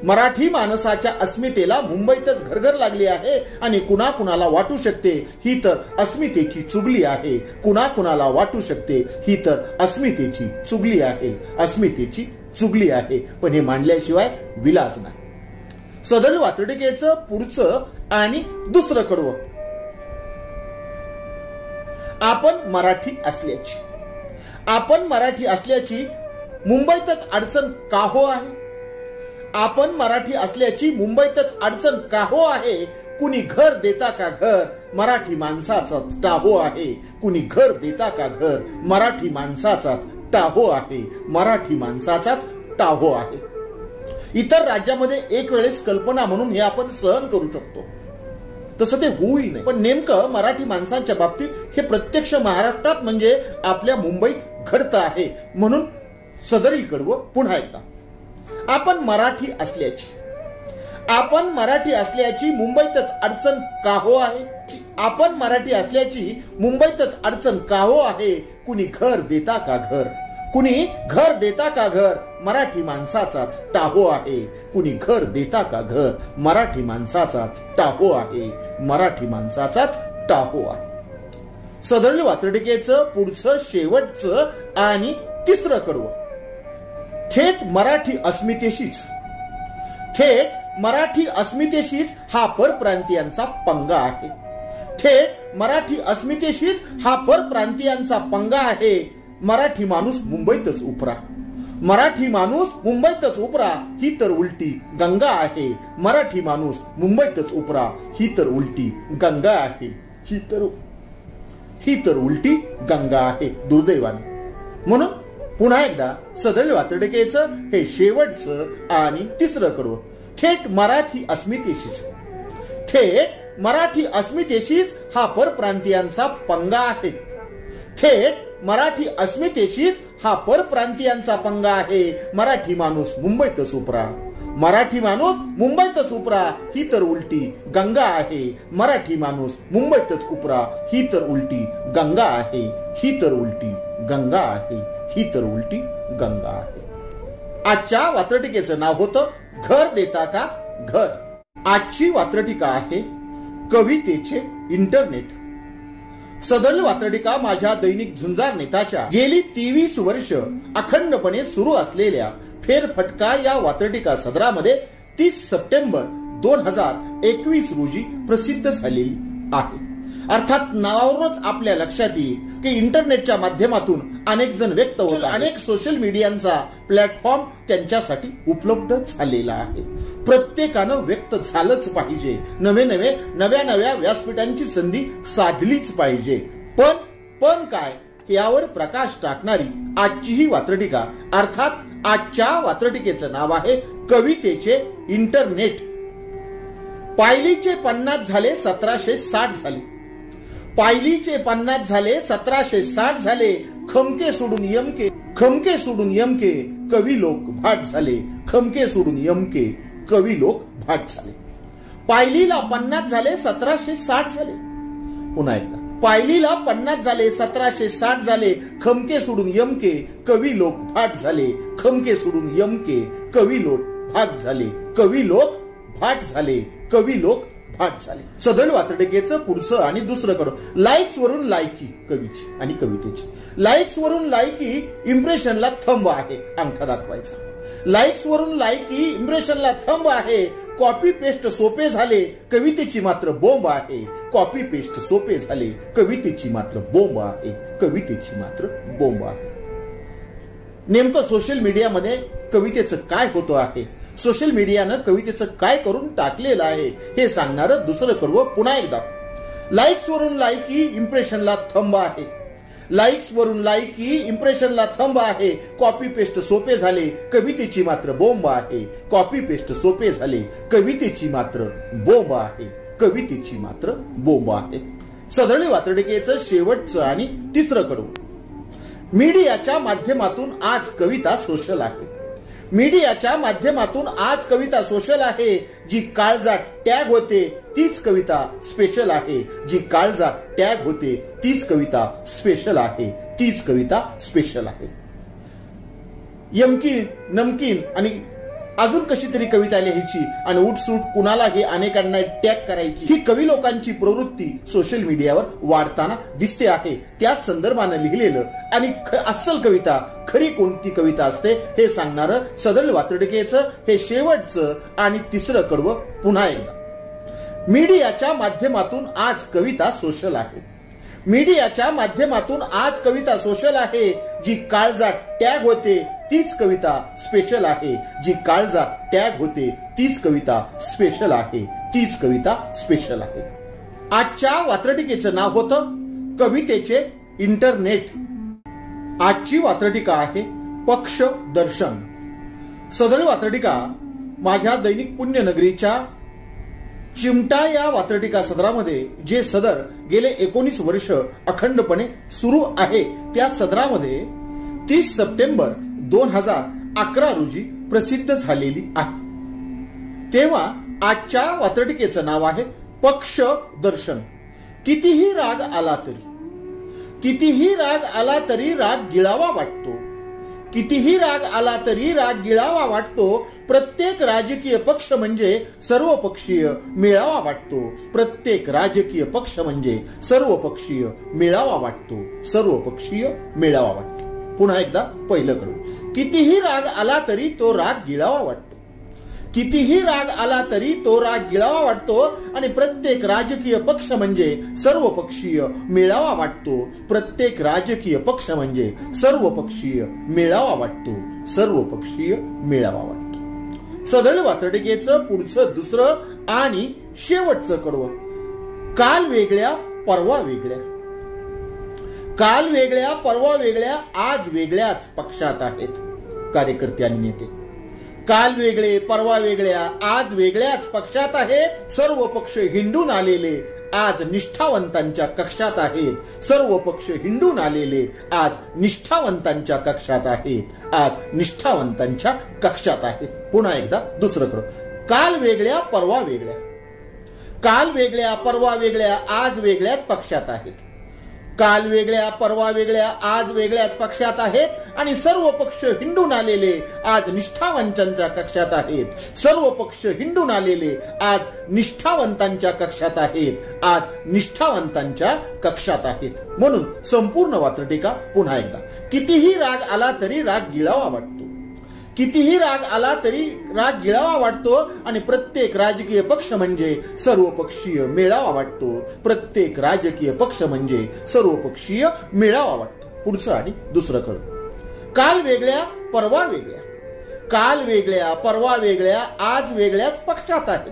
मराठी माणसाच्या अस्मितेला मुंबईतच घरघर लागली आहे आणि कुणाकुणाला वाटू शकते ही तर अस्मितेची चुगली आहे. कुणाकुणाला वाटू शकते ही तर अस्मितेची चुगली आहे. अस्मितेची चुगली आहे. पण हे मांडल्याशिवाय विलाज नाही. सदर वात्रटिकेचं पुढचं आणि दुसरं कडवं. आपण मराठी असल्याची मुंबईतच अडचण का हो आहे? आपण मराठी असल्याची मुंबईतच अडचण का हो आहे? कुणी घर देता का घर? मराठी माणसाचा टाहो आहे. कुणी घर देता का घर? मराठी माणसाचा टाहो आहे. मराठी माणसाचाच टाहो आहे. इतर राज्यामध्ये एक वेळेस कल्पना म्हणून हे आपण सहन करू शकतो, तसं ते होऊही नाही. पण नेमकं मराठी माणसांच्या बाबतीत हे प्रत्यक्ष महाराष्ट्रात म्हणजे आपल्या मुंबईत घडतं आहे. म्हणून सदरील कडवं पुन्हा एकदा. आपण मराठी असल्याची मुंबईतच अडचण का हो आहे? आपण मराठी असल्याची मुंबईतच अडचण का हो आहे? कुणी घर देता का घर? कुणी घर देता का घर? मराठी माणसाचाच टाहो आहे. कुणी घर देता का घर? मराठी माणसाचाच टाहो आहे. मराठी माणसाचाच टाहो आहे. सदरील वात्रटिकेचं पुढचं शेवटचं आणि तिसरं कडवं. थेट मराठी अस्मितेशीच हा परप्रांतीयांचा पंगा आहे. थेट मराठी अस्मितेशीच हा परप्रांतीयांचा पंगा आहे. मराठी माणूस मुंबईतच उपरा. मराठी माणूस मुंबईतच उपरा ही तर उलटी गंगा आहे. मराठी माणूस मुंबईतच उपरा ही तर उलटी गंगा आहे. ही तर उलटी गंगा आहे दुर्दैवाने. म्हणून पुन्हा एकदा सदरील वात्रटिकेचं हे शेवटचं आणि तिसरं कडवं. थेट मराठी अस्मितेशीच हा परप्रांतीयांचा पंगा आहे. थेट मराठी अस्मितेशीच हा परप्रांतीयांचा पंगा आहे. मराठी माणूस मुंबईतच उपरा. मराठी माणूस मुंबईतच उपरा ही तर उलटी गंगा आहे. मराठी माणूस मुंबईतच उपरा ही तर उलटी गंगा आहे. ही तर उलटी गंगा आहे. ही तर उलटी गंगा आहे. आजच्या वात्रटिकेचं नाव होतं घर देता का घर. आजची वात्रटिका आहे कवितेचे इंटरनेट. सदर वात्रटिका माझ्या दैनिक झुंजार नेताच्या गेली 23 वर्ष अखंडपणे सुरू असलेल्या फेरफटका या वात्रटिका सदरामध्ये 30 सप्टेंबर 2021 रोजी प्रसिद्ध झालेली आहे. अर्थात नावावरूनच आपल्या लक्षात येईल की इंटरनेटच्या माध्यमातून अनेक जण व्यक्त होत, अनेक सोशल मीडियाचा प्लॅटफॉर्म त्यांच्यासाठी उपलब्ध झालेला आहे. प्रत्येकानं व्यक्त झालंच पाहिजे. नव्या व्यासपीठांची संधी साधलीच पाहिजे. पण काय यावर प्रकाश टाकणारी आजची ही वात्रटिका, अर्थात आजच्या वात्रटिकेचं नाव आहे कवितेचे इंटरनेट. पायलीचे 50 झाले 1760 झाले. पायलीचे 50 झाले 1760 झाले. खमके सोडून यमके कवी लोक भाट झाले. खमके सोडून यमके कवी लोक भाट झाले. पायलीला 50 झाले 1760 झाले. पुन्हा एकदा पायलीला 50 झाले 1760 झाले. खमके सोडून यमके कवी लोक भाट झाले. खमके सोडून यमके कवी लोक भाट झाले. कवी लोक भाट झाले. कवी लोक भाट झाले. सदर वात्रटिकेचं पुढचं आणि दुसरं कडवं. लाईक्स वरून लायकी कवीची आणि कवितेची. लाईक्स वरून लायकी इम्प्रेशनला थंब आहे. अंगठा दाखवायचा. लाईक्स वरून लायकी इम्प्रेशनला थंब आहे. कॉपी पेस्ट सोपे झाले कवितेची मात्र बोंब आहे. कॉपी पेस्ट सोपे झाले कवितेची मात्र बोंब आहे. कवितेची मात्र बोंब आहे. नेमकं सोशल मीडियामध्ये कवितेचं काय होतं आहे, सोशल मीडियानं कवितेचं काय करून टाकलेलं आहे हे सांगणारं दुसरं कडवं पुन्हा एकदा. लाईक्स वरून लायकी इम्प्रेशनला थंब आहे. लाईक्स वरून लायकी इम्प्रेशनला थंब आहे. कॉपी पेस्ट सोपे झाले कवितेची मात्र बोंब आहे. कॉपी पेस्ट सोपे झाले कवितेची मात्र बोंब आहे. कवितेची मात्र बोंब आहे. सदळी वातडिकेचं शेवटचं आणि तिसरं कडवं. मीडियाच्या माध्यमातून आज कविता सोशल आहे. मीडियाच्या माध्यमातून आज कविता सोशल आहे. जी काळजात टॅग होते तीच कविता स्पेशल आहे. जी काळजात टॅग होते तीच कविता स्पेशल आहे. तीच कविता स्पेशल आहे. यमकीन नमकीन आणि अजून कशी तरी कविता लिहायची आणि उठसूट कुणालाही अनेकांना टॅग करायची, ही कवी लोकांची प्रवृत्ती सोशल मीडियावर वाढताना दिसते आहे. त्या संदर्भानं लिहिलेलं आणि अस्सल कविता, खरी कोणती कविता असते हे सांगणारं सदळ वातडिकेचं हे शेवटचं आणि तिसरं कडवं पुन्हा एकदा. मीडियाच्या माध्यमातून आज कविता सोशल आहे. मीडियाच्या माध्यमातून आज कविता सोशल आहे. जी काळजात टॅग होते तीच कविता स्पेशल आहे. जी काळजात टॅग होते तीच कविता स्पेशल आहे. तीच कविता स्पेशल आहे. आजच्या वात्रटिकेचं नाव होतं कवितेचे इंटरनेट. आजची वात्रटिका आहे पक्ष दर्शन. सदळ वात्रटिका माझ्या दैनिक पुण्यनगरीच्या चिमटा या वात्रटिका सदरामध्ये, जे सदर गेले 19 वर्ष अखंडपणे सुरू आहे, त्या सदरामध्ये 30 सप्टेंबर 2011 रोजी प्रसिद्ध झालेली आहे. तेव्हा आजच्या वात्रटिकेचं नाव आहे पक्ष दर्शन. कितीही राग आला तरी, कितीही राग आला तरी राग गिळावा वाटतो. कितीही राग आला तरी राग गिळावा वाटतो. प्रत्येक राजकीय पक्ष म्हणजे सर्वपक्षीय मेळावा वाटतो. प्रत्येक राजकीय पक्ष म्हणजे सर्वपक्षीय मेळावा वाटतो. सर्वपक्षीय मेळावा वाटतो. पुन्हा एकदा पहिलं कडवं. कितीही राग आला तरी तो राग गिळावा वाटतो. कितीही राग आला तरी तो राग गिळावा वाटतो. आणि प्रत्येक राजकीय पक्ष म्हणजे सर्वपक्षीय मेळावा वाटतो. प्रत्येक राजकीय पक्ष म्हणजे सर्वपक्षीय मेळावा वाटतो. सर्वपक्षीय मेळावा वाटतो. सदळ वात्रटिकेचं पुढचं दुसरं आणि शेवटचं कडवं. काल वेगळ्या परवा वेगळ्या. काल वेगळ्या परवा वेगळ्या आज वेगळ्याच पक्षात आहेत कार्यकर्ते आणि नेते. काल वेगळे परवा वेगळ्या आज वेगळ्याच पक्षात आहेत. सर्व पक्ष हिंडून आलेले आज निष्ठावंतांच्या कक्षात आहेत. सर्व पक्ष हिंडून आलेले आज निष्ठावंतांच्या कक्षात आहेत. आज निष्ठावंतांच्या कक्षात आहेत. पुन्हा एकदा दुसरं. काल वेगळ्या परवा वेगळ्या. काल वेगळ्या परवा वेगळ्या आज वेगळ्याच पक्षात आहेत. काल वेगळ्या परवा वेगळ्या आज वेगळ्याच पक्षात आहेत. आणि सर्व पक्ष हिंडून आलेले आज निष्ठावंतांच्या कक्षात आहेत. सर्व पक्ष हिंडून आलेले आज निष्ठावंतांच्या कक्षात आहेत. आज निष्ठावंतांच्या कक्षात आहेत. म्हणून संपूर्ण वात्रटिका पुन्हा एकदा. कितीही राग आला तरी राग गिळावा वाटतो. कितीही राग आला तरी राग गिळावा वाटतो. आणि प्रत्येक राजकीय पक्ष म्हणजे सर्वपक्षीय मेळावा वाटतो. प्रत्येक राजकीय पक्ष म्हणजे सर्वपक्षीय मेळावा वाटतो. पुढचं आणि दुसरं कडवं. काल वेगळ्या परवा वेगळ्या. काल वेगळ्या परवा वेगळ्या आज वेगळ्याच पक्षात आहेत.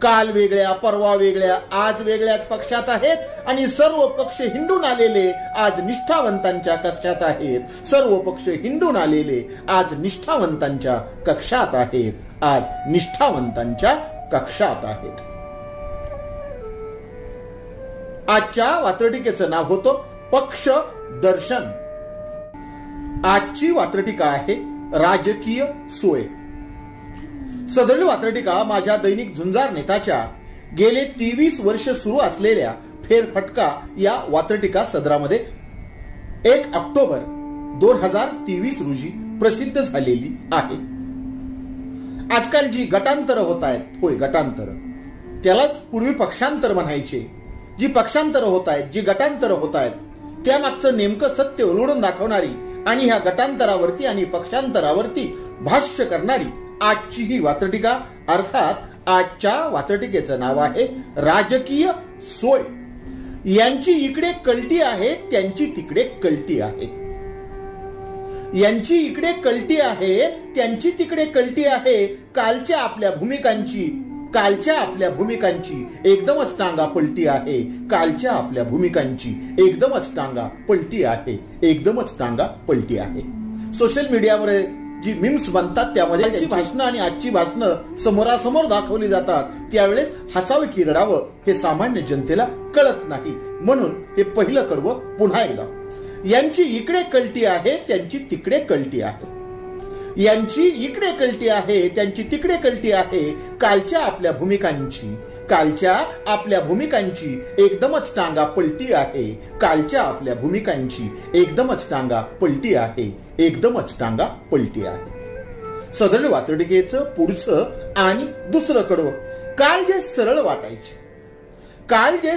काल वेगळ्या परवा वेगळ्या आज वेगळ्याच पक्षात आहेत. आणि सर्व पक्ष हिंडून आलेले आज निष्ठावंतांच्या कक्षात आहेत. सर्व पक्ष हिंडून आलेले आज निष्ठावंतांच्या कक्षात आहेत. आज निष्ठावंतांच्या कक्षात आहेत. आजच्या वात्रटिकेचं नाव होतं पक्ष दर्शन. आजची वात्रटिका आहे राजकीय सोय. सदळ वात्रटिका माझ्या दैनिक झुंजार नेताच्या गेले 23 वर्ष सुरू असलेल्या फेरफटका या वात्रटिका सदरामध्ये 1 ऑक्टोबर 2023 रोजी प्रसिद्ध झालेली आहे. आजकाल जी गटांतर होत आहेत, होय गटांतर, त्यालाच पूर्वी पक्षांतर म्हणायचे. जी पक्षांतर होत आहेत, जी गटांतर होत आहेत, त्यामागचं नेमकं सत्य उलगडून दाखवणारी आणि ह्या गटांतरावरती आणि पक्षांतरावरती भाष्य करणारी आजची ही वात्रटिका, अर्थात आजच्या वात्रटिकेचं नाव आहे राजकीय सोय. यांची इकडे कलटी आहे, त्यांची तिकडे कलटी आहे. यांची इकडे कलटी आहे, त्यांची तिकडे कलटी आहे. कालच्या आपल्या भूमिकांची एकदमच टांगा पलटी आहे. कालच्या आपल्या भूमिकांची एकदमच टांगा पलटी आहे. एकदमच टांगा पलटी आहे. सोशल मीडियावर जी मीम्स बनतात त्यामध्ये त्यांची भाषणं आणि आजची भाषणं समोरासमोर दाखवली जातात, त्यावेळेस हसावं की रडावं हे सामान्य जनतेला कळत नाही. म्हणून हे पहिलं कडवं पुन्हा एकदा. यांची इकडे कल्टी आहे, त्यांची तिकडे कल्टी आहे. यांची इकडे कल्टी आहे, त्यांची तिकडे कल्टी आहे. कालच्या आपल्या भूमिकांची एकदमच टांगा पलटी आहे. कालच्या आपल्या भूमिकांची एकदमच टांगा पलटी आहे. एकदमच टांगा पलटी आहे. सदळ वातडिकेचं पुढचं आणि दुसरं कडवं. काल जे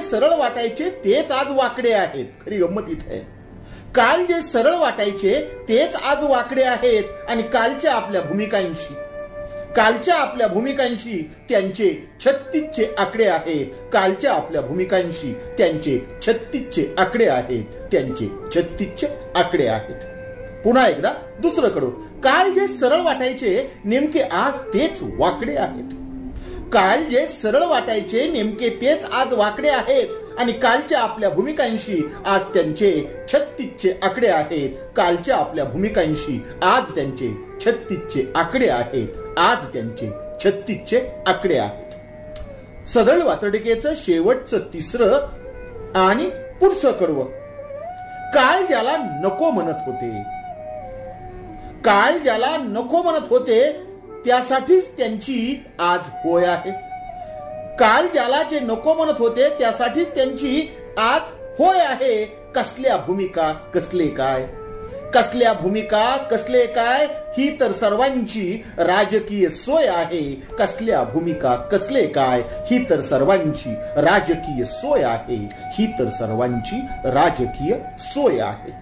सरळ वाटायचे तेच आज वाकडे आहेत. खरी गंमत इथे आहे. काल जे सरळ वाटायचे तेच आज वाकडे आहेत आणि कालच्या आपल्या भूमिकांशी त्यांचे 36चे आकडे आहेत. कालच्या आपल्या भूमिकांशी त्यांचे 36चे आकडे आहेत. त्यांचे 36चे आकडे आहेत. पुन्हा एकदा दुसरं कडवं. काल जे सरळ वाटायचे नेमके आज तेच वाकडे आहेत. काल जे सरळ वाटायचे नेमके तेच आज वाकडे आहेत आणि कालच्या आपल्या भूमिकांशी आज त्यांचे 36चे आकडे आहेत. कालच्या आपल्या भूमिकांशी आज त्यांचे 36चे आकडे आहेत. आज त्यांचे 36चे आकडे आहेत. सदळ वातडिकेचं शेवटचं तिसरं आणि पुढचं कडवं. काल ज्याला नको म्हणत होते त्यासाठीच त्यांची आज होय आहे. काल ज्याला जे नको म्हणत होते त्यासाठीच त्यांची आज होय आहे. कसल्या भूमिका कसले काय, कसल्या भूमिका कसले काय, ही तर सर्वांची राजकीय सोय आहे. कसल्या भूमिका कसले काय, ही तर सर्वांची राजकीय सोय आहे. ही तर सर्वांची राजकीय सोय आहे.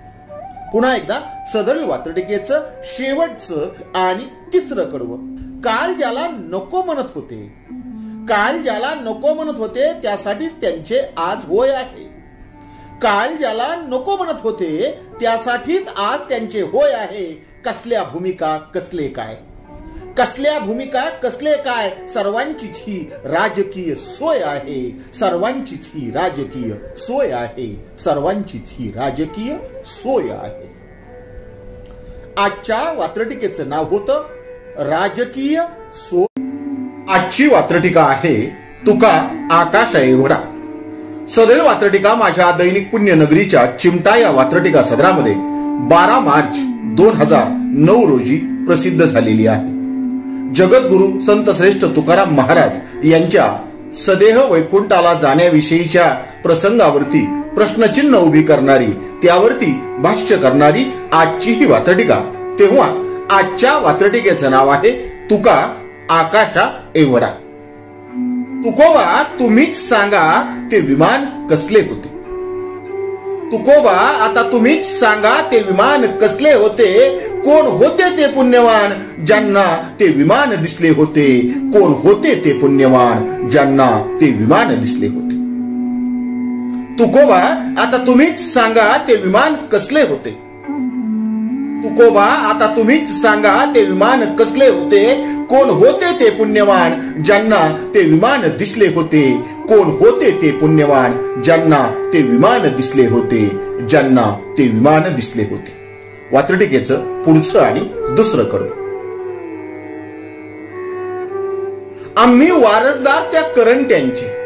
पुन्हा एकदा सदळ वातडिकेचं शेवटचं आणि तिसरं कडवं. काल ज्याला नको म्हणत होते त्यासाठीच त्यांचे आज होय आहे. काल ज्याला नको म्हणत होते त्यासाठीच आज त्यांचे होय आहे. कसल्या भूमिका कसले काय, कसल्या भूमिका कसले काय, सर्वांचीच ही राजकीय सोय आहे. सर्वांचीच ही राजकीय सोय आहे. सर्वांचीच ही राजकीय सोय आहे. आजच्या वात्रटिकेचं नाव होतं राजकीय सोय. आजची वात्रटिका आहे तुका आकाश एवढा. सदळ वात्रटिका माझ्या दैनिक पुण्यनगरीच्या चिमटा या वात्रटिका सदरामध्ये 12 मार्च 2009 रोजी प्रसिद्ध झालेली आहे. जगद्गुरु संत श्रेष्ठ तुकाराम महाराज यांच्या सदेह वैकुंठाला जाण्याविषयीच्या प्रसंगावरती प्रश्नचिन्ह उभी करणारी, त्यावरती भाष्य करणारी आजची ही वात्रटिका. तेव्हा आजच्या वात्रटिकेचं नाव आहे तुका आकाशा एवढा. तुकोबा तुम्हीच सांगा ते विमान कसले होते. तुकोबा आता तुम्हीच सांगा ते विमान कसले होते. कोण होते ते पुण्यवान ज्यांना ते विमान दिसले होते. कोण होते ते पुण्यवान ज्यांना ते विमान दिसले होते. तुकोबा आता तुम्हीच सांगा ते विमान कसले होते. तुकोबा आता तुम्हीच सांगा ते विमान कसले होते. कोण होते ते पुण्यवान ज्यांना ते विमान दिसले होते. कोण होते ते पुण्यवान ज्यांना ते विमान दिसले होते. ज्यांना ते विमान दिसले होते. वात्रटिकेचं पुढचं आणि दुसरं कडवं. आम्ही वारसदार त्या करंट्यांचे.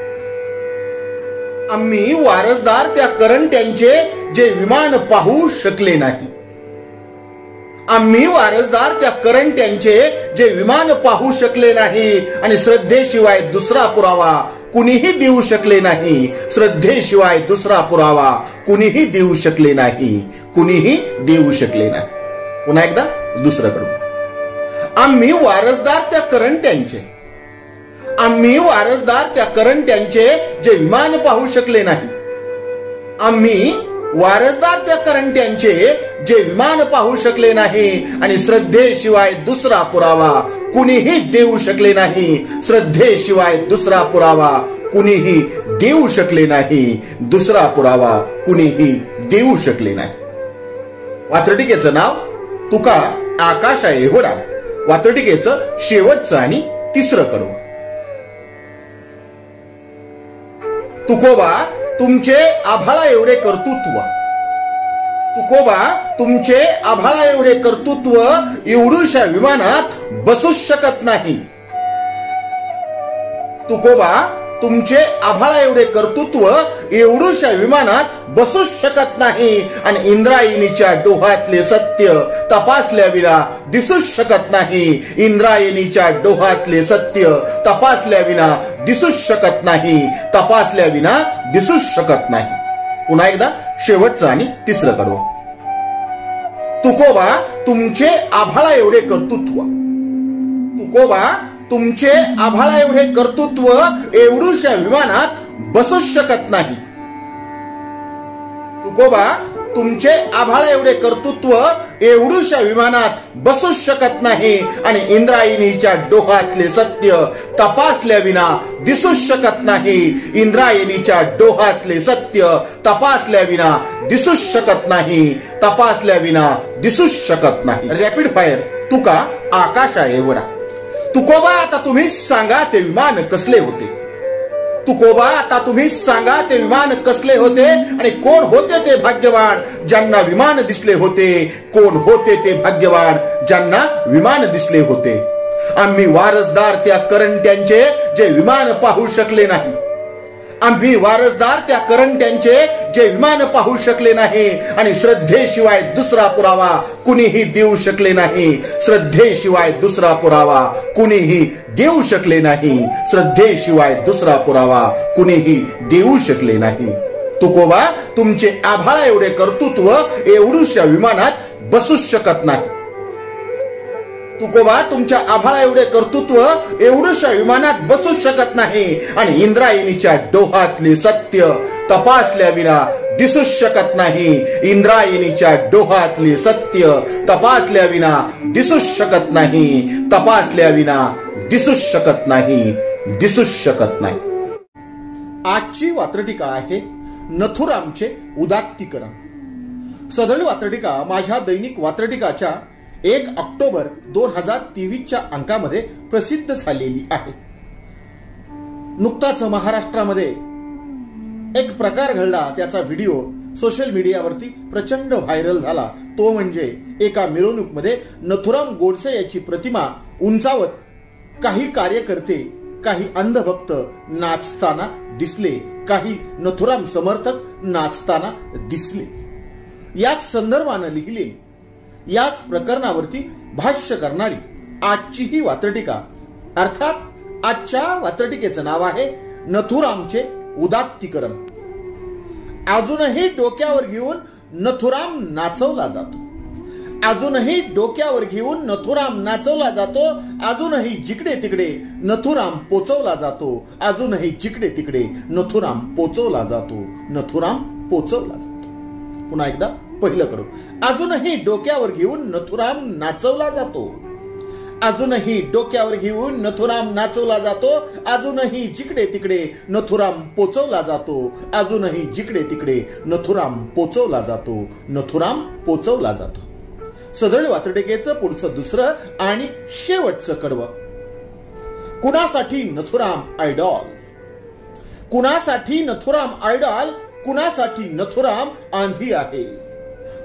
आम्ही वारसदार त्या करंट्यांचे जे विमान पाहू शकले नाही. आम्ही वारसदार त्या करंट्यांचे जे विमान पाहू शकले नाही आणि श्रद्धेशिवाय दुसरा पुरावा कुणीही देऊ शकले नाही. श्रद्धेशिवाय दुसरा पुरावा कुणीही देऊ शकले नाही. कुणीही देऊ शकले नाही. पुन्हा एकदा दुसरं कडवं. आम्ही वारसदार त्या करंट्यांचे. आम्ही वारसदार त्या करंट्यांचे जे विमान पाहू शकले नाही. आम्ही वारसदार त्या करंट्यांचे जे विमान पाहू शकले नाही आणि श्रद्धेशिवाय दुसरा पुरावा कुणीही देऊ शकले नाही. श्रद्धेशिवाय दुसरा पुरावा कुणीही देऊ शकले नाही. दुसरा पुरावा कुणीही देऊ शकले नाही. वात्रटिकेचं नाव तुका आकाशा एवढा. वात्रटिकेचं शेवटचं आणि तिसरं कडवं. तुकोबा तुमचे आभाळा एवढे कर्तृत्व. तुकोबा तुमचे आभाळा एवढे कर्तृत्व एवढूशा विमानात बसूच शकत नाही. तुकोबा तुमचे आभाळा एवढे कर्तृत्व एवढूशा विमानात बसूच शकत नाही आणि इंद्रायणीच्या डोहातले सत्य तपासल्याविना दिसूच शकत नाही. इंद्रायणीच्या डोहातले सत्य तपासल्याविना दिसूच शकत नाही. तपासल्याविना दिसूच शकत नाही. पुन्हा एकदा शेवटचं आणि तिसरं कडवं. तुकोबा तुमचे आभाळा एवढे कर्तृत्व. तुकोबा तुमचे आभाळा एवढे कर्तृत्व एवढूशा विमानात बसूच शकत नाही. तुकोबा तुमचे आभाळा एवढे कर्तृत्व एवढूशा विमानात बसूच शकत नाही आणि इंद्रायणीच्या डोहातले सत्य तपासल्याविना दिसूच शकत नाही. इंद्रायणीच्या डोहातले सत्य तपासल्याविना दिसूच शकत नाही. तपासल्याविना दिसूच शकत नाही. रॅपिड फायर तुका आकाशा एवढा. तुकोबा आता तुम्ही सांगा ते विमान कसले होते. तुकोबा आता तुम्ही सांगा ते विमान कसले होते आणि कोण होते ते भाग्यवान ज्यांना विमान दिसले होते. कोण होते ते भाग्यवान ज्यांना विमान दिसले होते. आम्ही वारसदार त्या करंट्यांचे जे विमान पाहू शकले नाही. आम्ही वारसदार त्या करंट्यांचे जे विमान पाहू शकले नाही आणि श्रद्धेशिवाय दुसरा पुरावा कुणीही देऊ शकले नाही. श्रद्धेशिवाय दुसरा पुरावा कुणीही देऊ शकले नाही. श्रद्धेशिवाय दुसरा पुरावा कुणीही देऊ शकले नाही. तुकोबा तुमचे आभाळा एवढे कर्तृत्व एवढूशा विमानात बसूच शकत नाही. तुकोबा तुमच्या आभाळा एवढे कर्तृत्व एवढूशा विमानात बसूच शकत नाही आणि इंद्रायणीच्या डोहातले सत्य तपासल्याविना दिसूच शकत नाही. इंद्रायणीच्या डोहातले सत्य तपासल्याविना दिसूच शकत नाही. तपासल्याविना दिसूच शकत नाही. दिसूच शकत नाही. आजची वात्रटिका आहे नथुरामचे उदात्तीकरण. सदर वात्रटिका माझ्या दैनिक वात्रटिकाच्या 1 ऑक्टोबर 2023च्या अंकामध्ये प्रसिद्ध झालेली आहे. नुकताच महाराष्ट्रामध्ये एक प्रकार घडला, त्याचा व्हिडिओ सोशल मीडियावरती प्रचंड व्हायरल झाला. तो म्हणजे एका मिरवणूकमध्ये नथुराम गोडसे याची प्रतिमा उंचावत काही कार्यकर्ते, काही अंधभक्त नाचताना दिसले. काही नथुराम समर्थक नाचताना दिसले. याच संदर्भानं लिहिलेली, याच प्रकरणावरती भाष्य करणारी आजची ही वात्रटिका, अर्थात आजच्या वात्रटिकेचं नाव आहे नथुरामचे उदात्तीकरण. अजूनही डोक्यावर घेऊन नथुराम नाचवला जातो. अजूनही डोक्यावर घेऊन नथुराम नाचवला जातो. अजूनही जिकडे तिकडे नथुराम पोचवला जातो. अजूनही जिकडे तिकडे नथुराम पोचवला जातो. नथुराम पोचवला जातो. पुन्हा एकदा पहिलं कडू. अजूनही डोक्यावर घेऊन नथुराम नाचवला जातो. अजूनही डोक्यावर घेऊन नथुराम नाचवला जातो. अजूनही जिकडे तिकडे नथुराम पोचवला जातो. अजूनही जिकडे तिकडे नथुराम पोचवला जातो. नथुराम पोचवला जातो. सदळ वात्रटिकेचं पुढचं दुसरं आणि शेवटचं कडवं. कुणासाठी नथुराम आयडॉल. कुणासाठी नथुराम आयडॉल. कुणासाठी नथुराम आंधी आहे.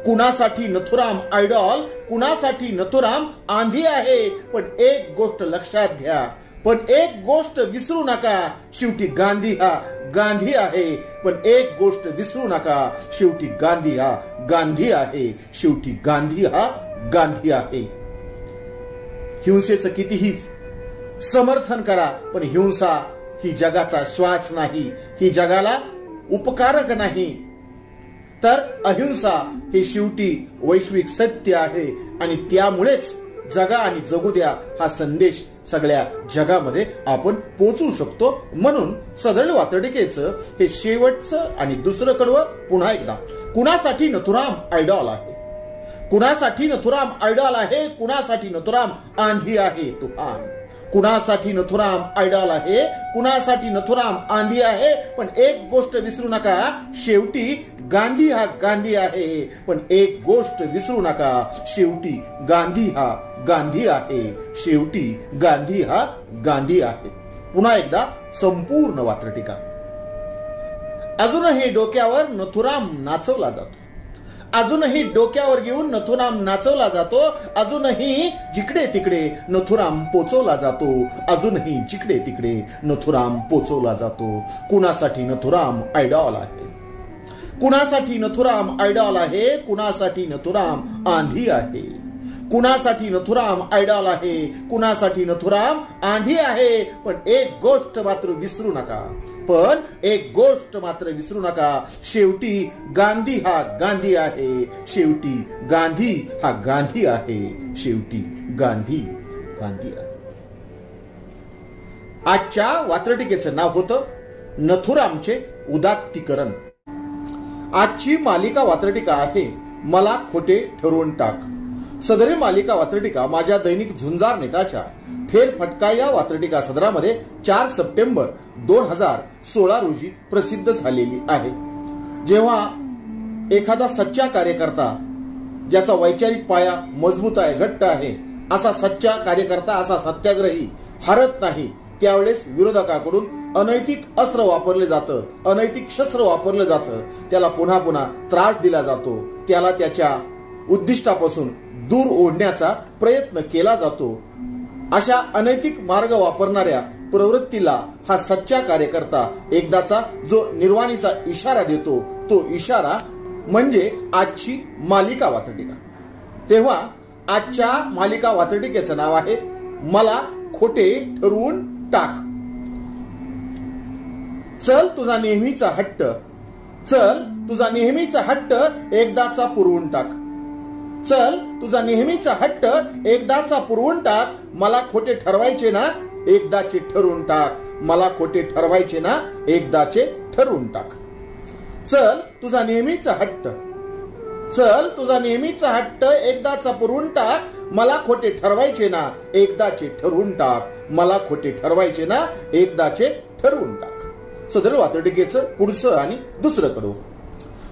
कुणासाठी नथुराम आयडॉल. कुणासाठी नथुराम आंधी आहे. पण एक गोष्ट लक्षात घ्या, पण एक गोष्ट विसरू नका, शेवटी गांधी हा गांधी आहे. पण एक गोष्ट विसरू नका, शेवटी गांधी हा गांधी आहे. शेवटी गांधी हा गांधी आहे. हिंसेचं कितीही समर्थन करा, पण हिंसा ही जगाचा श्वास नाही. ही जगाला उपकारक नाही. तर अहिंसा हे शेवटी वैश्विक सत्य आहे आणि त्यामुळेच जगा आणि जगू द्या हा संदेश सगळ्या जगामध्ये आपण पोहोचू शकतो. म्हणून सदळ वात्रटिकेचं हे शेवटचं आणि दुसरं कडवं पुन्हा एकदा. कुणासाठी नथुराम आयडॉल आहे. कुणासाठी नथुराम आयडॉल आहे. कुणासाठी नथुराम आंधी आहे तुफान. कुणासाठी नथुराम आयडॉल आहे. कुणासाठी नथुराम आंधी आहे. पण एक गोष्ट विसरू नका, शेवटी गांधी हा गांधी आहे. पण एक गोष्ट विसरू नका, शेवटी गांधी हा गांधी आहे. शेवटी गांधी हा गांधी आहे. पुन्हा एकदा संपूर्ण वात्रटिका. अजूनही डोक्यावर नथुराम नाचवला जातो. अजूनही डोक्यावर घेऊन नथुराम नाचवला जातो, अजूनही जिकडे तिकडे नथुराम पोचवला जातो, अजूनही जिकडे तिकडे नथुराम पोचवला जातो. कुणासाठी नथुराम आयडॉल आहे? कुणासाठी नथुराम आयडॉल आहे? कुणासाठी नथुराम आंधी आहे? कुणासाठी नथुराम आयडॉल आहे? कुणासाठी नथुराम आंधी आहे? पण एक गोष्ट मात्र विसरू नका, पण एक गोष्ट मात्र विसरू नका, शेवटी गांधी हा गांधी आहे, शेवटी गांधी हा गांधी आहे, शेवटी गांधी गांधी आहे. आजच्या वात्रटिकेचं नाव होतं नथुरामचे उदात्तीकरण. आजची मालिका वात्रटिका आहे मला खोटे ठरवून टाक. सदरी मालिका वात्रटिका माझ्या दैनिक झुंजार नेताच्या फेरफटका या वात्रटिका सदरामध्ये 4 सप्टेंबर 2016 रोजी प्रसिद्ध झालेली आहे. जेव्हा एखादा सच्चा कार्यकर्ता ज्याचा वैचारिक पाया मजबूत आहे, घट्ट आहे, असा सच्चा कार्यकर्ता, असा सत्याग्रही हरत नाही, त्यावेळेस विरोधकाकडून अनैतिक अस्त्र वापरले जातं, अनैतिक शस्त्र वापरलं जातं, त्याला पुन्हा पुन्हा त्रास दिला जातो, त्याला त्याच्या उद्दिष्टापासून दूर ओढण्याचा प्रयत्न केला जातो. अशा अनैतिक मार्ग वापरणाऱ्या प्रवृत्तीला हा सच्चा कार्यकर्ता एकदाचा जो निर्वाणीचा इशारा देतो, तो इशारा म्हणजे आजची मालिका वात्रटिका. तेव्हा आजच्या मालिका वात्रटिकेचं नाव आहे मला खोटे ठरवून टाक. चल तुझा नेहमीचा हट्ट, चल तुझा नेहमीचा हट्ट एकदाचा पुरवून टाक. चल तुझा नेहमीचा हट्ट एकदाचा पुरवून टाक. मला खोटे ठरवायचे ना, एकदाचे ठरवून टाक. मला खोटे ठरवायचे ना, एकदाचे ठरवून टाक. चल तुझा नेहमीचा हट्ट, चल तुझा नेहमीचा हट्ट एकदाचा पुरवून टाक. मला खोटे ठरवायचे ना, एकदाचे ठरवून टाक. मला खोटे ठरवायचे ना, एकदाचे ठरवून टाक. सदर वात्रटिकेचं पुढचं आणि दुसरं कडू.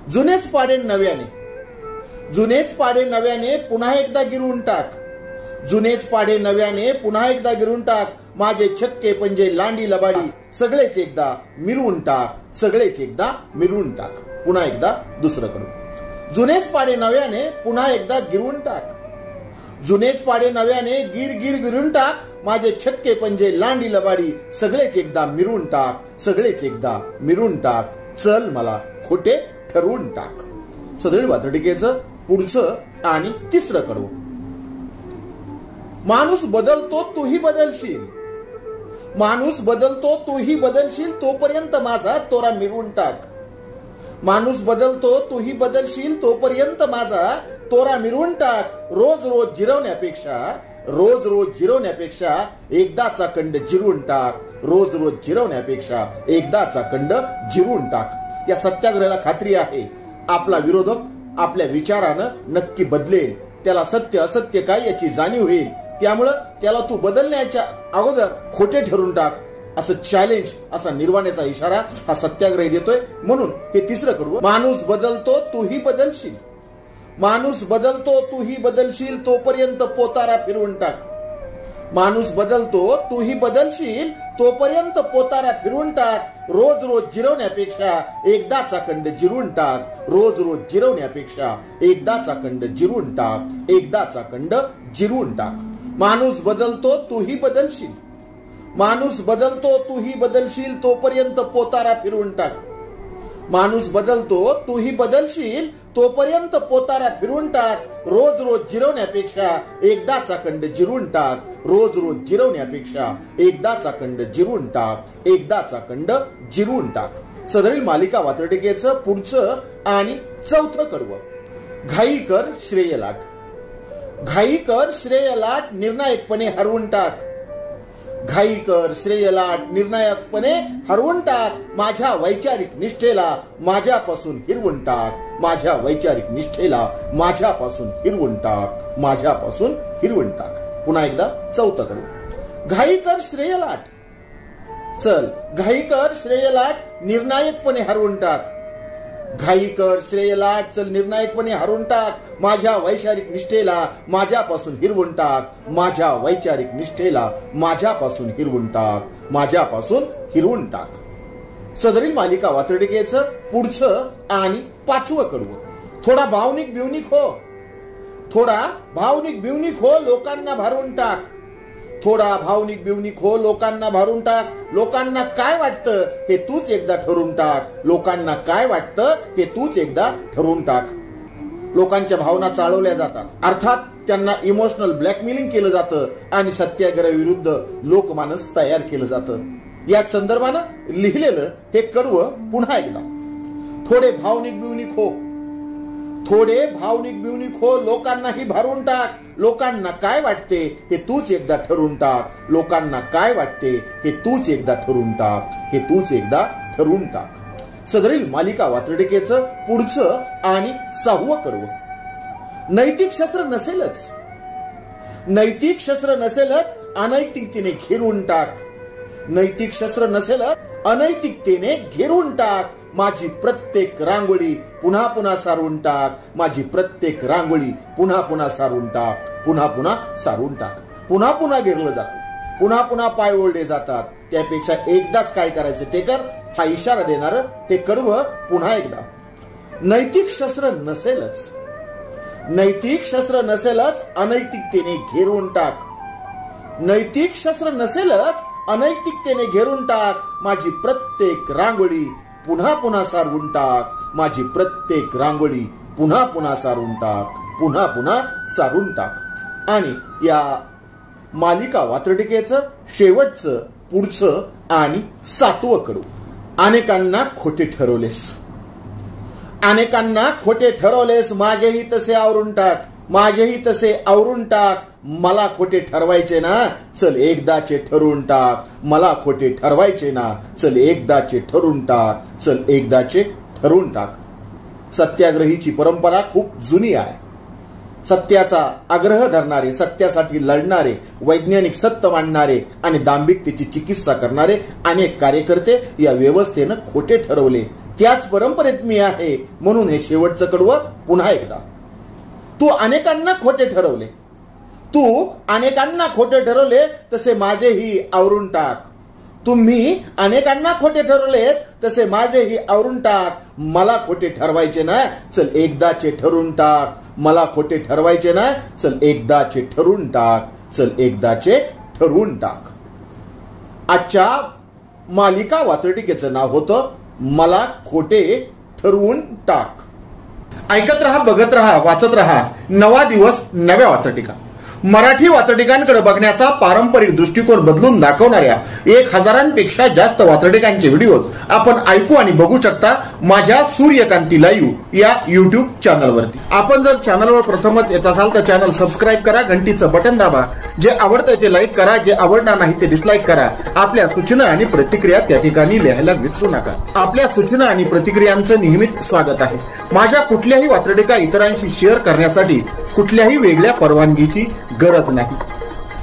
जुनेच पाडे नव्याने, जुनेच पाडे नव्याने पुन्हा एकदा गिरवून टाक. जुनेच पाडे नव्याने पुन्हा एकदा गिरवून टाक. माझे छक्के पंजे लांडी लबाडी सगळेच एकदा मिरवून टाक. सगळेच एकदा मिरवून टाक. पुन्हा एकदा दुसरं कडू. जुनेच पाडे नव्याने पुन्हा एकदा गिरवून टाक. जुनेच पाडे नव्याने गिर गिर गिरून टाक. माझे छक्के पंजे लांडी लबाडी सगळेच एकदा मिरवून टाक. सगळेच एकदा मिरवून टाक. चल मला खोटे ठरवून टाक. सदरील वात्रटिकेचं पुढचं आणि तिसरं कडू. माणूस बदलतो तूही बदलशील. माणूस बदलतो तूही बदलशील तोपर्यंत माझा तोरा मिरवून टाक. माणूस बदलतो तूही बदलशील तोपर्यंत माझा तोरा मिरवून टाक. रोज रोज जिरवण्यापेक्षा, रोज रोज जिरवण्यापेक्षा एकदाचा कंड जिरवून टाक. रोज रोज जिरवण्यापेक्षा एकदाचा कंड जिरवून टाक. या सत्याग्रहाला खात्री आहे आपला विरोधक आपल्या विचारानं नक्की बदलेल. त्याला सत्य असत्य काय याची जाणीव होईल. त्यामुळं त्याला तू बदलण्याच्या अगोदर खोटे ठरवून टाक असं चॅलेंज, असा निर्वाणीचा इशारा हा सत्याग्रही देतोय. म्हणून हे तिसरं कडवं. माणूस बदलतो तूही बदलशील. माणूस बदलतो तूही बदलशील तोपर्यंत पोतारा फिरवून टाक. माणूस बदलतो तूही बदलशील तोपर्यंत पोतारा फिरवून टाक. रोज रोज जिरवण्यापेक्षा एकदाचा कंड जिरवून टाक. रोज रोज जिरवण्यापेक्षा एकदाचा कंड जिरवून टाक. एकदाचा कंड जिरवून टाक. माणूस बदलतो तूही बदलशील. माणूस बदलतो तूही बदलशील तोपर्यंत पोतारा फिरवून टाक. माणूस बदलतो तूही बदलशील तोपर्यंत पोतारा फिरवून टाक. रोज रोज जिरवण्यापेक्षा एकदाचा कंड जिरवून टाक. रोज रोज जिरवण्यापेक्षा एकदाचा कंड जिरवून टाक. एकदाचा कंड जिरवून टाक. सदरील मालिका वात्रटिकेचं पुढचं आणि चौथं कडवं. घाई कर श्रेय लाट. घाई कर श्रेय लाट निर्णायकपणे हरवून टाक. घाई कर श्रेय लाट निर्णायकपणे हरवून टाक. माझ्या वैचारिक निष्ठेला माझ्यापासून हिरवून टाक. माझ्या वैचारिक निष्ठेला माझ्यापासून हिरवून टाक. माझ्यापासून हिरवून टाक. पुन्हा एकदा चौथं कडू. घाई कर श्रेय लाट. चल घाई कर श्रेय लाट निर्णायकपणे हरवून टाक. घाई कर श्रेय लाट चल निर्णायकपणे हरवून टाक. माझ्या वैचारिक निष्ठेला माझ्यापासून हिरवून टाक. माझ्या वैचारिक निष्ठेला माझ्यापासून हिरवून टाक. माझ्यापासून हिरवून टाक. सदरील मालिका वात्रटिकेचं पुढचं आणि पाचवं कडवं. थोडा भावनिक बिवनिक हो, थोडा भावनिक बिवनिक हो, लोकांना भारून टाक. थोडा भावनिक बिवनिक हो, लोकांना भारून टाक. लोकांना काय वाटतं हे तूच एकदा ठरवून टाक. लोकांना काय वाटतं हे तूच एकदा ठरवून टाक. लोकांच्या भावना चाळवल्या जातात, अर्थात त्यांना इमोशनल ब्लॅकमेलिंग केलं जातं आणि सत्याग्रह विरुद्ध लोकमानस तयार केलं जातं. या संदर्भानं लिहिलेलं हे कडवं पुन्हा एकदा. थोडे भावनिक बिवनिक हो, थोडे भावनिक बिवनिक हो, लोकांनाही भारून टाक. लोकांना काय वाटते हे तूच एकदा ठरवून टाक. लोकांना काय वाटते हे तूच एकदा ठरवून टाक. हे तूच एकदा ठरवून टाक. सदरील मालिका वात्रटिकेचं पुढचं आणि 6वं कडवं. नैतिक शस्त्र नसेलच, नैतिक शस्त्र नसेलच, अनैतिकतेने घेरून टाक. नैतिक शस्त्र नसेलच, अनैतिकतेने घेरून टाक. माझी प्रत्येक रांगोळी पुन्हा पुन्हा सारून टाक. माझी प्रत्येक रांगोळी पुन्हा पुन्हा सारून टाक. पुन्हा पुन्हा सारून टाक. पुन्हा पुन्हा घेरलं जातं, पुन्हा पुन्हा पाय ओढले जातात. त्यापेक्षा एकदाच काय करायचं ते कर, हा इशारा देणार हे कडवं पुन्हा एकदा. नैतिक शस्त्र नसेलच, नैतिक शस्त्र नसेलच, अनैतिकतेने घेरून टाक. नैतिक शस्त्र नसेलच, अनैतिकतेने घेरून टाक. माझी प्रत्येक रांगोळी पुन्हा पुन्हा सारवून टाक. माझी प्रत्येक रांगोळी पुन्हा पुन्हा सारून टाक. पुन्हा पुन्हा सारून टाक. आणि या मालिका वात्रटिकेचं शेवटचं, पुढचं आणि 7वं कडू. अनेकांना खोटे ठरवलेस, अनेकांना खोटे ठरवलेस. माझेही तसे आवरून टाक, माझेही तसे आवरून टाक. मला खोटे ठरवायचे ना, चल एकदाचे ठरवून टाक. मला खोटे ठरवायचे ना, चल एकदाचे ठरवून टाक. चल एकदाचे ठरवून टाक. सत्याग्रहीची परंपरा खूप जुनी आहे. सत्याचा आग्रह धरणारे, सत्यासाठी लढणारे, वैज्ञानिक सत्य मांडणारे आणि दांभिकतेची चिकित्सा करणारे अनेक कार्यकर्ते या व्यवस्थेनं खोटे ठरवले. त्याच परंपरेत मी आहे, म्हणून हे शेवटचं कडवं पुन्हा एकदा. तू अनेकांना खोटे ठरवले, तू अनेकांना खोटे ठरवले, तसे माझेही आवरून टाक. तुम्ही अनेकांना खोटे ठरवले, तसे माझेही आवरून टाक. मला खोटे ठरवायचे ना, चल एकदाचे ठरवून टाक. मला खोटे ठरवायचे ना, चल एकदाचे ठरवून टाक. चल एकदाचे ठरवून टाक. आजच्या मालिका वात्रटिकेचं नाव होतं मला खोटे ठरवून टाक. ऐकत रहा, बघत रहा, वाचत रहा. नवा दिवस, नव्या वात्रटिका. मराठी वात्रटिकांकडे बघण्याचा पारंपरिक दृष्टिकोन बदलून दाखवणाऱ्या 1000पेक्षा जास्त वात्रटिकांचे व्हिडिओज आपण ऐकू आणि बघू शकता माझ्या सूर्यकांती लाईव्ह या युट्यूब चॅनलवरती. आपण जर चॅनलवर प्रथमच येत असाल तर चॅनल सबस्क्राईब करा, घंटीचं बटन दाबा. जे आवडतंय ते लाईक करा, जे आवडणार नाही ते डिसलाईक करा. आपल्या सूचना आणि प्रतिक्रिया त्या ठिकाणी लिहायला विसरू नका. आपल्या सूचना आणि प्रतिक्रियांचं नेहमीच स्वागत आहे. माझ्या कुठल्याही वात्रटिका इतरांशी शेअर करण्यासाठी कुठल्याही वेगळ्या परवानगीची गरज नाही.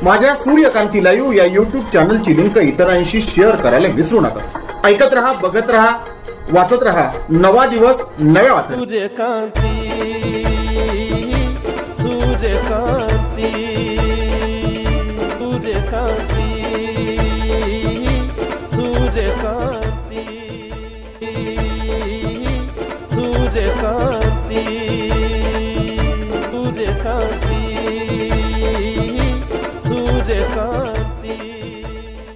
माझ्या सूर्यकांती लाईव्ह या युट्यूब चॅनलची लिंक इतरांशी शेअर करायला विसरू नका. ऐकत रहा, बघत रहा, वाचत रहा. नवा दिवस, नव्या वात्रटिका. सूर्यकांती, सूर्यकांती, सूर्यकांती, सूर्यकांती, सूर्यकांती, सूर्यकांती, सूर्यकांती,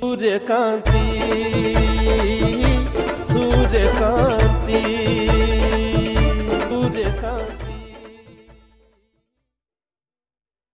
सूर्यकांती.